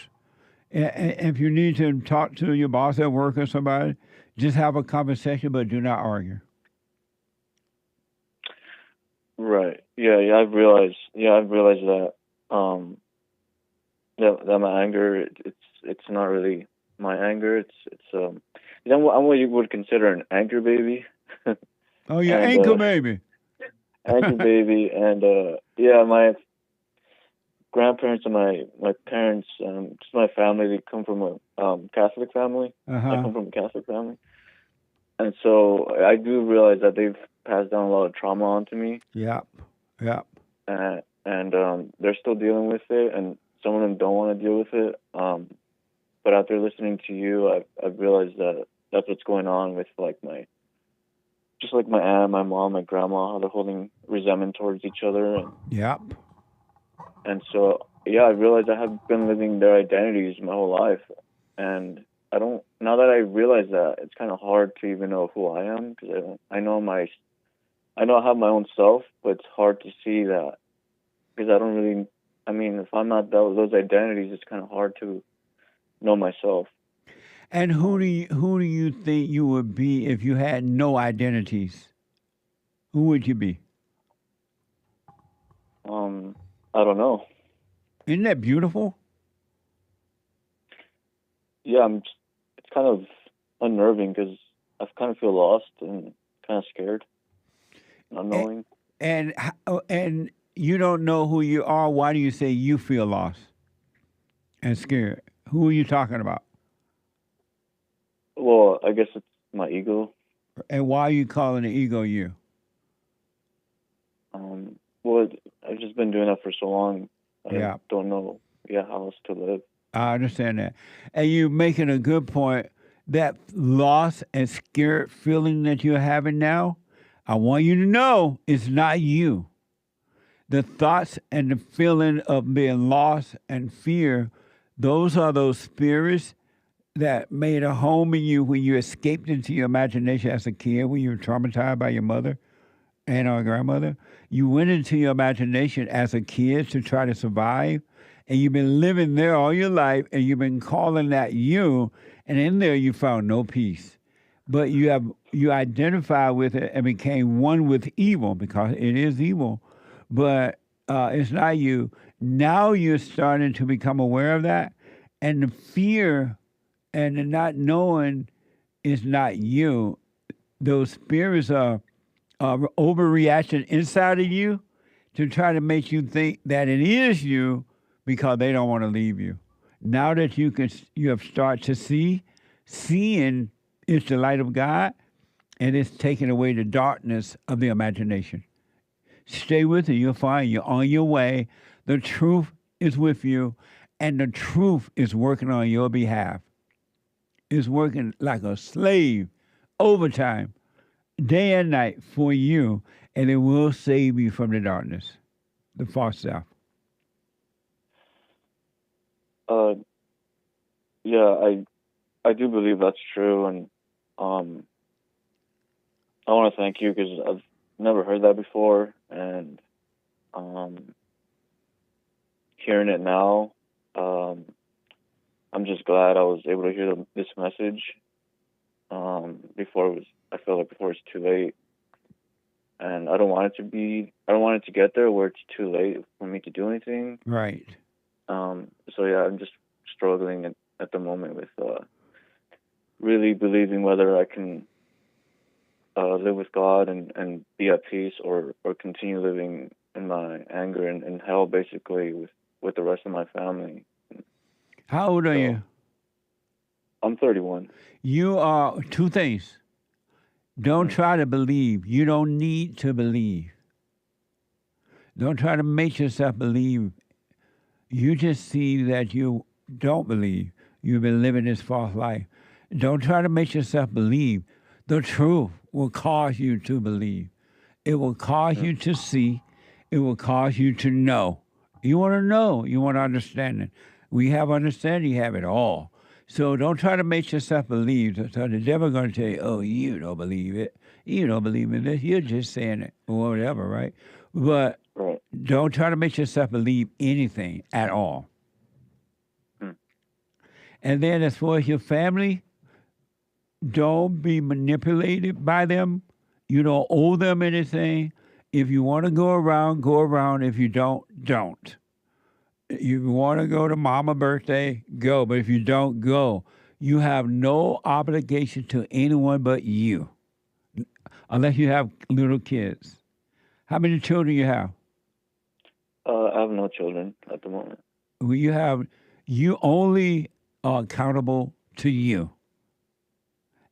If you need to talk to your boss at work or somebody, just have a conversation, but do not argue. Right. Yeah, I've realized that. That my anger, it's not really my anger. I'm what you would consider an anchor baby. Oh, yeah, anchor baby. Anchor baby, and my grandparents and my parents, just my family, they come from a Catholic family. Uh-huh. I come from a Catholic family, and so I do realize that they've passed down a lot of trauma onto me. Yep. And they're still dealing with it, and some of them don't want to deal with it. But after listening to you, I've realized that that's what's going on with my aunt, my mom, my grandma, how they're holding resentment towards each other. Yep. And so, I realized I have been living their identities my whole life. And now that I realize that, it's kind of hard to even know who I am, because I know I have my own self, but it's hard to see that, because if I'm not those identities, it's kind of hard to know myself. And who do you think you would be if you had no identities? Who would you be? I don't know. Isn't that beautiful? Yeah, it's kind of unnerving because I kind of feel lost and kind of scared, not knowing. And you don't know who you are. Why do you say you feel lost and scared? Who are you talking about? Well, I guess it's my ego. And why are you calling the ego you? Well, I've just been doing that for so long. I Yeah. don't know, how else to live. I understand that. And you're making a good point. That lost and scared feeling that you're having now, I want you to know it's not you. The thoughts and the feeling of being lost and fear, those are those spirits that made a home in you when you escaped into your imagination as a kid, when you were traumatized by your mother and our grandmother. You went into your imagination as a kid to try to survive, and you've been living there all your life, and you've been calling that you, and in there you found no peace. But you identify with it and became one with evil, because it is evil, but it's not you. Now you're starting to become aware of that, and the fear and the not knowing is not you. Those spirits are overreaction inside of you to try to make you think that it is you, because they don't want to leave you. Now that you have started to seeing is the light of God, and it's taking away the darkness of the imagination. Stay with it. You'll find you're on your way. The truth is with you, and the truth is working on your behalf. It's working like a slave, overtime, day and night for you, and it will save you from the darkness, the false self. Yeah, I do believe that's true, and I want to thank you because I've never heard that before, and hearing it now, I'm just glad I was able to hear this message before it's too late, and I don't want it to get there where it's too late for me to do anything. Right. So yeah, I'm just struggling at the moment with really believing whether I can live with God and be at peace, or continue living in my anger and hell, basically, with the rest of my family. How old are you? I'm 31. You are two things. Don't try to believe. You don't need to believe. Don't try to make yourself believe. You just see that you don't believe. You've been living this false life. Don't try to make yourself believe. The truth will cause you to believe. It will cause you to see. It will cause you to know. You want to know. You want to understand it. We have understanding. You have it all. So don't try to make yourself believe. So the devil going to tell you, oh, you don't believe it. You don't believe in this. You're just saying it or whatever, right? But don't try to make yourself believe anything at all. And then as far as your family, don't be manipulated by them. You don't owe them anything. If you want to go around, go around. If you don't, don't. You want to go to mama's birthday, go. But if you don't, go. You have no obligation to anyone but you, unless you have little kids. How many children you have? I have no children at the moment. You only are accountable to you.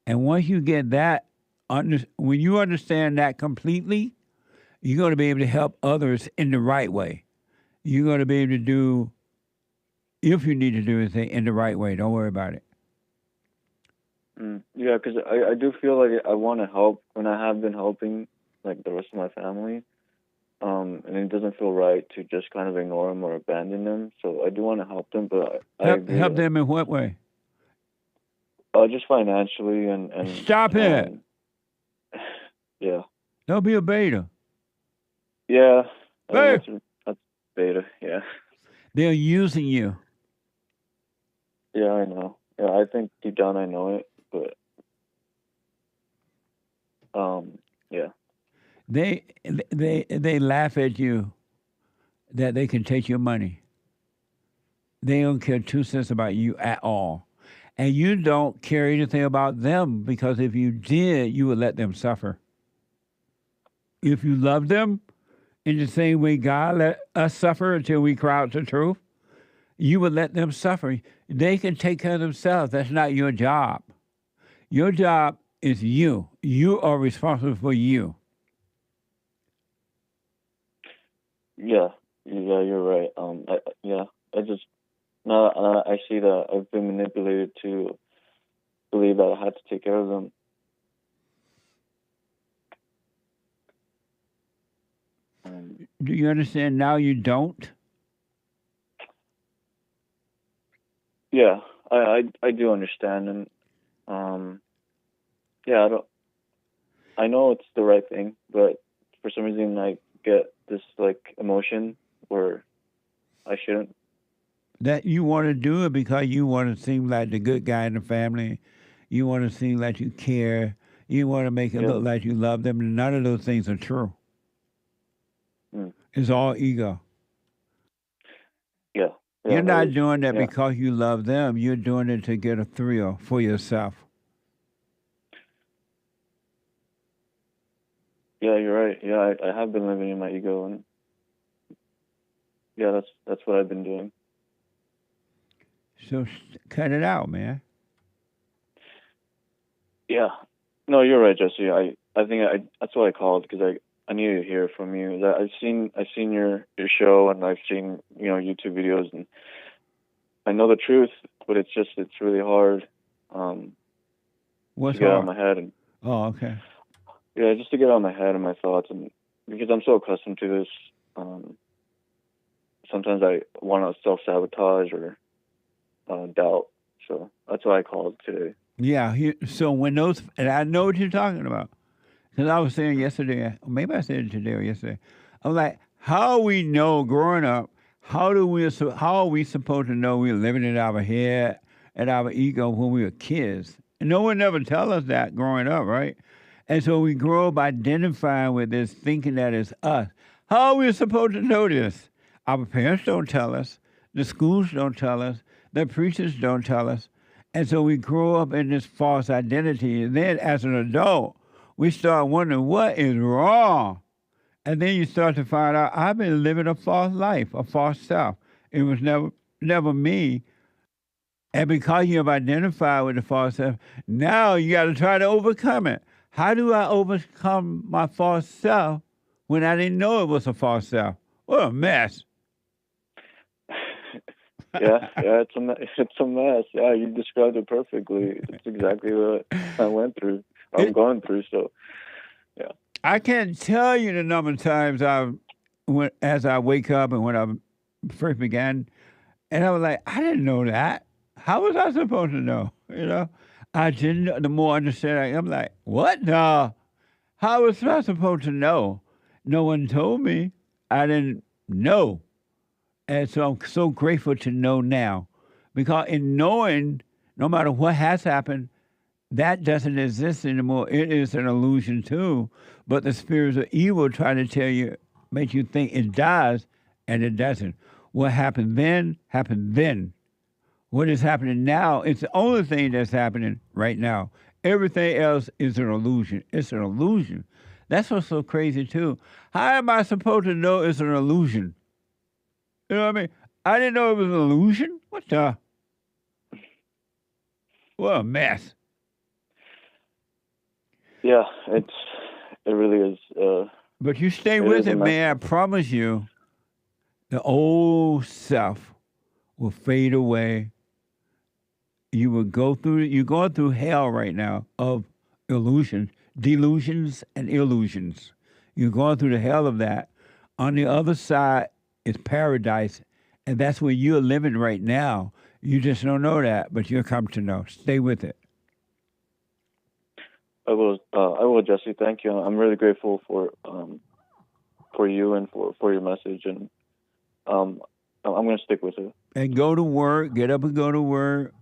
And once you get that, when you understand that completely, you're going to be able to help others in the right way. You're going to be able to do, if you need to do anything, in the right way. Don't worry about it. Yeah, because I do feel like I want to help, and I have been helping like the rest of my family. And it doesn't feel right to just kind of ignore them or abandon them. So I do want to help them, but I agree. Help them in what way? Just financially and Stop it. Yeah. Don't be a beta. Yeah. Hey. That's beta, yeah. They're using you. Yeah, I know. Yeah, I think deep down I know it, but yeah. They laugh at you that they can take your money. They don't care 2 cents about you at all. And you don't care anything about them, because if you did, you would let them suffer. If you love them in the same way God let us suffer until we cry out the truth, you would let them suffer. They can take care of themselves. That's not your job. Your job is you. You are responsible for you. Yeah, you're right. I just now I see that I've been manipulated to believe that I had to take care of them. Do you understand now you don't? Yeah, I do understand, and yeah, I know it's the right thing, but for some reason I get this like emotion where I shouldn't. That you want to do it because you want to seem like the good guy in the family. You want to seem like you care. You want to make it look like you love them. None of those things are true. It's all ego. Yeah. You're not doing that because you love them. You're doing it to get a thrill for yourself. Yeah, you're right. Yeah, I have been living in my ego, and yeah, that's what I've been doing. So cut it out, man. Yeah. No, you're right, Jesse. I think that's what I called, because I needed to hear from you. That I've seen your show, and I've seen YouTube videos, and I know the truth, but it's really hard What's to get out hard? of my head. And oh, okay. yeah, just to get out of my head and my thoughts, and because I'm so accustomed to this, sometimes I want to self-sabotage or doubt. So that's why I called today. Yeah. So when those, and I know what you're talking about, because I was saying yesterday, or maybe I said it today or yesterday. I'm like, how we know growing up? How are we supposed to know we're living in our head and our ego when we were kids? And no one ever tell us that growing up, right? And so we grow up identifying with this, thinking that it's us. How are we supposed to know this? Our parents don't tell us. The schools don't tell us. The preachers don't tell us. And so we grow up in this false identity. And then as an adult, we start wondering what is wrong. And then you start to find out, I've been living a false life, a false self. It was never me. And because you have identified with the false self, now you got to try to overcome it. How do I overcome my false self when I didn't know it was a false self? What a mess. Yeah, it's a mess. Yeah, you described it perfectly. It's exactly what I went through. I'm going through. So, yeah. I can't tell you the number of times as I wake up and when I first began, and I was like, I didn't know that. How was I supposed to know? I didn't know. The more I understand, I'm like, what? No. How was I supposed to know? No one told me. I didn't know. And so I'm so grateful to know now. Because in knowing, no matter what has happened, that doesn't exist anymore. It is an illusion too. But the spirits of evil try to tell you, make you think it does, and it doesn't. What happened then, happened then. What is happening now, it's the only thing that's happening right now. Everything else is an illusion. It's an illusion. That's what's so crazy too. How am I supposed to know it's an illusion? You know what I mean? I didn't know it was an illusion. What the? What a mess. Yeah, it really is. But you stay with it, man. I promise you, the old self will fade away. You will go through. You're going through hell right now of illusions, delusions, and illusions. You're going through the hell of that. On the other side is paradise, and that's where you're living right now. You just don't know that, but you'll come to know. Stay with it. I will, Jesse. Thank you. I'm really grateful for you and for your message, and I'm going to stick with it. And go to work. Get up and go to work.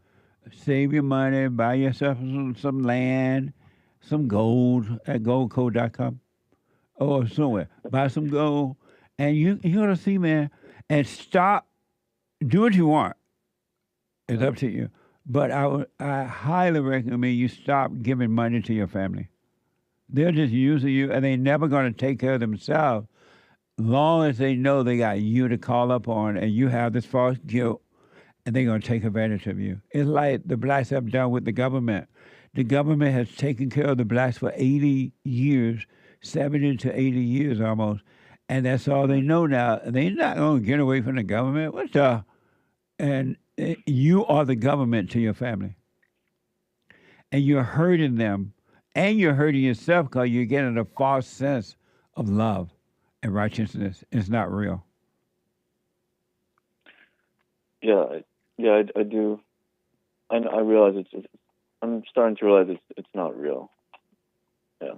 Save your money. Buy yourself some land, some gold at goldco.com or somewhere. Buy some gold, and you're going to see, man. And stop. Do what you want. It's up to you. But I highly recommend you stop giving money to your family. They're just using you, and they're never going to take care of themselves long as they know they got you to call up on, and you have this false guilt, and they're going to take advantage of you. It's like the blacks have done with the government. The government has taken care of the blacks for 80 years, 70 to 80 years almost, And that's all they know now. They're not going to get away from the government. What the? And you are the government to your family. And you're hurting them. And you're hurting yourself because you're getting a false sense of love and righteousness. It's not real. Yeah, I do. I realize I'm starting to realize it's not real. Yeah,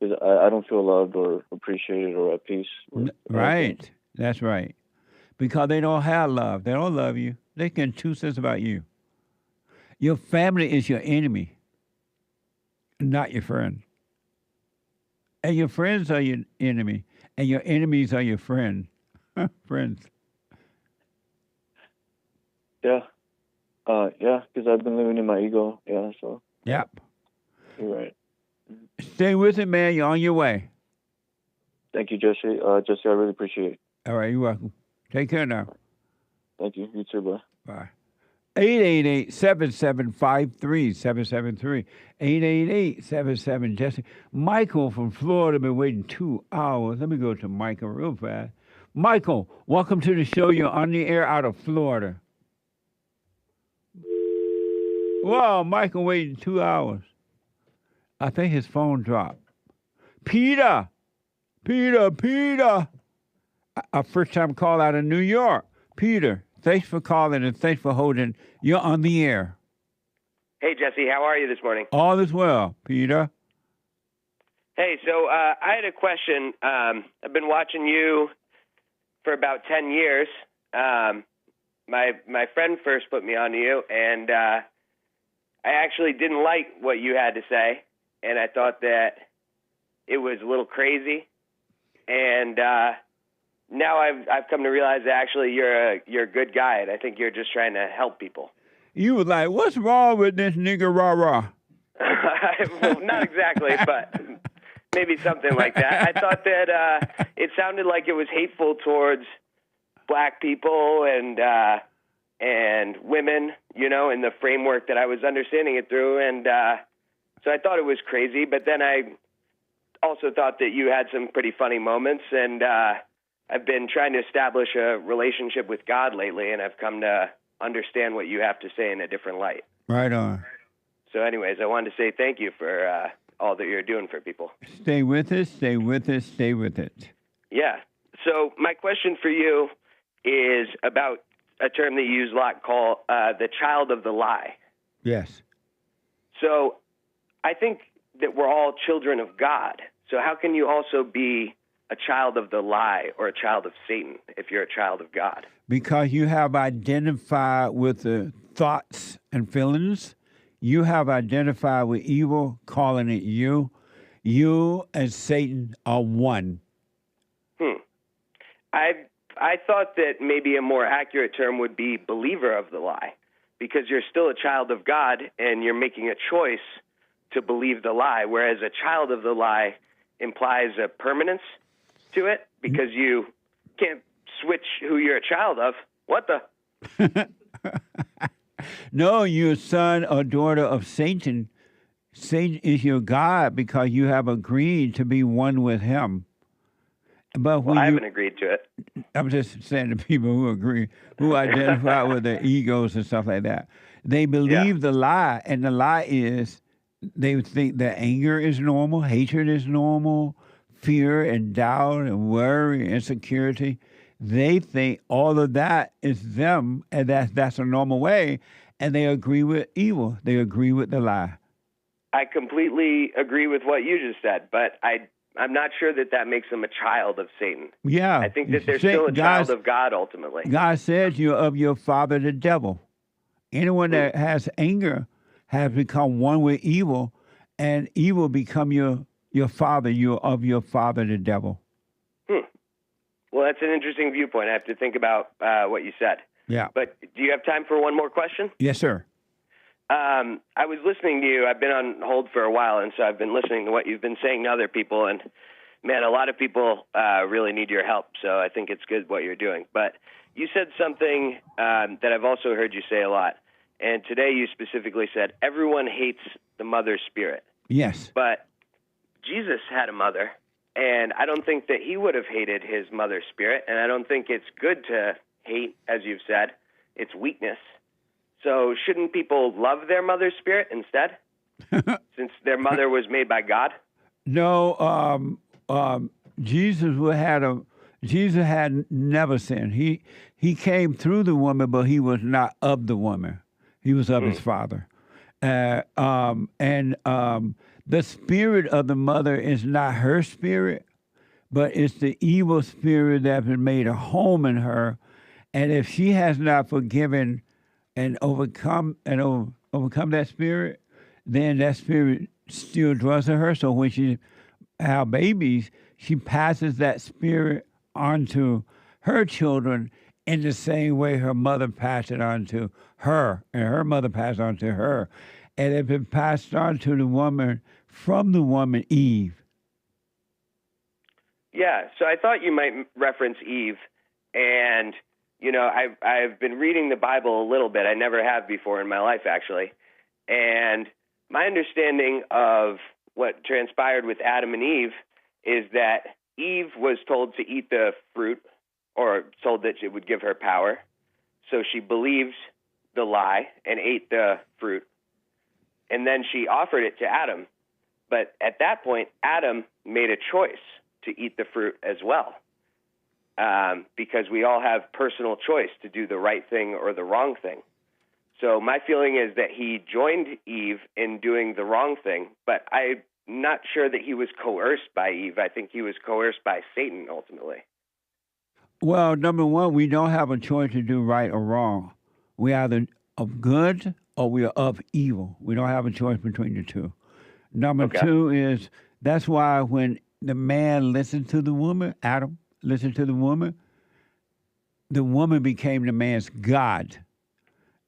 because I don't feel loved or appreciated or at peace. Right. That's right. Because they don't have love. They don't love you. They can two cents about you. Your family is your enemy, not your friend. And your friends are your enemy, and your enemies are your friends. Yeah. Yeah, because I've been living in my ego. Yeah, so. Yep. You're right. Stay with it, man. You're on your way. Thank you, Jesse. Jesse, I really appreciate it. All right, you're welcome. Take care now. Thank you. You too, bye. Bye. 888-7753-773. 888-77-JESSE. Michael from Florida been waiting 2 hours. Let me go to Michael real fast. Michael, welcome to the show. You're on the air out of Florida. Wow, Michael waiting 2 hours. I think his phone dropped. Peter. Our first time call out of New York. Peter, thanks for calling and thanks for holding. You're on the air. Hey, Jesse, how are you this morning? All is well, Peter. Hey, so I had a question. I've been watching you for about 10 years. My friend first put me on to you, and I actually didn't like what you had to say, and I thought that it was a little crazy. And now I've come to realize that actually you're a good guy, and I think you're just trying to help people. You was like, what's wrong with this nigga rah-rah? Well, not exactly, but maybe something like that. I thought that it sounded like it was hateful towards black people and women, you know, in the framework that I was understanding it through. And so I thought it was crazy, but then I also thought that you had some pretty funny moments, and I've been trying to establish a relationship with God lately, and I've come to understand what you have to say in a different light. Right on. So anyways, I wanted to say thank you for all that you're doing for people. Stay with us. Yeah. So my question for you is about a term that you use a lot called the child of the lie. Yes. So I think that we're all children of God. So how can you also be a child of the lie or a child of Satan if you're a child of God? Because you have identified with the thoughts and feelings. You have identified with evil, calling it you. You and Satan are one. I thought that maybe a more accurate term would be believer of the lie, because you're still a child of God and you're making a choice to believe the lie, whereas a child of the lie implies a permanence to it because you can't switch who you're a child of. What the? No, you're a son or daughter of Satan. Satan is your God because you have agreed to be one with him. But I haven't agreed to it. I'm just saying to people who agree, who identify with their egos and stuff like that. They believe the lie, and the lie is they think that anger is normal, hatred is normal, fear and doubt and worry and insecurity. They think all of that is them, and that's a normal way, and they agree with evil. They agree with the lie. I completely agree with what you just said, but I'm not sure that makes them a child of Satan. Yeah. I think that they're still a child of God ultimately. God says you're of your father, the devil. Anyone that has anger has become one with evil, and evil become your father. You're of your father, the devil. Well, that's an interesting viewpoint. I have to think about what you said. Yeah. But do you have time for one more question? Yes, sir. I was listening to you. I've been on hold for a while, and so I've been listening to what you've been saying to other people. And, man, a lot of people really need your help, so I think it's good what you're doing. But you said something that I've also heard you say a lot. And today you specifically said, everyone hates the mother spirit. Yes. But Jesus had a mother, And I don't think that he would have hated his mother's spirit, and I don't think it's good to hate, as you've said. It's weakness. So shouldn't people love their mother's spirit instead, since their mother was made by God? No, Jesus had never sinned. He came through the woman, but he was not of the woman. He was of his father. The spirit of the mother is not her spirit, but it's the evil spirit that has made a home in her. And if she has not forgiven and overcome that spirit, then that spirit still dwells in her. So when she have babies, she passes that spirit onto her children in the same way her mother passed it on to her, and her mother passed on to her. And it been passed on to the woman from the woman Eve. Yeah, so I thought you might reference Eve, and I've been reading the Bible a little bit. I never have before in my life, actually. And my understanding of what transpired with Adam and Eve is that Eve was told to eat the fruit, or told that it would give her power. So she believed the lie and ate the fruit. And then she offered it to Adam. But at that point, Adam made a choice to eat the fruit as well. Because we all have personal choice to do the right thing or the wrong thing. So my feeling is that he joined Eve in doing the wrong thing, but I'm not sure that he was coerced by Eve. I think he was coerced by Satan ultimately. Well, number one, we don't have a choice to do right or wrong. We are either of good or we are of evil. We don't have a choice between the two. Number two is, that's why when the man listened to the woman, Adam listened to the woman became the man's God.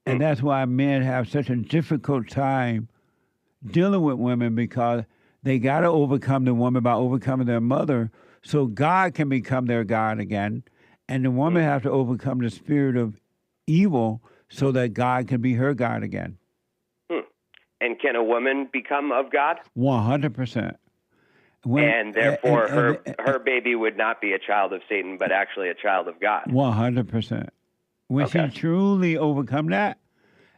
And that's why men have such a difficult time dealing with women, because they got to overcome the woman by overcoming their mother so God can become their God again. And the woman has to overcome the spirit of evil so that God can be her God again. And can a woman become of God? 100%. And therefore her baby would not be a child of Satan, but actually a child of God. 100%. When she truly overcome that,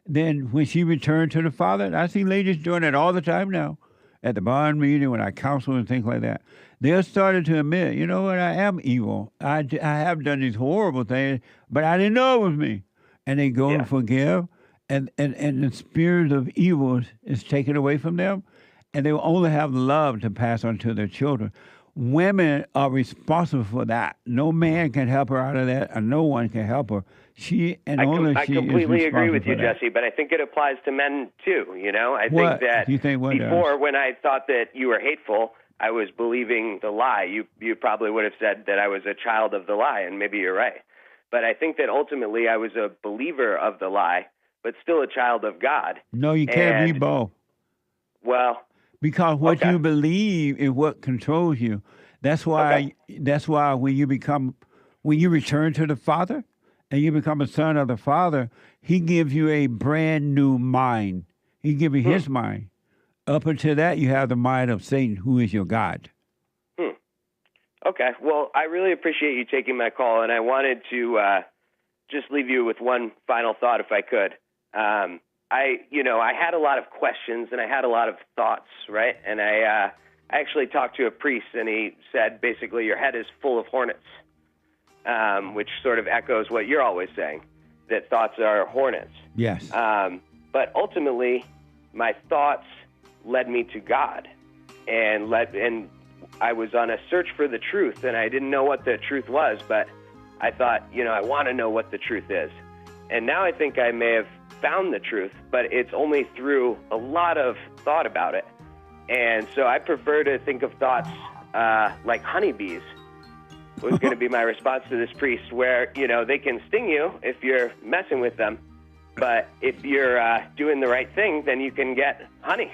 then when she returned to the Father, I see ladies doing that all the time now, at the bond meeting, when I counsel and things like that. They're starting to admit, you know what, I am evil. I have done these horrible things, but I didn't know it was me. And they go and forgive, and the spirit of evil is taken away from them, and they will only have love to pass on to their children. Women are responsible for that. No man can help her out of that, and no one can help her. I completely agree with you, Jesse, but I think it applies to men too. I think that before, when I thought that you were hateful, I was believing the lie. You probably would have said that I was a child of the lie, and maybe you're right. But I think that ultimately I was a believer of the lie, but still a child of God. No, you can't be both. Well, because what you believe is what controls you. That's why. That's why when you return to the Father, and you become a son of the Father, He gives you a brand new mind. He gives you His mind. Up until that, you have the mind of Satan, who is your God. Okay. Well, I really appreciate you taking my call, and I wanted to just leave you with one final thought, if I could. I had a lot of questions and I had a lot of thoughts, right? And I actually talked to a priest, and he said, basically, your head is full of hornets, which sort of echoes what you're always saying, that thoughts are hornets. Yes. But ultimately, my thoughts led me to God, and I was on a search for the truth, and I didn't know what the truth was, but I thought, I want to know what the truth is. And now I think I may have found the truth, but it's only through a lot of thought about it. And so I prefer to think of thoughts like honeybees, was going to be my response to this priest, where, they can sting you if you're messing with them, but if you're doing the right thing, then you can get honey,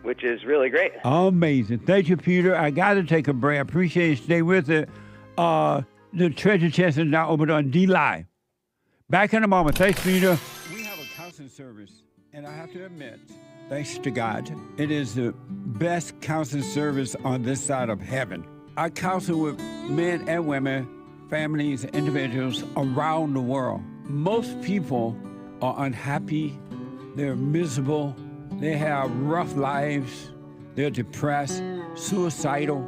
which is really great. Amazing. Thank you, Peter. I got to take a break. I appreciate you. Stay with it. The treasure chest is now open on D-Live. Back in a moment. Thanks, Peter. We have a counseling service, and I have to admit, thanks to God, it is the best counseling service on this side of heaven. I counsel with men and women, families, individuals around the world. Most people are unhappy, they're miserable, they have rough lives, they're depressed, suicidal,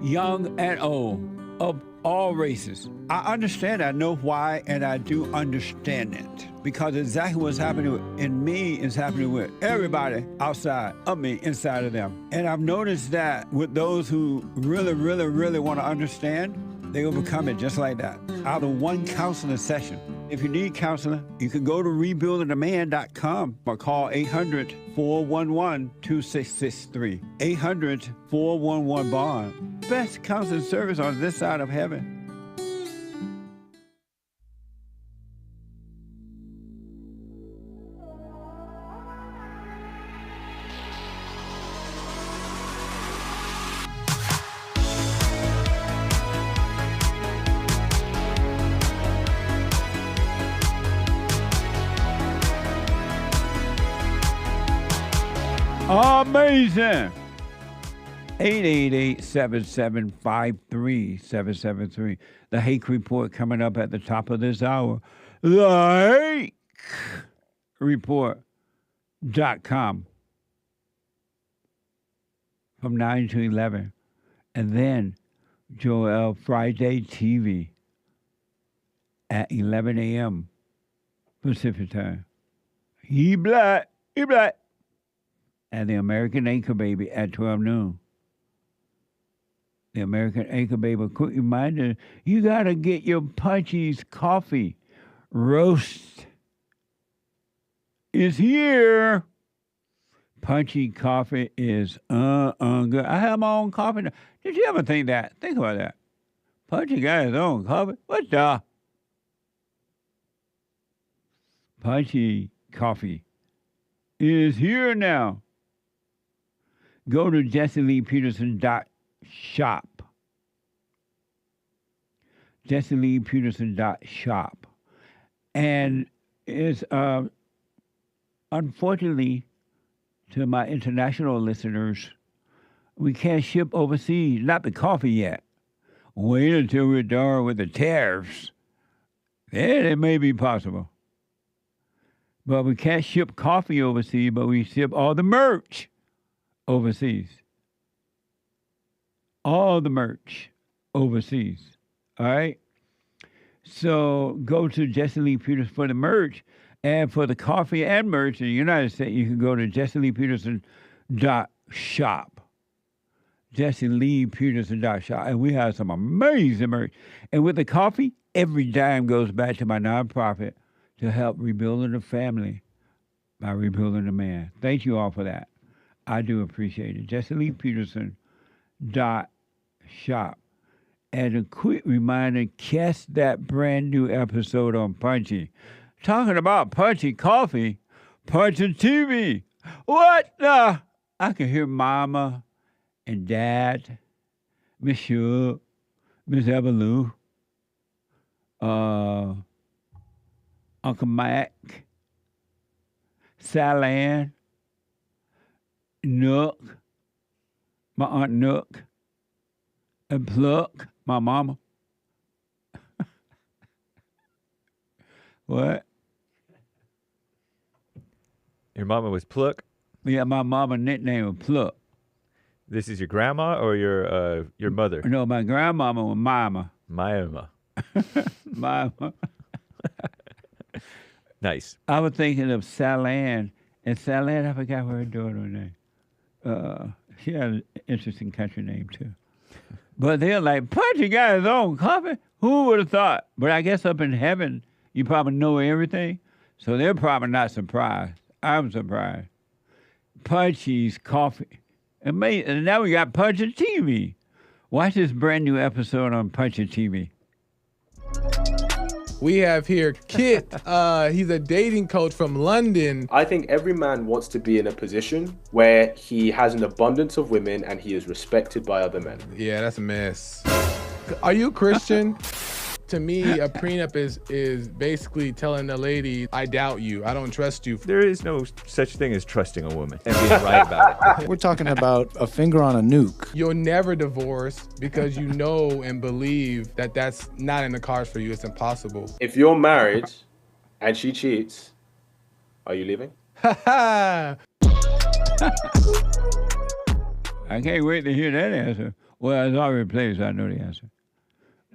young and old, of all races. I understand, I know why, and I do understand it. Because exactly what's happening in me is happening with everybody outside of me, inside of them. And I've noticed that with those who really, really, really want to understand, they will become it just like that, out of one counseling session. If you need counseling, you can go to rebuildingtheman.com or call 800-411-2663. 800-411-BOND. Best counseling service on this side of heaven. Amazing. 888-775-3773. The Hake Report coming up at the top of this hour. The HakeReport.com from 9 to 11. And then Joel Friday TV at 11 a.m. Pacific time. He black. And the American Anchor Baby at 12 noon. The American Anchor Baby, a quick reminder, you got to get your Punchy's coffee roast is here. Punchy coffee is good. I have my own coffee now. Did you ever think that? Think about that. Punchy got his own coffee. What the? Punchy coffee is here now. Go to JesseLeePeterson.shop. JesseLeePeterson.shop. And it's, unfortunately, to my international listeners, we can't ship overseas, not the coffee yet. Wait until we're done with the tariffs. Then it may be possible. But we can't ship coffee overseas, but we ship all the merch overseas. All the merch overseas. All right? So go to Jesse Lee Peterson for the merch. And for the coffee and merch in the United States, you can go to JesseLeePeterson.shop. JesseLeePeterson.shop. And we have some amazing merch. And with the coffee, every dime goes back to my nonprofit to help rebuilding the family by rebuilding the man. Thank you all for that. I do appreciate it. JesseLeePeterson.shop. And a quick reminder, catch that brand new episode on Punchy. Talking about Punchy Coffee, Punchy TV. What the? I can hear Mama and Dad, Miss Shug, Miss Evalou, Uncle Mac, Salan, Nook, my Aunt Nook, and Pluck, my mama. What? Your mama was Pluck? Yeah, my mama nickname was Pluck. This is your grandma or your mother? No, my grandmama was Mama. Mama. Mama. Nice. I was thinking of Salan, and Salan, I forgot her daughter's name. She had an interesting country name, too. But they're like, Punchy got his own coffee? Who would have thought? But I guess up in heaven, you probably know everything, so they're probably not surprised. I'm surprised. Punchy's coffee. Amazing. And now we got Punchy TV. Watch this brand new episode on Punchy TV. We have here Kit. He's a dating coach from London. I think every man wants to be in a position where he has an abundance of women and he is respected by other men. Yeah, that's a mess. Are you Christian? To me, a prenup is basically telling the lady, I doubt you, I don't trust you. There is no such thing as trusting a woman and being right about it. We're talking about a finger on a nuke. You'll never divorce because you know and believe that that's not in the cards for you. It's impossible. If you're married and she cheats, are you leaving? I can't wait to hear that answer. Well, it's already played, so I know the answer.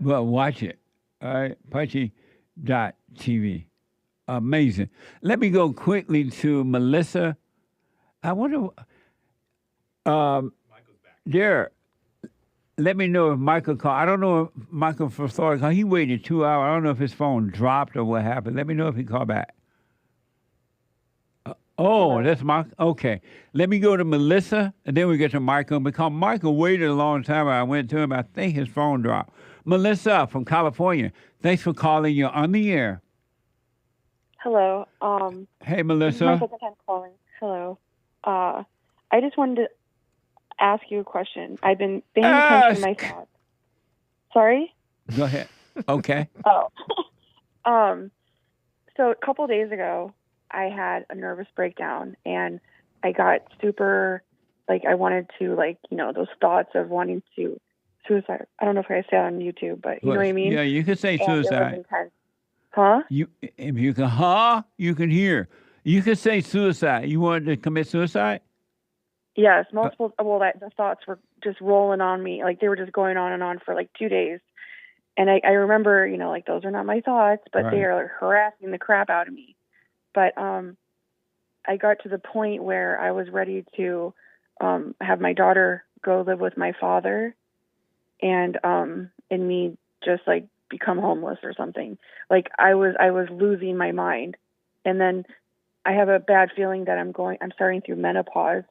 But watch it. All right, Punchy.tv. Amazing. Let me go quickly to Melissa. I wonder, Derek, let me know if Michael called. I don't know if Michael Forthorn called. He waited 2 hours. I don't know if his phone dropped or what happened. Let me know if he called back. That's Michael. Okay. Let me go to Melissa, and then we get to Michael. Because Michael waited a long time. I went to him. I think his phone dropped. Melissa from California. Thanks for calling. You're on the air. Hello. Hey, Melissa. This is my second time calling. Hello. I just wanted to ask you a question. I've been paying attention to my thoughts. Sorry? Go ahead. Okay. So a couple days ago, I had a nervous breakdown, and I got super, I wanted to, those thoughts of wanting to suicide. I don't know if I say it on YouTube, but you know what I mean? Yeah, you can say suicide. Huh? If you can, you can hear. You can say suicide. You wanted to commit suicide? Yes, multiple. The thoughts were just rolling on me. They were just going on and on for 2 days. And I remember, those are not my thoughts, but they are harassing the crap out of me. But I got to the point where I was ready to have my daughter go live with my father, and me just become homeless or something. I was losing my mind. And then I have a bad feeling that I'm starting through menopause,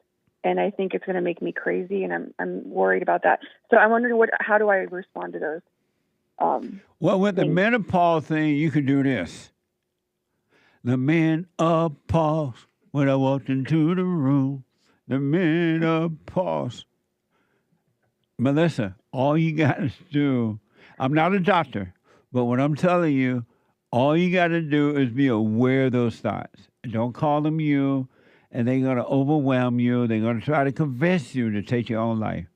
and I think it's going to make me crazy, and I'm worried about that. So I'm wondering how do I respond to those? Well, with the menopause thing, you could do this. The menopause, when I walked into the room, the menopause. Melissa, all you got to do, I'm not a doctor, but what I'm telling you, all you got to do is be aware of those thoughts. Don't call them you, and they're going to overwhelm you. They're going to try to convince you to take your own life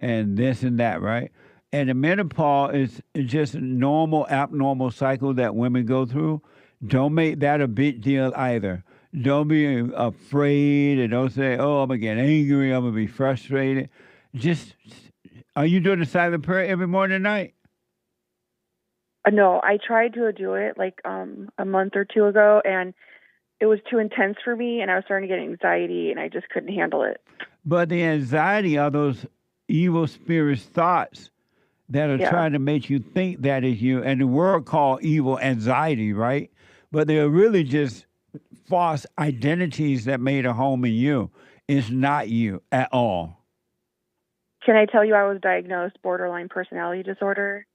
and this and that, right? And the menopause is just a normal, abnormal cycle that women go through. Don't make that a big deal either. Don't be afraid, and don't say, oh, I'm going to get angry, I'm going to be frustrated. Are you doing the silent prayer every morning and night? No, I tried to do it a month or two ago, and it was too intense for me, and I was starting to get anxiety, and I just couldn't handle it. But the anxiety are those evil spirits' thoughts that are trying to make you think that is you. And the world called evil anxiety, right? But they're really just false identities that made a home in you. It's not you at all. Can I tell you I was diagnosed borderline personality disorder?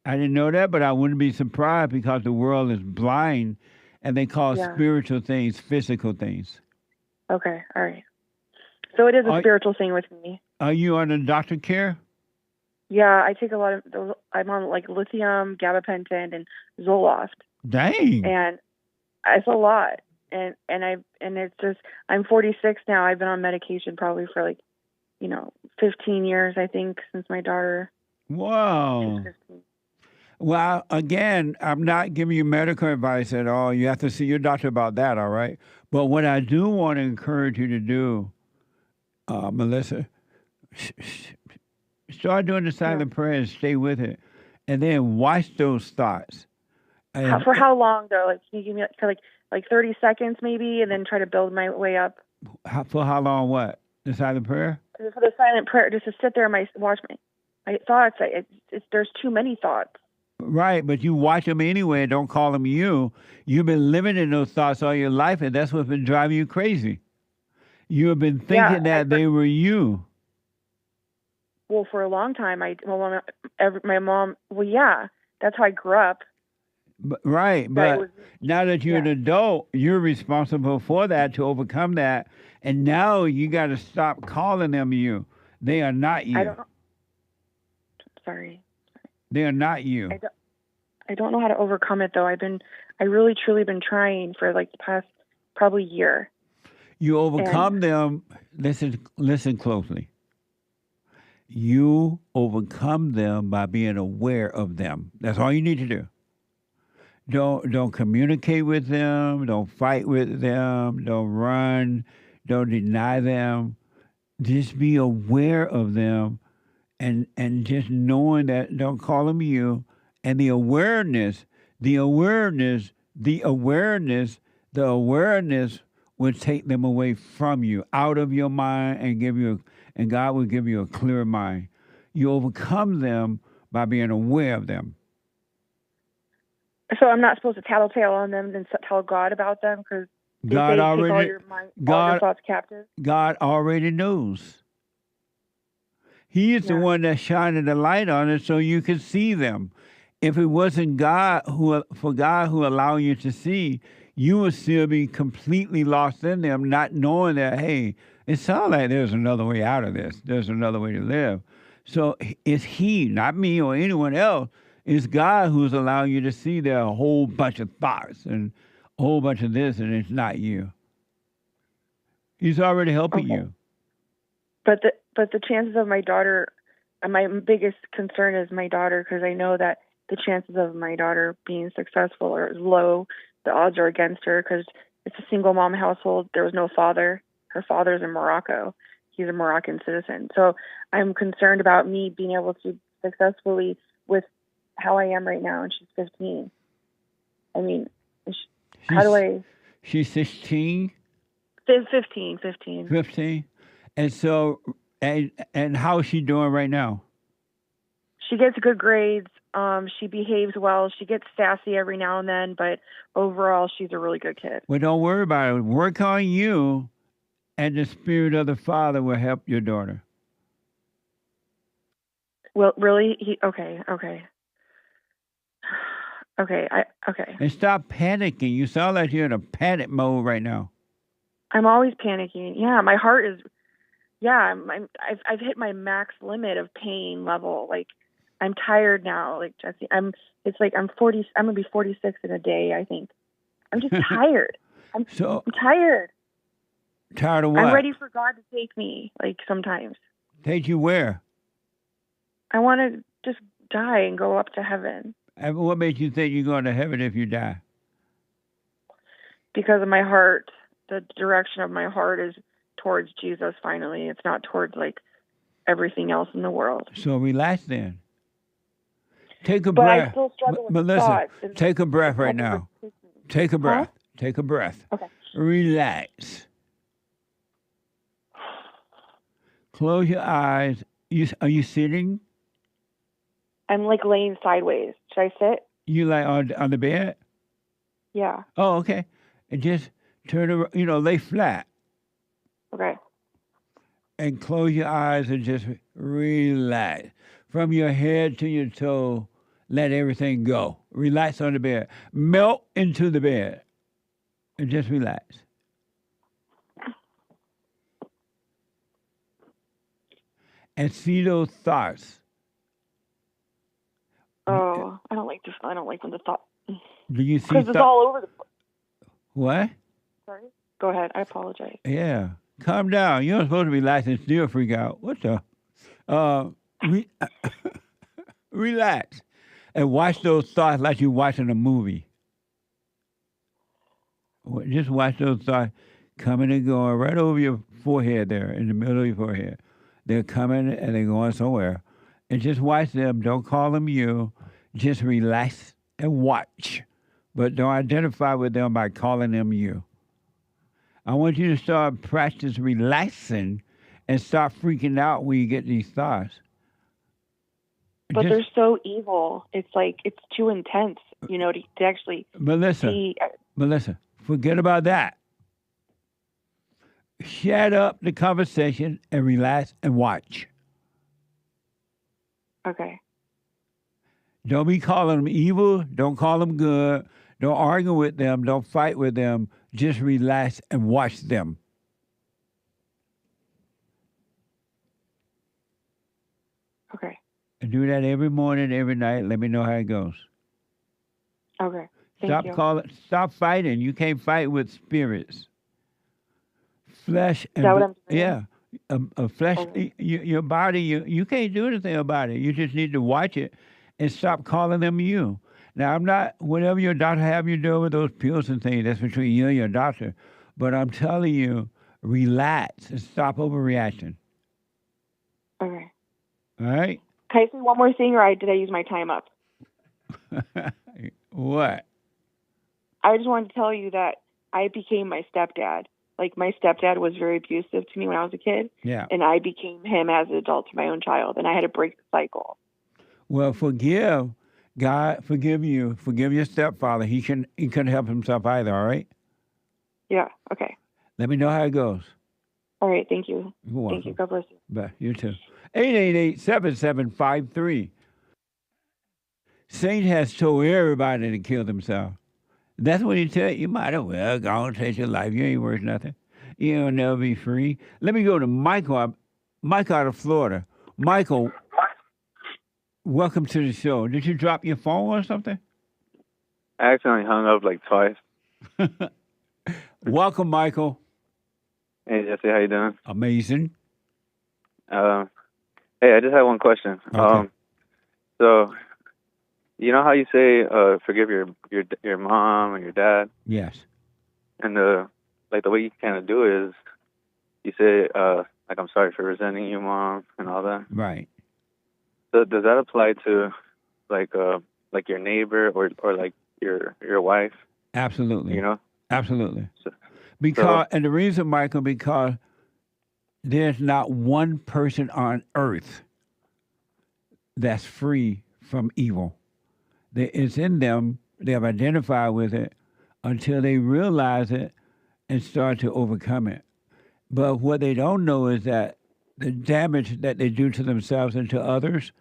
I didn't know that, but I wouldn't be surprised because the world is blind and they call spiritual things physical things. Okay, all right. So it is a spiritual thing with me. Are you under doctor care? Yeah, I take a lot of those. I'm on lithium, gabapentin, and Zoloft. Dang. And it's a lot. And it's just, I'm 46 now. I've been on medication probably for 15 years, I think, since my daughter. Wow. Well, again, I'm not giving you medical advice at all. You have to see your doctor about that, all right? But what I do want to encourage you to do, Melissa, start doing the silent prayer and stay with it. And then watch those thoughts. For how long, though? Can you give me for 30 seconds maybe, and then try to build my way up? For how long what? The silent prayer? For the silent prayer, just to sit there and watch my thoughts. There's too many thoughts. Right, but you watch them anyway. Don't call them you. You've been living in those thoughts all your life, and that's what's been driving you crazy. You have been thinking that they were you. Well, for a long time, my mom. Well, yeah, that's how I grew up. But now that you're an adult, you're responsible for that, to overcome that. And now you got to stop calling them you. They are not you. Sorry. They are not you. I don't know how to overcome it though. I really truly been trying for like the past probably year. You overcome them. Listen closely. You overcome them by being aware of them. That's all you need to do. Don't communicate with them. Don't fight with them. Don't run. Don't deny them. Just be aware of them, and just knowing that. Don't call them you. And the awareness will take them away from you, out of your mind, and God will give you a clear mind. You overcome them by being aware of them. So I'm not supposed to tattletale on them and tell God about them because God already take all your thoughts captive. God already knows. He is the one that's shining the light on it so you can see them. If it wasn't God who allowed you to see, you would still be completely lost in them, not knowing that, hey, it sounds like there's another way out of this. There's another way to live. So it's He, not me or anyone else. It's God who's allowing you to see there are a whole bunch of thoughts and a whole bunch of this, and it's not you. He's already helping you. But the chances of my daughter, my biggest concern is my daughter, because I know that the chances of my daughter being successful are low. The odds are against her because it's a single mom household. There was no father. Her father's in Morocco. He's a Moroccan citizen. So I'm concerned about me being able to successfully with how I am right now, and she's 15. I mean, how do I... She's 16? 15. 15? And so, and how is she doing right now? She gets good grades. She behaves well. She gets sassy every now and then, but overall, she's a really good kid. Well, don't worry about it. Work on you, and the Spirit of the Father will help your daughter. Well, really? Okay. And stop panicking. You sound like you're in a panic mode right now. I'm always panicking. Yeah, my heart is... Yeah, I've hit my max limit of pain level. Like, I'm tired now. Like, Jesse, I'm 40. I'm gonna be 46 in a day, I think. I'm just tired. I'm tired. Tired of what? I'm ready for God to take me. Like, sometimes. Take you where? I want to just die and go up to heaven. And what makes you think you're going to heaven if you die? Because of my heart. The direction of my heart is towards Jesus. Finally, it's not towards like everything else in the world. So relax then. Take a but breath. I still struggle with Melissa, thoughts. take a breath right now. Take a breath. Huh? Take a breath. Okay. Relax. Close your eyes. Are you sitting? I'm like laying sideways. Should I sit? You like on the bed? Yeah. Oh, okay. And just turn around, lay flat. Okay. And close your eyes and just relax. From your head to your toe, let everything go. Relax on the bed. Melt into the bed. And just relax. And see those thoughts. Oh, I don't like this. I don't like when the thought... Do you see because it's all over the place. What? Sorry? Go ahead. I apologize. Yeah. Calm down. You're not supposed to be relaxed and still freak out. What the? Relax. And watch those thoughts like you're watching a movie. Just watch those thoughts coming and going right over your forehead there, in the middle of your forehead. They're coming and they're going somewhere. And just watch them. Don't call them you. Just relax and watch. But don't identify with them by calling them you. I want you to start practice relaxing and start freaking out when you get these thoughts. But they're so evil. It's like, it's too intense, to actually Melissa, see. Melissa, forget about that. Shut up the conversation and relax and watch. Okay. Don't be calling them evil. Don't call them good. Don't argue with them. Don't fight with them. Just relax and watch them. Okay. And do that every morning, every night. Let me know how it goes. Okay. Thank you. Stop fighting. You can't fight with spirits. Flesh and Is that what I'm doing? yeah, a flesh. Okay. Your body. You can't do anything about it. You just need to watch it and stop calling them you. Now I'm not. Whatever your doctor have you do with those pills and things, that's between you and your doctor. But I'm telling you, relax and stop overreacting. Okay. All right. Can I say one more thing, or did I use my time up? What? I just wanted to tell you that I became my stepdad. Like, my stepdad was very abusive to me when I was a kid. Yeah. And I became him as an adult to my own child, and I had to break the cycle. Well, forgive God. Forgive you. Forgive your stepfather. He couldn't help himself either. All right. Yeah. Okay. Let me know how it goes. All right. Thank you. You're welcome. Thank you. God bless you. Bye. You too. 888-7753. Satan has told everybody to kill themselves. That's what he tell you. You might as well go on and take your life. You ain't worth nothing. You'll never be free. Let me go to Michael. Mike out of Florida. Michael, welcome to the show. Did you drop your phone or something? I accidentally hung up like twice. Welcome, Michael. Hey, Jesse, how you doing? Amazing. Hey, I just had one question. Okay. So, you know how you say forgive your mom and your dad? Yes. And the way you kind of do it is you say like, I'm sorry for resenting you, Mom, and all that. Right. So does that apply to like your neighbor or like your wife? Absolutely. You know? Absolutely. And the reason, Michael, because there's not one person on earth that's free from evil. It's in them. They have identified with it until they realize it and start to overcome it. But what they don't know is that the damage that they do to themselves and to others,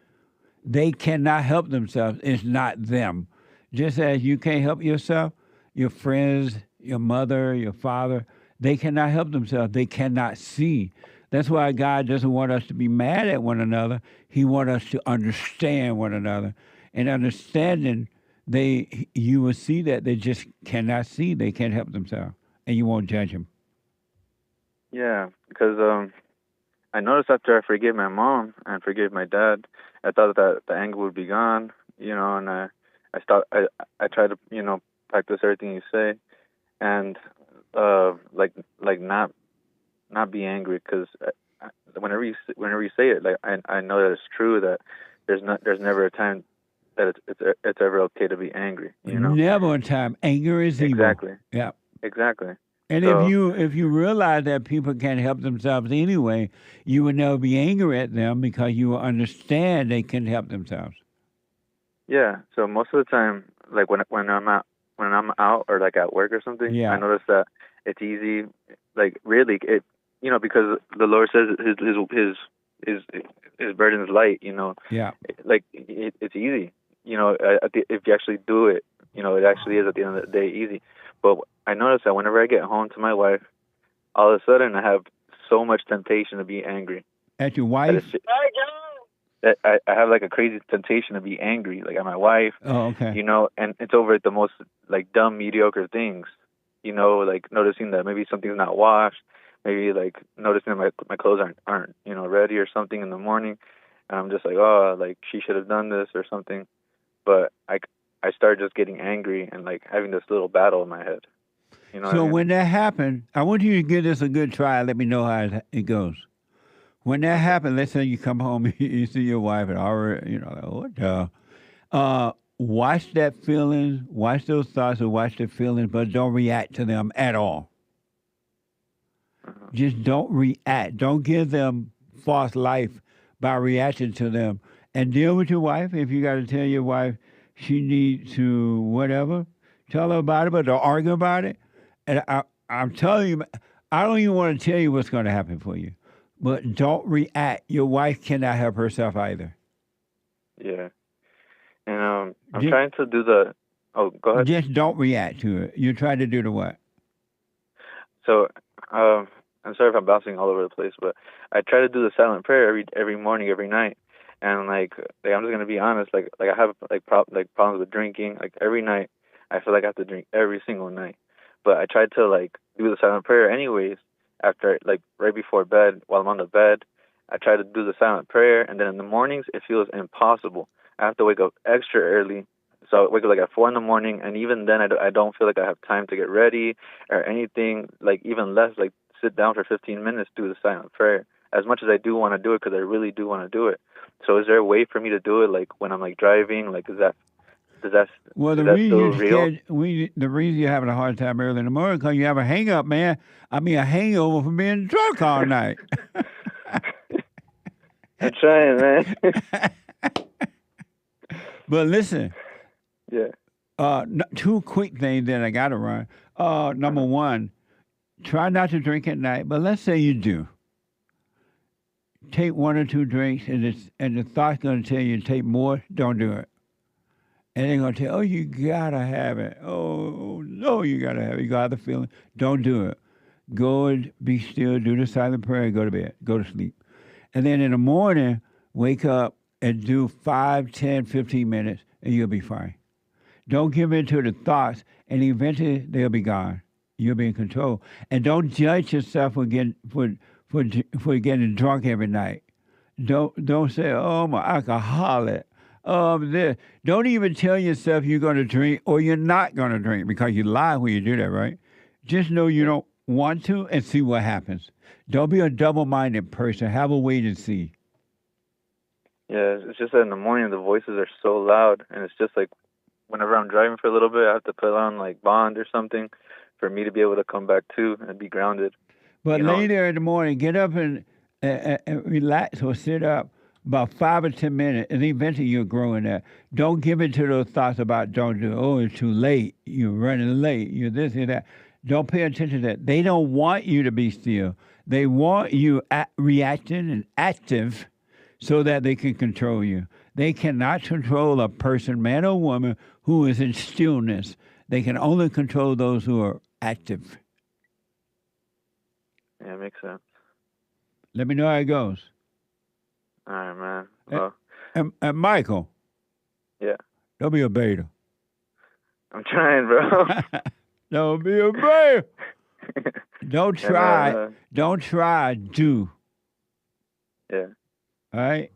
they cannot help themselves. It's not them. Just as you can't help yourself, your friends, your mother, your father, they cannot help themselves. They cannot see. That's why God doesn't want us to be mad at one another. He wants us to understand one another. And understanding, you will see that they just cannot see. They can't help themselves. And you won't judge them. Yeah, because I noticed after I forgave my mom and forgave my dad, I thought that the anger would be gone, you know, and I try to, you know, practice everything you say, and like not be angry, because whenever you say it, like I know that it's true, that there's never a time that it's ever okay to be angry, you know. Never a time. Anger is evil. Exactly. Yeah. Exactly. And so, if you realize that people can't help themselves anyway, you will never be angry at them because you will understand they can help themselves. Yeah. So most of the time, like when I'm out or like at work or something, yeah. I notice that it's easy. Like really, it, you know, because the Lord says his burden is light. You know. Yeah. Like it's easy. You know, if you actually do it, you know, it actually is at the end of the day easy. But I notice that whenever I get home to my wife, all of a sudden I have so much temptation to be angry. At your wife? That I have like a crazy temptation to be angry, like at my wife. Oh, okay. You know, and it's over the most like dumb, mediocre things. You know, like noticing that maybe something's not washed, maybe like noticing that my clothes aren't you know ready or something in the morning, and I'm just like, oh, like she should have done this or something. But I started just getting angry and like having this little battle in my head. You know so what I mean? When that happened, I want you to give this a good try. Let me know how it goes. When that happened, let's say you come home, you see your wife, and already, you know, like, what the? Watch that feeling, watch those thoughts, or watch the feelings, but don't react to them at all. Just don't react. Don't give them false life by reacting to them. And deal with your wife. If you got to tell your wife she needs to whatever, tell her about it, but don't argue about it. And I'm telling you, I don't even want to tell you what's going to happen for you. But don't react. Your wife cannot help herself either. Yeah. And I'm trying to do the... Oh, go ahead. Just don't react to it. You're trying to do the what? So, I'm sorry if I'm bouncing all over the place, but I try to do the silent prayer every morning, every night. And like I'm just gonna be honest, like I have like problems with drinking. Like every night I feel like I have to drink every single night. But I tried to like do the silent prayer anyways. After like right before bed, while I'm on the bed, I try to do the silent prayer, and then in the mornings it feels impossible. I have to wake up extra early. So I wake up like at 4 in the morning, and even then I don't feel like I have time to get ready or anything, like even less, like sit down for 15 minutes, do the silent prayer, as much as I do want to do it, because I really do want to do it. So is there a way for me to do it, like when I'm like driving, like Well, the reason you're having a hard time early in the morning because you have a hang-up, man. I mean, a hangover from being drunk all night. I'm trying, man. But listen. Yeah. Two quick things that I got to run. Number one, try not to drink at night, but let's say you do. Take 1 or 2 drinks, and the thought's going to tell you to take more, don't do it. And they're going to tell you, oh, you got to have it. Oh, no, you got to have it. You got the feeling. Don't do it. Go and be still, do the silent prayer, go to bed, go to sleep. And then in the morning, wake up and do 5, 10, 15 minutes, and you'll be fine. Don't give in to the thoughts, and eventually they'll be gone. You'll be in control. And don't judge yourself for getting drunk every night. Don't say, oh, I'm an alcoholic. Don't even tell yourself you're going to drink or you're not going to drink, because you lie when you do that, right? Just know you don't want to and see what happens. Don't be a double-minded person. Have a wait and see. Yeah, it's just that in the morning the voices are so loud, and it's just like whenever I'm driving for a little bit, I have to put on like Bond or something for me to be able to come back to and be grounded. But later in the morning, get up and relax or sit up about 5 or 10 minutes, and eventually you'll grow in that. Don't give in to those thoughts about don't do it. Oh, it's too late. You're running late. You're this and that. Don't pay attention to that. They don't want you to be still. They want you reacting and active so that they can control you. They cannot control a person, man or woman, who is in stillness. They can only control those who are active. Yeah, it makes sense. Let me know how it goes. All right, man. Well, and Michael. Yeah. Don't be a beta. I'm trying, bro. Don't be a beta. Don't try. Don't try. Do. Yeah. All right?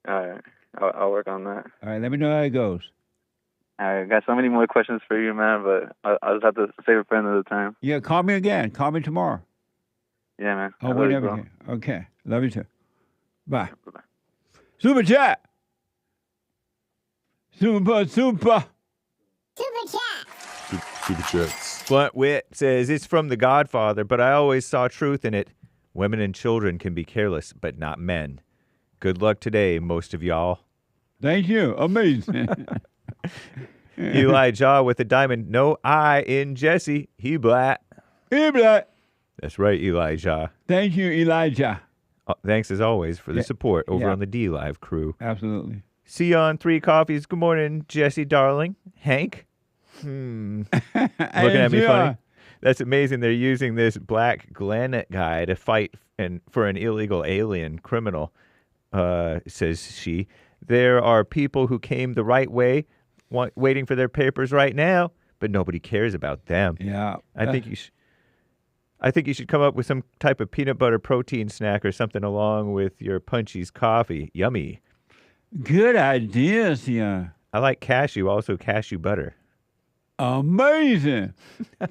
All right. I'll work on that. All right. Let me know how it goes. All right. I got so many more questions for you, man, but I'll just have to save it for another time. Yeah, call me again. Call me tomorrow. Yeah, man. Oh, whatever you can. Okay. Love you too. Bye. Bye-bye. Super chat. Super. Super chat. Super chats. Blunt Wit says, it's from The Godfather, but I always saw truth in it. Women and children can be careless, but not men. Good luck today, most of y'all. Thank you. Amazing. Elijah with a diamond. No I in Jesse. He black. He black. That's right, Elijah. Thank you, Elijah. Thanks, as always, for the support over on the D-Live crew. Absolutely. Sion, 3 coffees. Good morning, Jesse, darling. Hank? Looking at me funny. That's amazing. They're using this black Glenn guy to fight for an illegal alien criminal, says she. There are people who came the right way, waiting for their papers right now, but nobody cares about them. Yeah. I think you should come up with some type of peanut butter protein snack or something along with your Punchies coffee. Yummy. Good idea, Sion. I like cashew, also cashew butter. Amazing.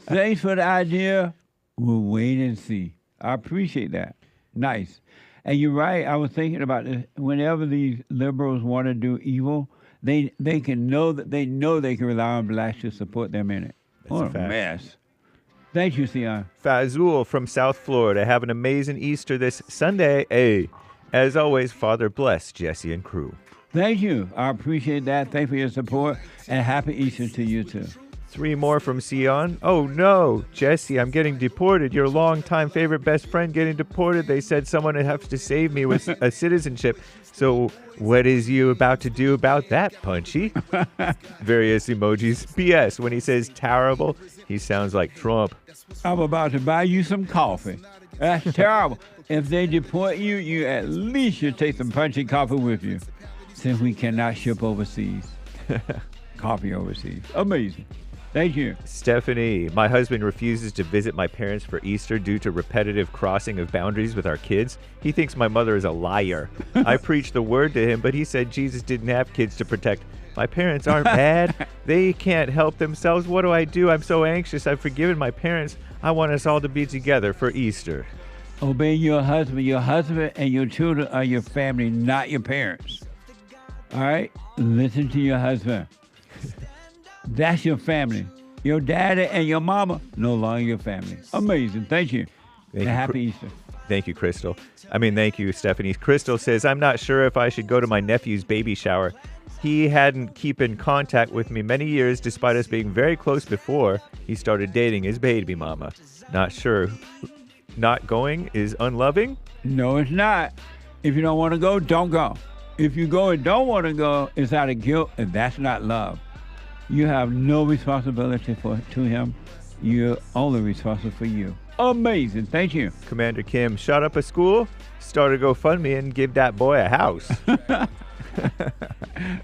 Thanks for the idea. We'll wait and see. I appreciate that. Nice. And you're right. I was thinking about this. Whenever these liberals want to do evil, they know they can rely on blacks to support them in it. What a mess. Thank you, Sion. Fazul from South Florida. Have an amazing Easter this Sunday. Hey, as always, Father bless Jesse and crew. Thank you. I appreciate that. Thanks for your support, and happy Easter to you, too. 3 more from Sion. Oh, no. Jesse, I'm getting deported. Your longtime favorite best friend getting deported. They said someone would have to save me with a citizenship. So what is you about to do about that, Punchy? Various emojis. P.S. When he says terrible, he sounds like Trump. I'm about to buy you some coffee. That's terrible. If they deport you, you at least should take some Punchy coffee with you, since we cannot ship overseas. coffee overseas. Amazing. Thank you. Stephanie, my husband refuses to visit my parents for Easter due to repetitive crossing of boundaries with our kids. He thinks my mother is a liar. I preached the word to him, but he said Jesus didn't have kids to protect. My parents aren't bad. They can't help themselves. What do I do? I'm so anxious. I've forgiven my parents. I want us all to be together for Easter. Obey your husband. Your husband and your children are your family, not your parents. All right? Listen to your husband. That's your family. Your daddy and your mama, no longer your family. Amazing. Thank you. Thank you, happy Easter. Thank you, Crystal. Thank you, Stephanie. Crystal says, I'm not sure if I should go to my nephew's baby shower. He hadn't keep in contact with me many years, despite us being very close before he started dating his baby mama. Not sure. Not going is unloving? No, it's not. If you don't want to go, don't go. If you go and don't want to go, it's out of guilt, and that's not love. You have no responsibility to him. You're only responsible for you. Amazing. Thank you. Commander Kim, shut up a school, start a GoFundMe, and give that boy a house.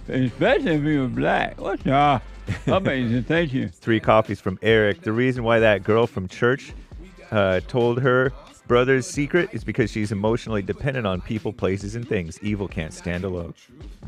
Especially if he was black. What's up? Amazing. Thank you. 3 coffees from Eric. The reason why that girl from church told her brother's secret is because she's emotionally dependent on people, places, and things. Evil can't stand alone.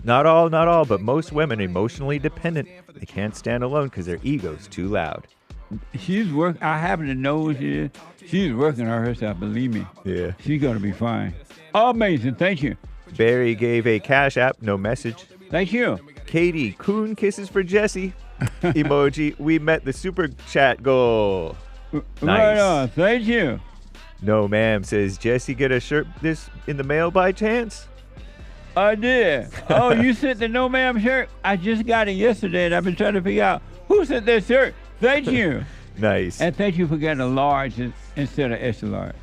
Not all, but most women are emotionally dependent. They can't stand alone because their ego's too loud. I happen to know who she is. She's working on herself, believe me. Yeah. She's going to be fine. Amazing. Thank you. Barry gave a cash app, no message. Thank you. Katie, coon kisses for Jesse. Emoji, we met the super chat goal. Nice. Right on. Thank you. No, ma'am, says Jesse, get a shirt this in the mail by chance? I did. Oh, you sent the no ma'am shirt? I just got it yesterday, and I've been trying to figure out who sent that shirt. Thank you. Nice. And thank you for getting a large instead of extra large.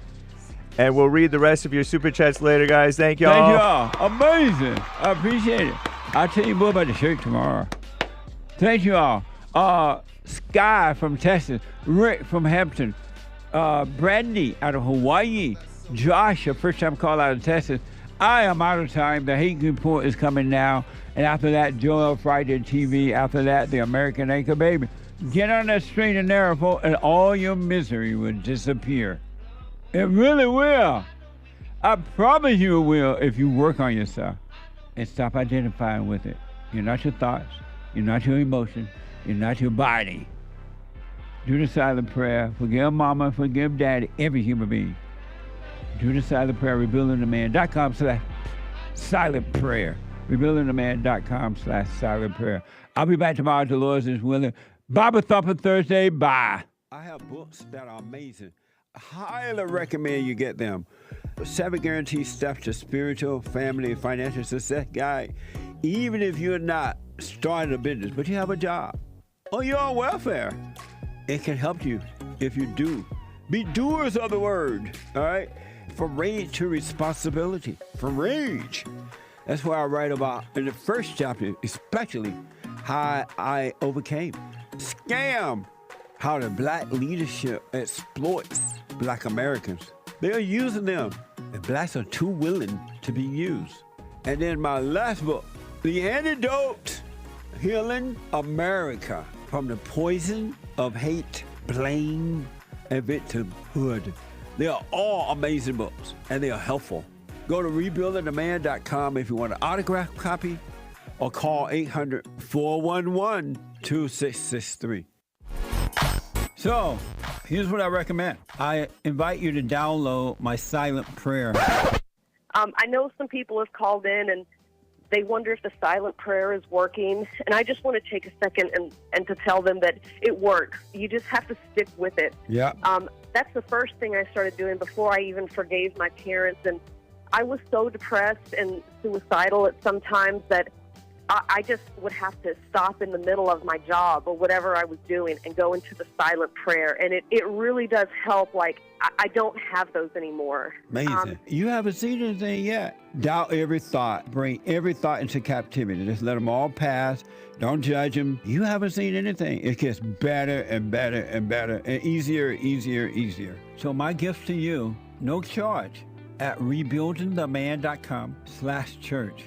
And we'll read the rest of your super chats later, guys. Thank y'all. Thank y'all. Amazing. I appreciate it. I'll tell you more about the shirt tomorrow. Thank you all. Sky from Texas, Rick from Hampton, Brandy out of Hawaii, Josh, a first-time call out of Texas. I am out of time. The Hate Report is coming now. And after that, Joel Friday TV. After that, the American Anchor Baby. Get on that straight and narrow, and all your misery will disappear. It really will. I promise you it will if you work on yourself and stop identifying with it. You're not your thoughts. You're not your emotions. You're not your body. Do the silent prayer. Forgive mama, forgive daddy, every human being. Do the silent prayer, rebuildingtheman.com/silent prayer. Rebuildingtheman.com/silent prayer. I'll be back tomorrow if the Lord is willing. Bible Thumper Thursday. Bye. I have books that are amazing. I highly recommend you get them. 7 guaranteed steps to spiritual, family, and financial success guide. Even if you're not starting a business, but you have a job or you're on welfare, it can help you if you do. Be doers of the word, all right? From rage to responsibility. From rage. That's what I write about in the first chapter, especially how I overcame. Scam. How the black leadership exploits black Americans. They're using them, and blacks are too willing to be used. And then my last book, The Antidote, Healing America from the Poison of Hate, Blame, and Victimhood. They are all amazing books, and they are helpful. Go to rebuildingtheman.com if you want an autographed copy, or call 800-411-2663. So, here's what I recommend. I invite you to download my silent prayer. I know some people have called in and they wonder if the silent prayer is working. And I just want to take a second and to tell them that it works. You just have to stick with it. Yeah. That's the first thing I started doing before I even forgave my parents. And I was so depressed and suicidal at some times that I just would have to stop in the middle of my job or whatever I was doing and go into the silent prayer. And it really does help. Like, I don't have those anymore. Amazing. You haven't seen anything yet. Doubt every thought. Bring every thought into captivity. Just let them all pass. Don't judge them. You haven't seen anything. It gets better and better and better and easier. So my gift to you, no charge, at rebuildingtheman.com/church.